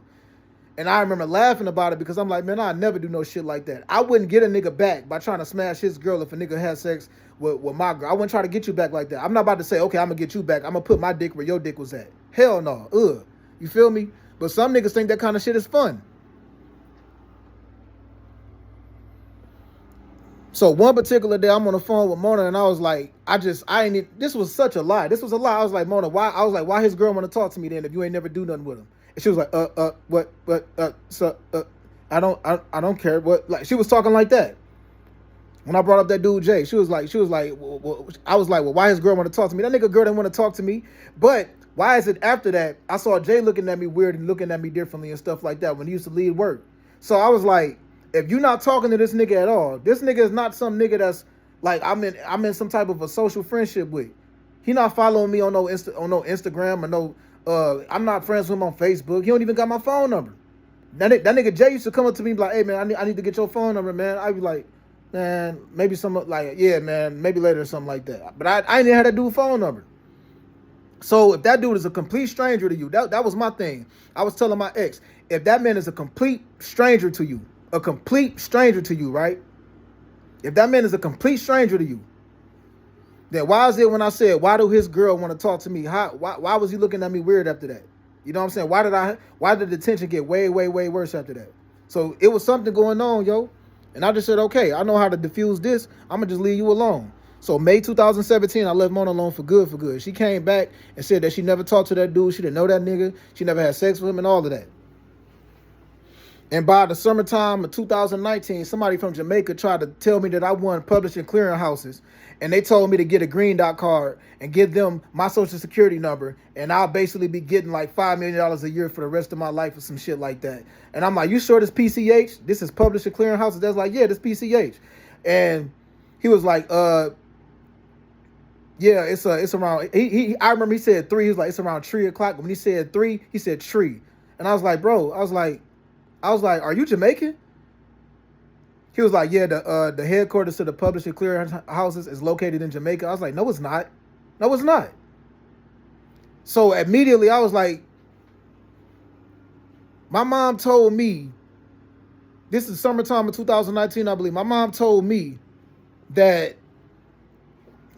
And I remember laughing about it because I'm like, man, I'd never do no shit like that. I wouldn't get a nigga back by trying to smash his girl if a nigga had sex with my girl. I wouldn't try to get you back like that. I'm not about to say, okay, I'm going to get you back. I'm going to put my dick where your dick was at. Hell no. You feel me? But some niggas think that kind of shit is fun. So one particular day, I'm on the phone with Mona, and I was like, this was such a lie. This was a lie. I was like, Mona, why? I was like, why his girl want to talk to me then if you ain't never do nothing with him? And she was like, I don't care. What? Like, she was talking like that. When I brought up that dude Jay, she was like, I was like, well, why his girl want to talk to me? That nigga girl didn't want to talk to me. But why is it after that, I saw Jay looking at me weird and looking at me differently and stuff like that when he used to lead work. So I was like, if you're not talking to this nigga at all, this nigga is not some nigga that's like I'm in some type of a social friendship with. He not following me on no Instagram or no. I'm not friends with him on Facebook. He don't even got my phone number. That nigga Jay used to come up to me and be like, hey man, I need to get your phone number, man. I'd be like, man, maybe yeah, man, maybe later or something like that. But I ain't had that dude phone number. So if that dude is a complete stranger to you, that was my thing. I was telling my ex, if that man is a complete stranger to you, right? If that man is a complete stranger to you, then why is it when I said, why do his girl want to talk to me? Why was he looking at me weird after that? You know what I'm saying? Why did the tension get way worse after that? So it was something going on, yo. And I just said, okay, I know how to diffuse this. I'm going to just leave you alone. So May 2017, I left Mona alone for good. She came back and said that she never talked to that dude. She didn't know that nigga. She never had sex with him and all of that. And by the summertime of 2019, somebody from Jamaica tried to tell me that I won publishing clearinghouses. And they told me to get a green dot card and give them my social security number. And I'll basically be getting like $5 million a year for the rest of my life or some shit like that. And I'm like, you sure this PCH? This is publishing clearinghouses? That's like, yeah, this PCH. And he was like, yeah, it's around, I remember he said 3. He was like, it's around 3 o'clock. When he said 3, he said tree. And I was like, bro, I was like, are you Jamaican? He was like, yeah, the headquarters to the publishing clearing houses is located in Jamaica. I was like, no, it's not. No, it's not. So immediately I was like, my mom told me, this is summertime of 2019, I believe. My mom told me that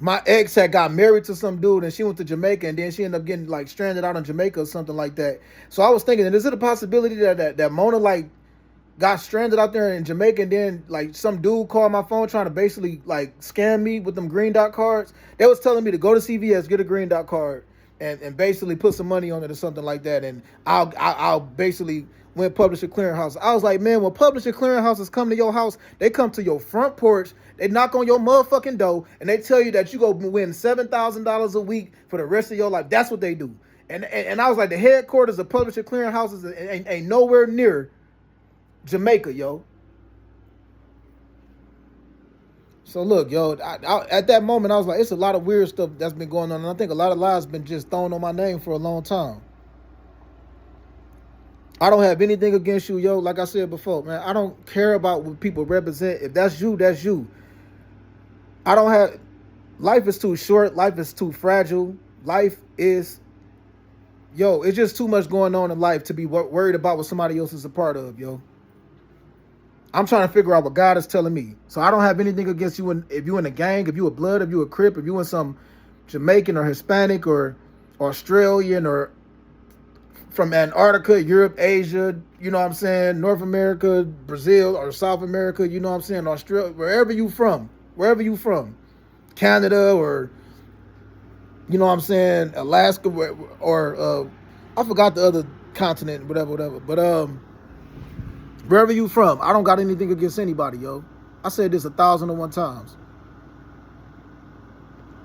my ex had got married to some dude and she went to Jamaica and then she ended up getting like stranded out in Jamaica or something like that. So I was thinking, is it a possibility that Mona like got stranded out there in Jamaica and then like some dude called my phone trying to basically like scam me with them green dot cards? They was telling me to go to CVS, get a green dot card and basically put some money on it or something like that. And I'll basically went Publisher Clearinghouse. I was like, man, when Publisher Clearinghouses come to your house, they come to your front porch, they knock on your motherfucking door, and they tell you that you go win $7,000 a week for the rest of your life. That's what they do. And I was like, the headquarters of Publisher Clearinghouses ain't nowhere near Jamaica, yo. So look, yo, at that moment, I was like, it's a lot of weird stuff that's been going on, and I think a lot of lies been just thrown on my name for a long time. I don't have anything against you, yo. Like I said before, man, I don't care about what people represent. If that's you, that's you. I don't have... Life is too short. Life is too fragile. Life is... Yo, it's just too much going on in life to be worried about what somebody else is a part of, yo. I'm trying to figure out what God is telling me. So I don't have anything against you if you in a gang, if you a blood, if you a Crip, if you in some Jamaican or Hispanic or Australian or from Antarctica, Europe, Asia, you know what I'm saying, North America, Brazil, or South America, you know what I'm saying, Australia, wherever you from, Canada, or, you know what I'm saying, Alaska, or I forgot the other continent, whatever, but wherever you from, I don't got anything against anybody, yo. I said this 1,001 times.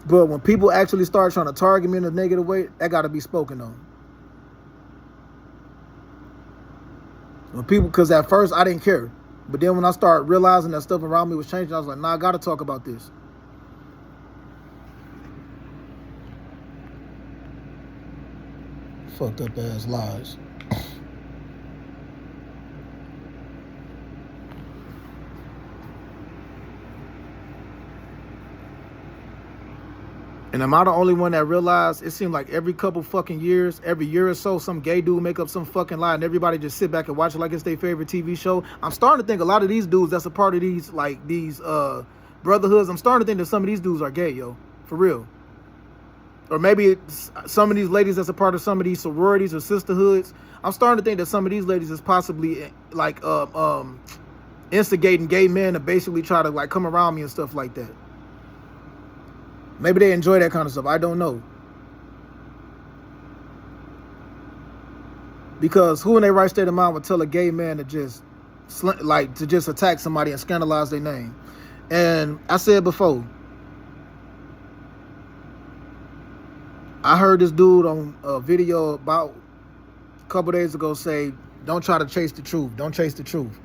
But when people actually start trying to target me in a negative way, that got to be spoken on. When people, because at first I didn't care. But then when I started realizing that stuff around me was changing, I was like, nah, I got to talk about this. Fucked up ass lies. And am I the only one that realized it seemed like every couple fucking years, every year or so, some gay dude make up some fucking lie and everybody just sit back and watch it like it's their favorite TV show? I'm starting to think a lot of these dudes that's a part of these, like, these brotherhoods, I'm starting to think that some of these dudes are gay, yo. For real. Or maybe it's some of these ladies that's a part of some of these sororities or sisterhoods. I'm starting to think that some of these ladies is possibly, like, instigating gay men to basically try to, like, come around me and stuff like that. Maybe they enjoy that kind of stuff. I don't know. Because who in their right state of mind would tell a gay man to just attack somebody and scandalize their name? And I said before, I heard this dude on a video about a couple days ago say, don't try to chase the truth. Don't chase the truth.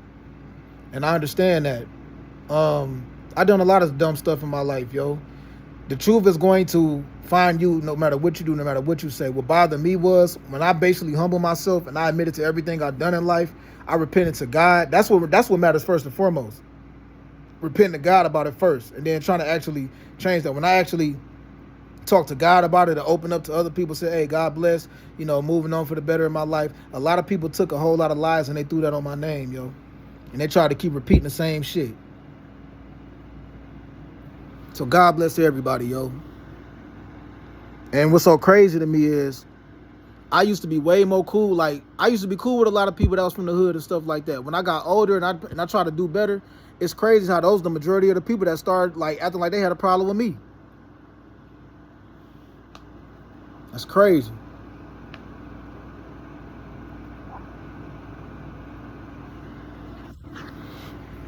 And I understand that. I done a lot of dumb stuff in my life, yo. The truth is going to find you no matter what you do, no matter what you say. What bothered me was when I basically humbled myself and I admitted to everything I've done in life, I repented to God. That's what matters first and foremost. Repenting to God about it first and then trying to actually change that. When I actually talk to God about it and open up to other people, say, hey, God bless, you know, moving on for the better in my life. A lot of people took a whole lot of lies and they threw that on my name, yo. And they tried to keep repeating the same shit. So God bless everybody, yo. And what's so crazy to me is I used to be way more cool. Like, I used to be cool with a lot of people that was from the hood and stuff like that. When I got older and I tried to do better, it's crazy how the majority of the people that started, like, acting like they had a problem with me. That's crazy.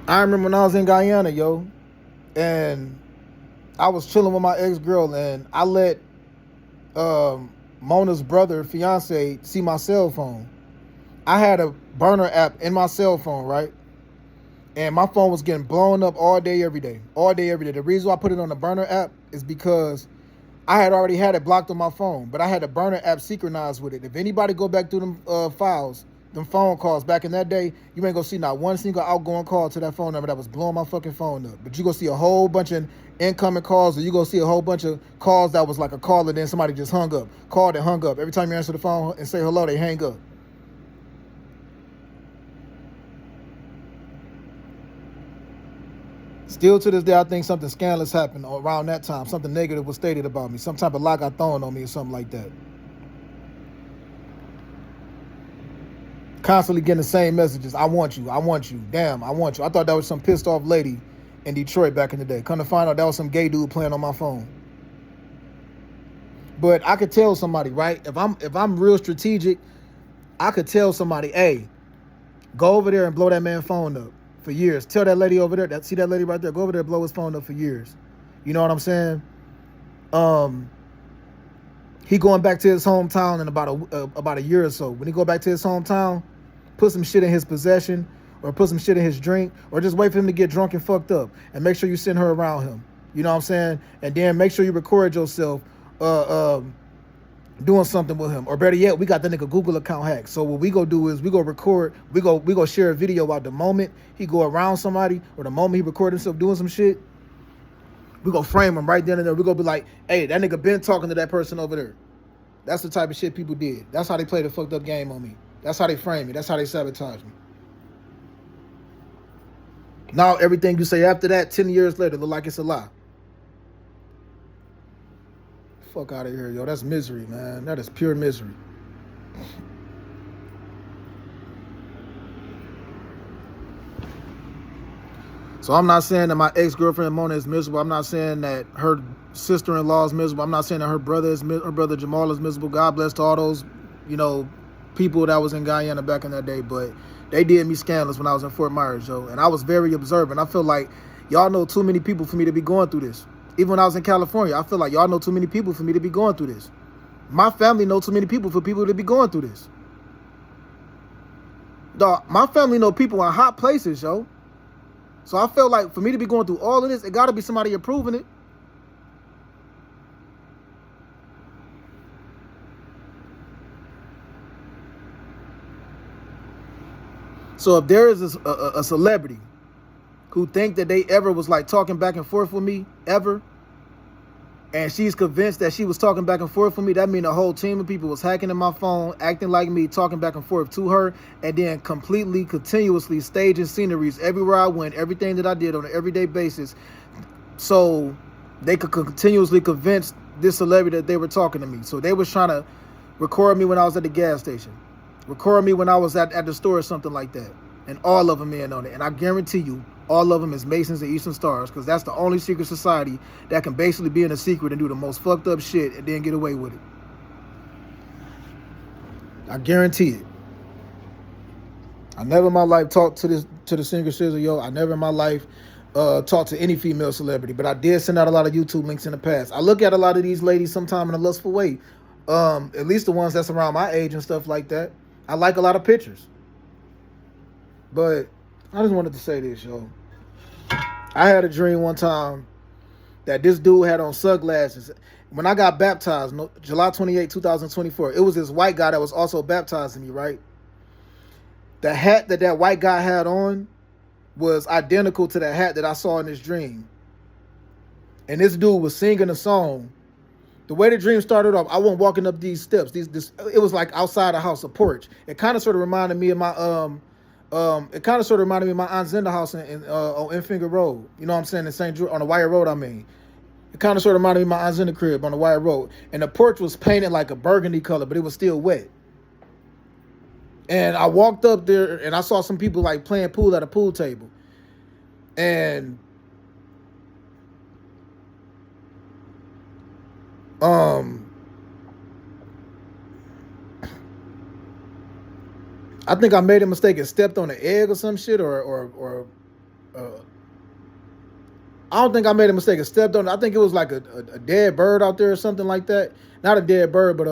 I remember when I was in Guyana, yo, and I was chilling with my ex-girl, and I let Mona's brother, fiance, see my cell phone. I had a burner app in my cell phone, right? And my phone was getting blown up all day, every day. All day, every day. The reason why I put it on the burner app is because I had already had it blocked on my phone, but I had the burner app synchronized with it. If anybody go back through them files, them phone calls back in that day, you ain't gonna see not one single outgoing call to that phone number that was blowing my fucking phone up. But you gonna see a whole bunch of incoming calls, or you gonna see a whole bunch of calls that was like a call and then somebody just hung up, called and hung up. Every time you answer the phone and say hello, they hang up. Still to this day, I think something scandalous happened around that time. Something negative was stated about me. Some type of lie got thrown on me or something like that. Constantly getting the same messages. I want you. I want you. Damn, I want you. I thought that was some pissed off lady in Detroit back in the day. Come to find out that was some gay dude playing on my phone. But I could tell somebody, right? If I'm real strategic, I could tell somebody, hey, go over there and blow that man's phone up for years. Tell that lady over there, see that lady right there, go over there and blow his phone up for years. You know what I'm saying? He going back to his hometown in about a year or so. When he go back to his hometown, put some shit in his possession, or put some shit in his drink, or just wait for him to get drunk and fucked up, and make sure you send her around him. You know what I'm saying? And then make sure you record yourself doing something with him. Or better yet, we got the nigga Google account hacked. So what we go do is we go record, we go share a video out the moment he go around somebody, or the moment he record himself doing some shit. We go frame him right then and there. We go be like, hey, that nigga been talking to that person over there. That's the type of shit people did. That's how they played a fucked up game on me. That's how they frame me. That's how they sabotage me. Now everything you say after that, 10 years later, look like it's a lie. Fuck out of here, yo. That's misery, man. That is pure misery. So I'm not saying that my ex-girlfriend Mona is miserable. I'm not saying that her sister-in-law is miserable. I'm not saying that her brother Jamal is miserable. God bless to all those, people that was in Guyana back in that day. But they did me scandalous when I was in Fort Myers, yo. And I was very observant. I feel like y'all know too many people for me to be going through this. Even when I was in California, I feel like y'all know too many people for me to be going through this. My family know too many people for people to be going through this. Dog, my family know people in hot places, yo. So I felt like for me to be going through all of this, it got to be somebody approving it. So if there is a celebrity who think that they ever was like talking back and forth with me, ever, and she's convinced that she was talking back and forth with me, that means a whole team of people was hacking in my phone, acting like me, talking back and forth to her, and then continuously staging sceneries everywhere I went, everything that I did on an everyday basis, so they could continuously convince this celebrity that they were talking to me. So they was trying to record me when I was at the gas station, record me when I was at the store or something like that, and all of them in on it. And I guarantee you, all of them is Masons and Eastern Stars, because that's the only secret society that can basically be in a secret and do the most fucked up shit and then get away with it. I guarantee it. I never in my life talked to the singer Sizzle, yo. I never in my life talked to any female celebrity, but I did send out a lot of YouTube links in the past. I look at a lot of these ladies sometime in a lustful way, at least the ones that's around my age and stuff like that. I like a lot of pictures. But I just wanted to say this, yo. I had a dream one time that this dude had on sunglasses. When I got baptized, July 28, 2024, it was this white guy that was also baptizing me, right? The hat that white guy had on was identical to the hat that I saw in this dream. And this dude was singing a song. The way the dream started off, I wasn't walking up these steps. It was like outside the house, a porch. It kind of sort of reminded me of my it kind of sort of reminded me of my Aunt Zenda house on Infinger Road. You know what I'm saying? In St. George, on the Wire Road, I mean. It kind of sort of reminded me of my Aunt Zenda crib on the Wire Road. And the porch was painted like a burgundy color, but it was still wet. And I walked up there and I saw some people like playing pool at a pool table. And I think I made a mistake and stepped on an egg or some shit, or I don't think I made a mistake and stepped on it. I think it was like a dead bird out there or something like that. Not a dead bird, but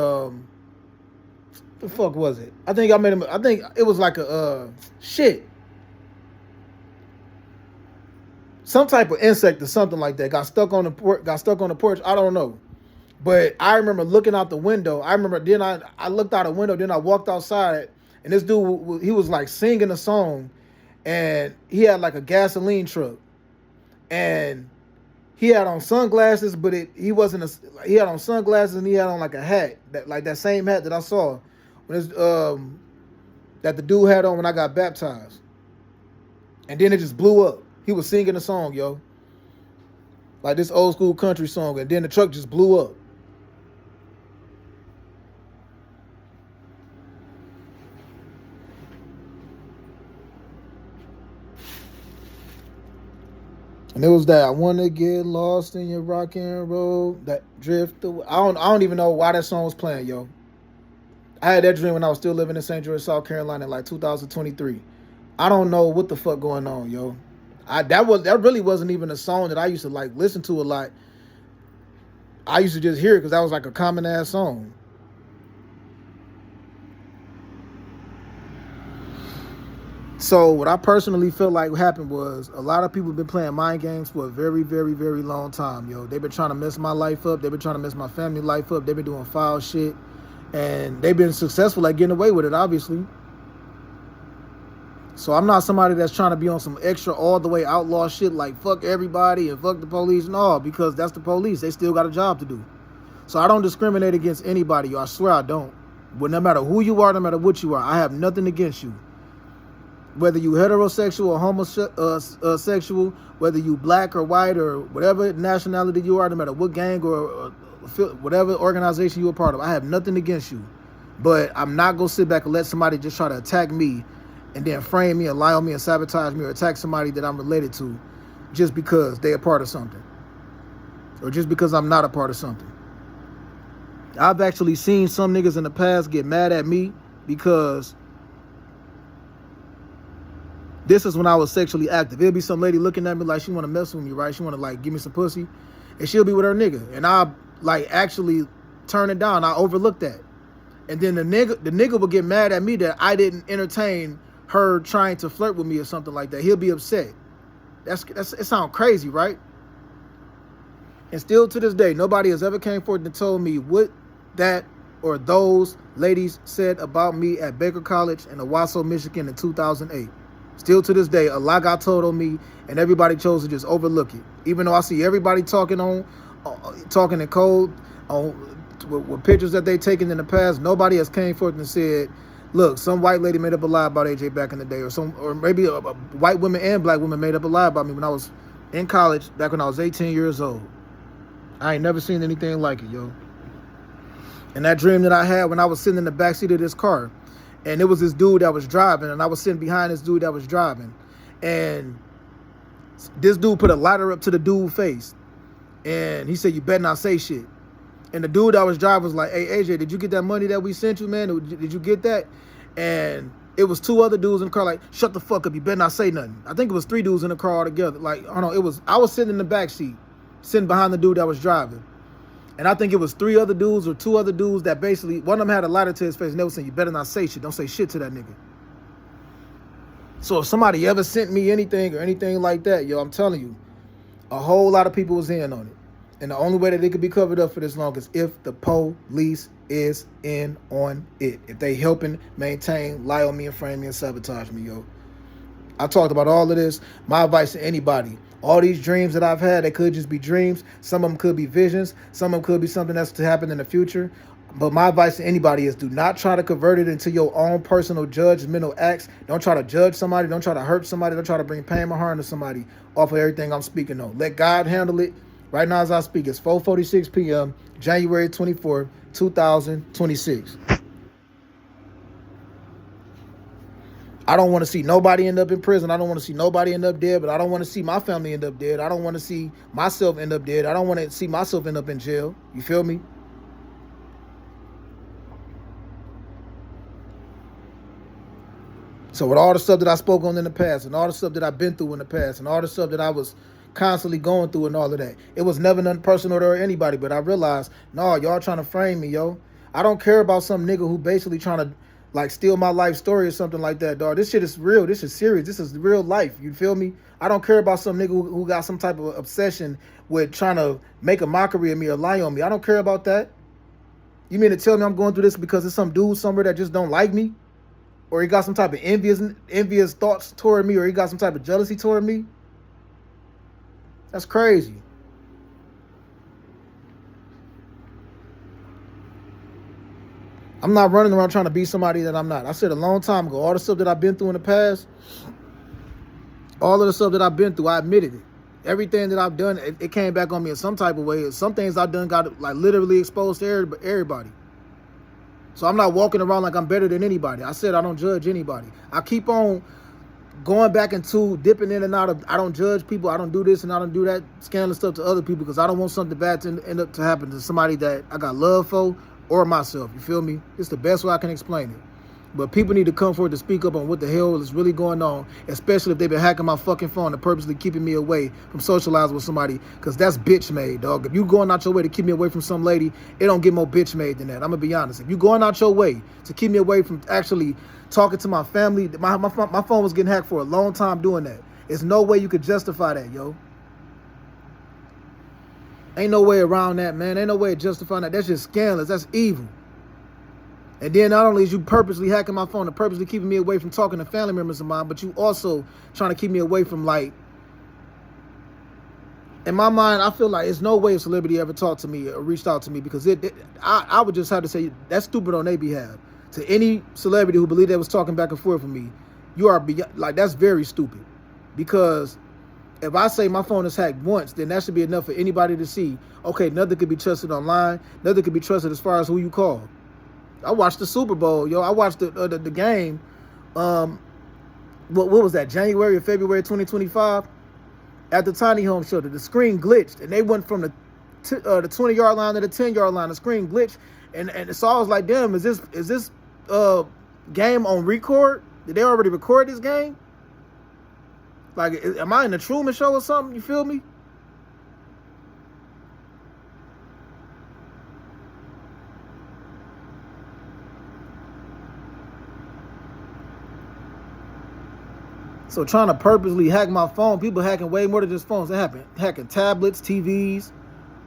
the fuck was it? I think it was like a shit. Some type of insect or something like that got stuck on the porch. I don't know. But I remember looking out the window. Then I looked out the window. Then I walked outside. And this dude, he was like singing a song, and he had like a gasoline truck, and he had on sunglasses, but he wasn't he had on sunglasses and he had on like a hat, that same hat that I saw when that the dude had on when I got baptized. And then it just blew up. He was singing a song, yo. Like this old school country song, and then the truck just blew up. And it was that I wanna get lost in your rock and roll, that drift away. I don't even know why that song was playing, yo. I had that dream when I was still living in St. George, South Carolina, in like 2023. I don't know what the fuck going on, yo. That really wasn't even a song that I used to like listen to a lot. I used to just hear it because that was like a common ass song. So what I personally feel like happened was a lot of people have been playing mind games for a very, very, very long time, yo. They've been trying to mess my life up. They've been trying to mess my family life up. They've been doing foul shit. And they've been successful at getting away with it, obviously. So I'm not somebody that's trying to be on some extra all the way outlaw shit like fuck everybody and fuck the police. No, because that's the police. They still got a job to do. So I don't discriminate against anybody, yo. I swear I don't. But no matter who you are, no matter what you are, I have nothing against you. Whether you heterosexual or homosexual, whether you black or white or whatever nationality you are, no matter what gang or whatever organization you're a part of, I have nothing against you. But I'm not going to sit back and let somebody just try to attack me and then frame me and lie on me and sabotage me or attack somebody that I'm related to just because they're a part of something. Or just because I'm not a part of something. I've actually seen some niggas in the past get mad at me because this is when I was sexually active. It'll be some lady looking at me like she want to mess with me, right? She want to like give me some pussy. And she'll be with her nigga. And I like actually turn it down. I overlook that. And then the nigga will get mad at me that I didn't entertain her trying to flirt with me or something like that. He'll be upset. It sounds crazy, right? And still to this day, nobody has ever came forward and told me what that or those ladies said about me at Baker College in Owasso, Michigan in 2008. Still to this day, a lot got told on me, and everybody chose to just overlook it. Even though I see everybody talking in code, with pictures that they taken in the past, nobody has came forth and said, look, some white lady made up a lie about AJ back in the day, or maybe a white women and black women made up a lie about me when I was in college, back when I was 18 years old. I ain't never seen anything like it, yo. And that dream that I had when I was sitting in the backseat of this car, and it was this dude that was driving, and I was sitting behind this dude that was driving. And this dude put a lighter up to the dude's face. And he said, you better not say shit. And the dude that was driving was like, hey, AJ, did you get that money that we sent you, man? Did you get that? And it was two other dudes in the car like, shut the fuck up, you better not say nothing. I think it was three dudes in the car all together. Like, I don't know, I was sitting in the back seat, sitting behind the dude that was driving. And I think it was three other dudes or two other dudes that basically, one of them had a lighter to his face and they were saying, you better not say shit. Don't say shit to that nigga. So if somebody ever sent me anything or anything like that, yo, I'm telling you, a whole lot of people was in on it. And the only way that it could be covered up for this long is if the police is in on it. If they helping maintain, lie on me and frame me and sabotage me, yo. I talked about all of this. My advice to anybody, all these dreams that I've had, they could just be dreams. Some of them could be visions. Some of them could be something that's to happen in the future. But my advice to anybody is do not try to convert it into your own personal judgmental acts. Don't try to judge somebody. Don't try to hurt somebody. Don't try to bring pain or harm to somebody off of everything I'm speaking on. Let God handle it. Right now as I speak, it's 4:46 p.m., January 24th, 2026. I don't want to see nobody end up in prison. I don't want to see nobody end up dead, but I don't want to see my family end up dead. I don't want to see myself end up dead. I don't want to see myself end up in jail. You feel me? So with all the stuff that I spoke on in the past and all the stuff that I've been through in the past and all the stuff that I was constantly going through and all of that, it was never nothing personal to anybody, but I realized, no, y'all trying to frame me, yo. I don't care about some nigga who basically trying to like steal my life story or something like that, dog. This shit is real. This is serious. This is real life. You feel me? I don't care about some nigga who got some type of obsession with trying to make a mockery of me or lie on me. I don't care about that. You mean to tell me I'm going through this because there's some dude somewhere that just don't like me? or he got some type of envious thoughts toward me, or he got some type of jealousy toward me. That's crazy. I'm not running around trying to be somebody that I'm not. I said a long time ago, all the stuff that I've been through in the past, all of the stuff that I've been through, I admitted it. Everything that I've done, it came back on me in some type of way. Some things I've done got like literally exposed to everybody. So I'm not walking around like I'm better than anybody. I said I don't judge anybody. I keep on going back into dipping in and out of, I don't judge people, I don't do this and I don't do that scandalous stuff to other people because I don't want something bad to end up to happen to somebody that I got love for or myself. You feel me? It's the best way I can explain it. But people need to come forward to speak up on what the hell is really going on, especially if they've been hacking my fucking phone and purposely keeping me away from socializing with somebody, because that's bitch made, dog. If you going out your way to keep me away from some lady, it don't get more bitch made than that. I'm going to be honest. If you going out your way to keep me away from actually talking to my family, my phone was getting hacked for a long time doing that. There's no way you could justify that, yo. Ain't no way around that, man. Ain't no way of justifying that. That's just scandalous. That's evil. And then not only is you purposely hacking my phone and purposely keeping me away from talking to family members of mine, but you also trying to keep me away from, like, in my mind, I feel like there's no way a celebrity ever talked to me or reached out to me, because I would just have to say that's stupid on their behalf. To any celebrity who believed they was talking back and forth with me, you are like, that's very stupid. Because if I say my phone is hacked once, then that should be enough for anybody to see, okay, nothing could be trusted online, nothing could be trusted as far as who you call. I watched the Super Bowl, yo. I watched the game. What was that? January or February 2025? At the Tiny Home Show, the screen glitched, and they went from the 20-yard line to the 10-yard line. The screen glitched, and so I was like, damn, is this game on record? Did they already record this game? Like, am I in the Truman Show or something? You feel me? So trying to purposely hack my phone, people hacking way more than just phones. They hacking tablets, TVs,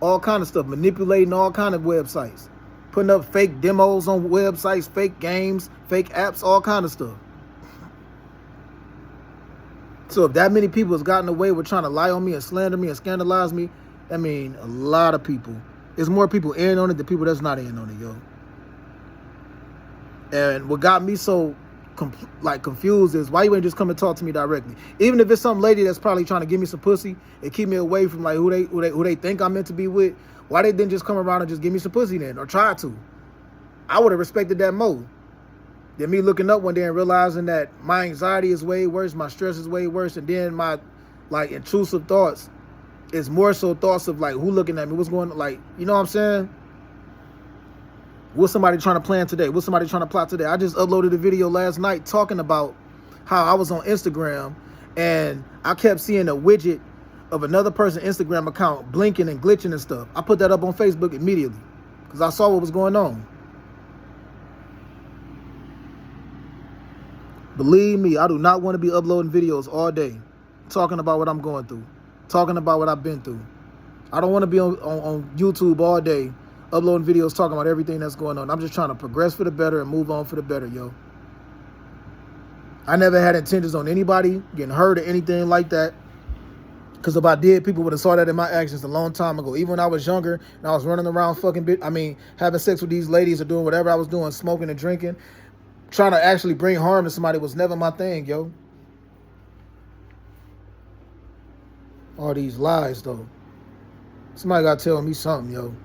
all kind of stuff, manipulating all kind of websites, putting up fake demos on websites, fake games, fake apps, all kind of stuff. So if that many people has gotten away with trying to lie on me and slander me and scandalize me, I mean, a lot of people. There's more people in on it than people that's not in on it, yo. And what got me so confused is why you ain't just come and talk to me directly. Even if it's some lady that's probably trying to give me some pussy and keep me away from like who they think I'm meant to be with, why they didn't just come around and just give me some pussy then, or try to? I would have respected that more than me looking up one day and realizing that my anxiety is way worse, my stress is way worse, and then my like intrusive thoughts is more so thoughts of like who looking at me, what's going on, like, you know what I'm saying? What's somebody trying to plan today? What's somebody trying to plot today? I just uploaded a video last night talking about how I was on Instagram and I kept seeing a widget of another person's Instagram account blinking and glitching and stuff. I put that up on Facebook immediately because I saw what was going on. Believe me, I do not want to be uploading videos all day talking about what I'm going through, talking about what I've been through. I don't want to be on YouTube all day uploading videos talking about everything that's going on. I'm just trying to progress for the better and move on for the better, yo. I never had intentions on anybody getting hurt or anything like that. Because if I did, people would have saw that in my actions a long time ago. Even when I was younger and I was running around having sex with these ladies or doing whatever I was doing, smoking and drinking, trying to actually bring harm to somebody was never my thing, yo. All these lies, though. Somebody got to tell me something, yo.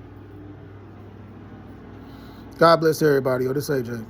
God bless everybody, yo. This AJ.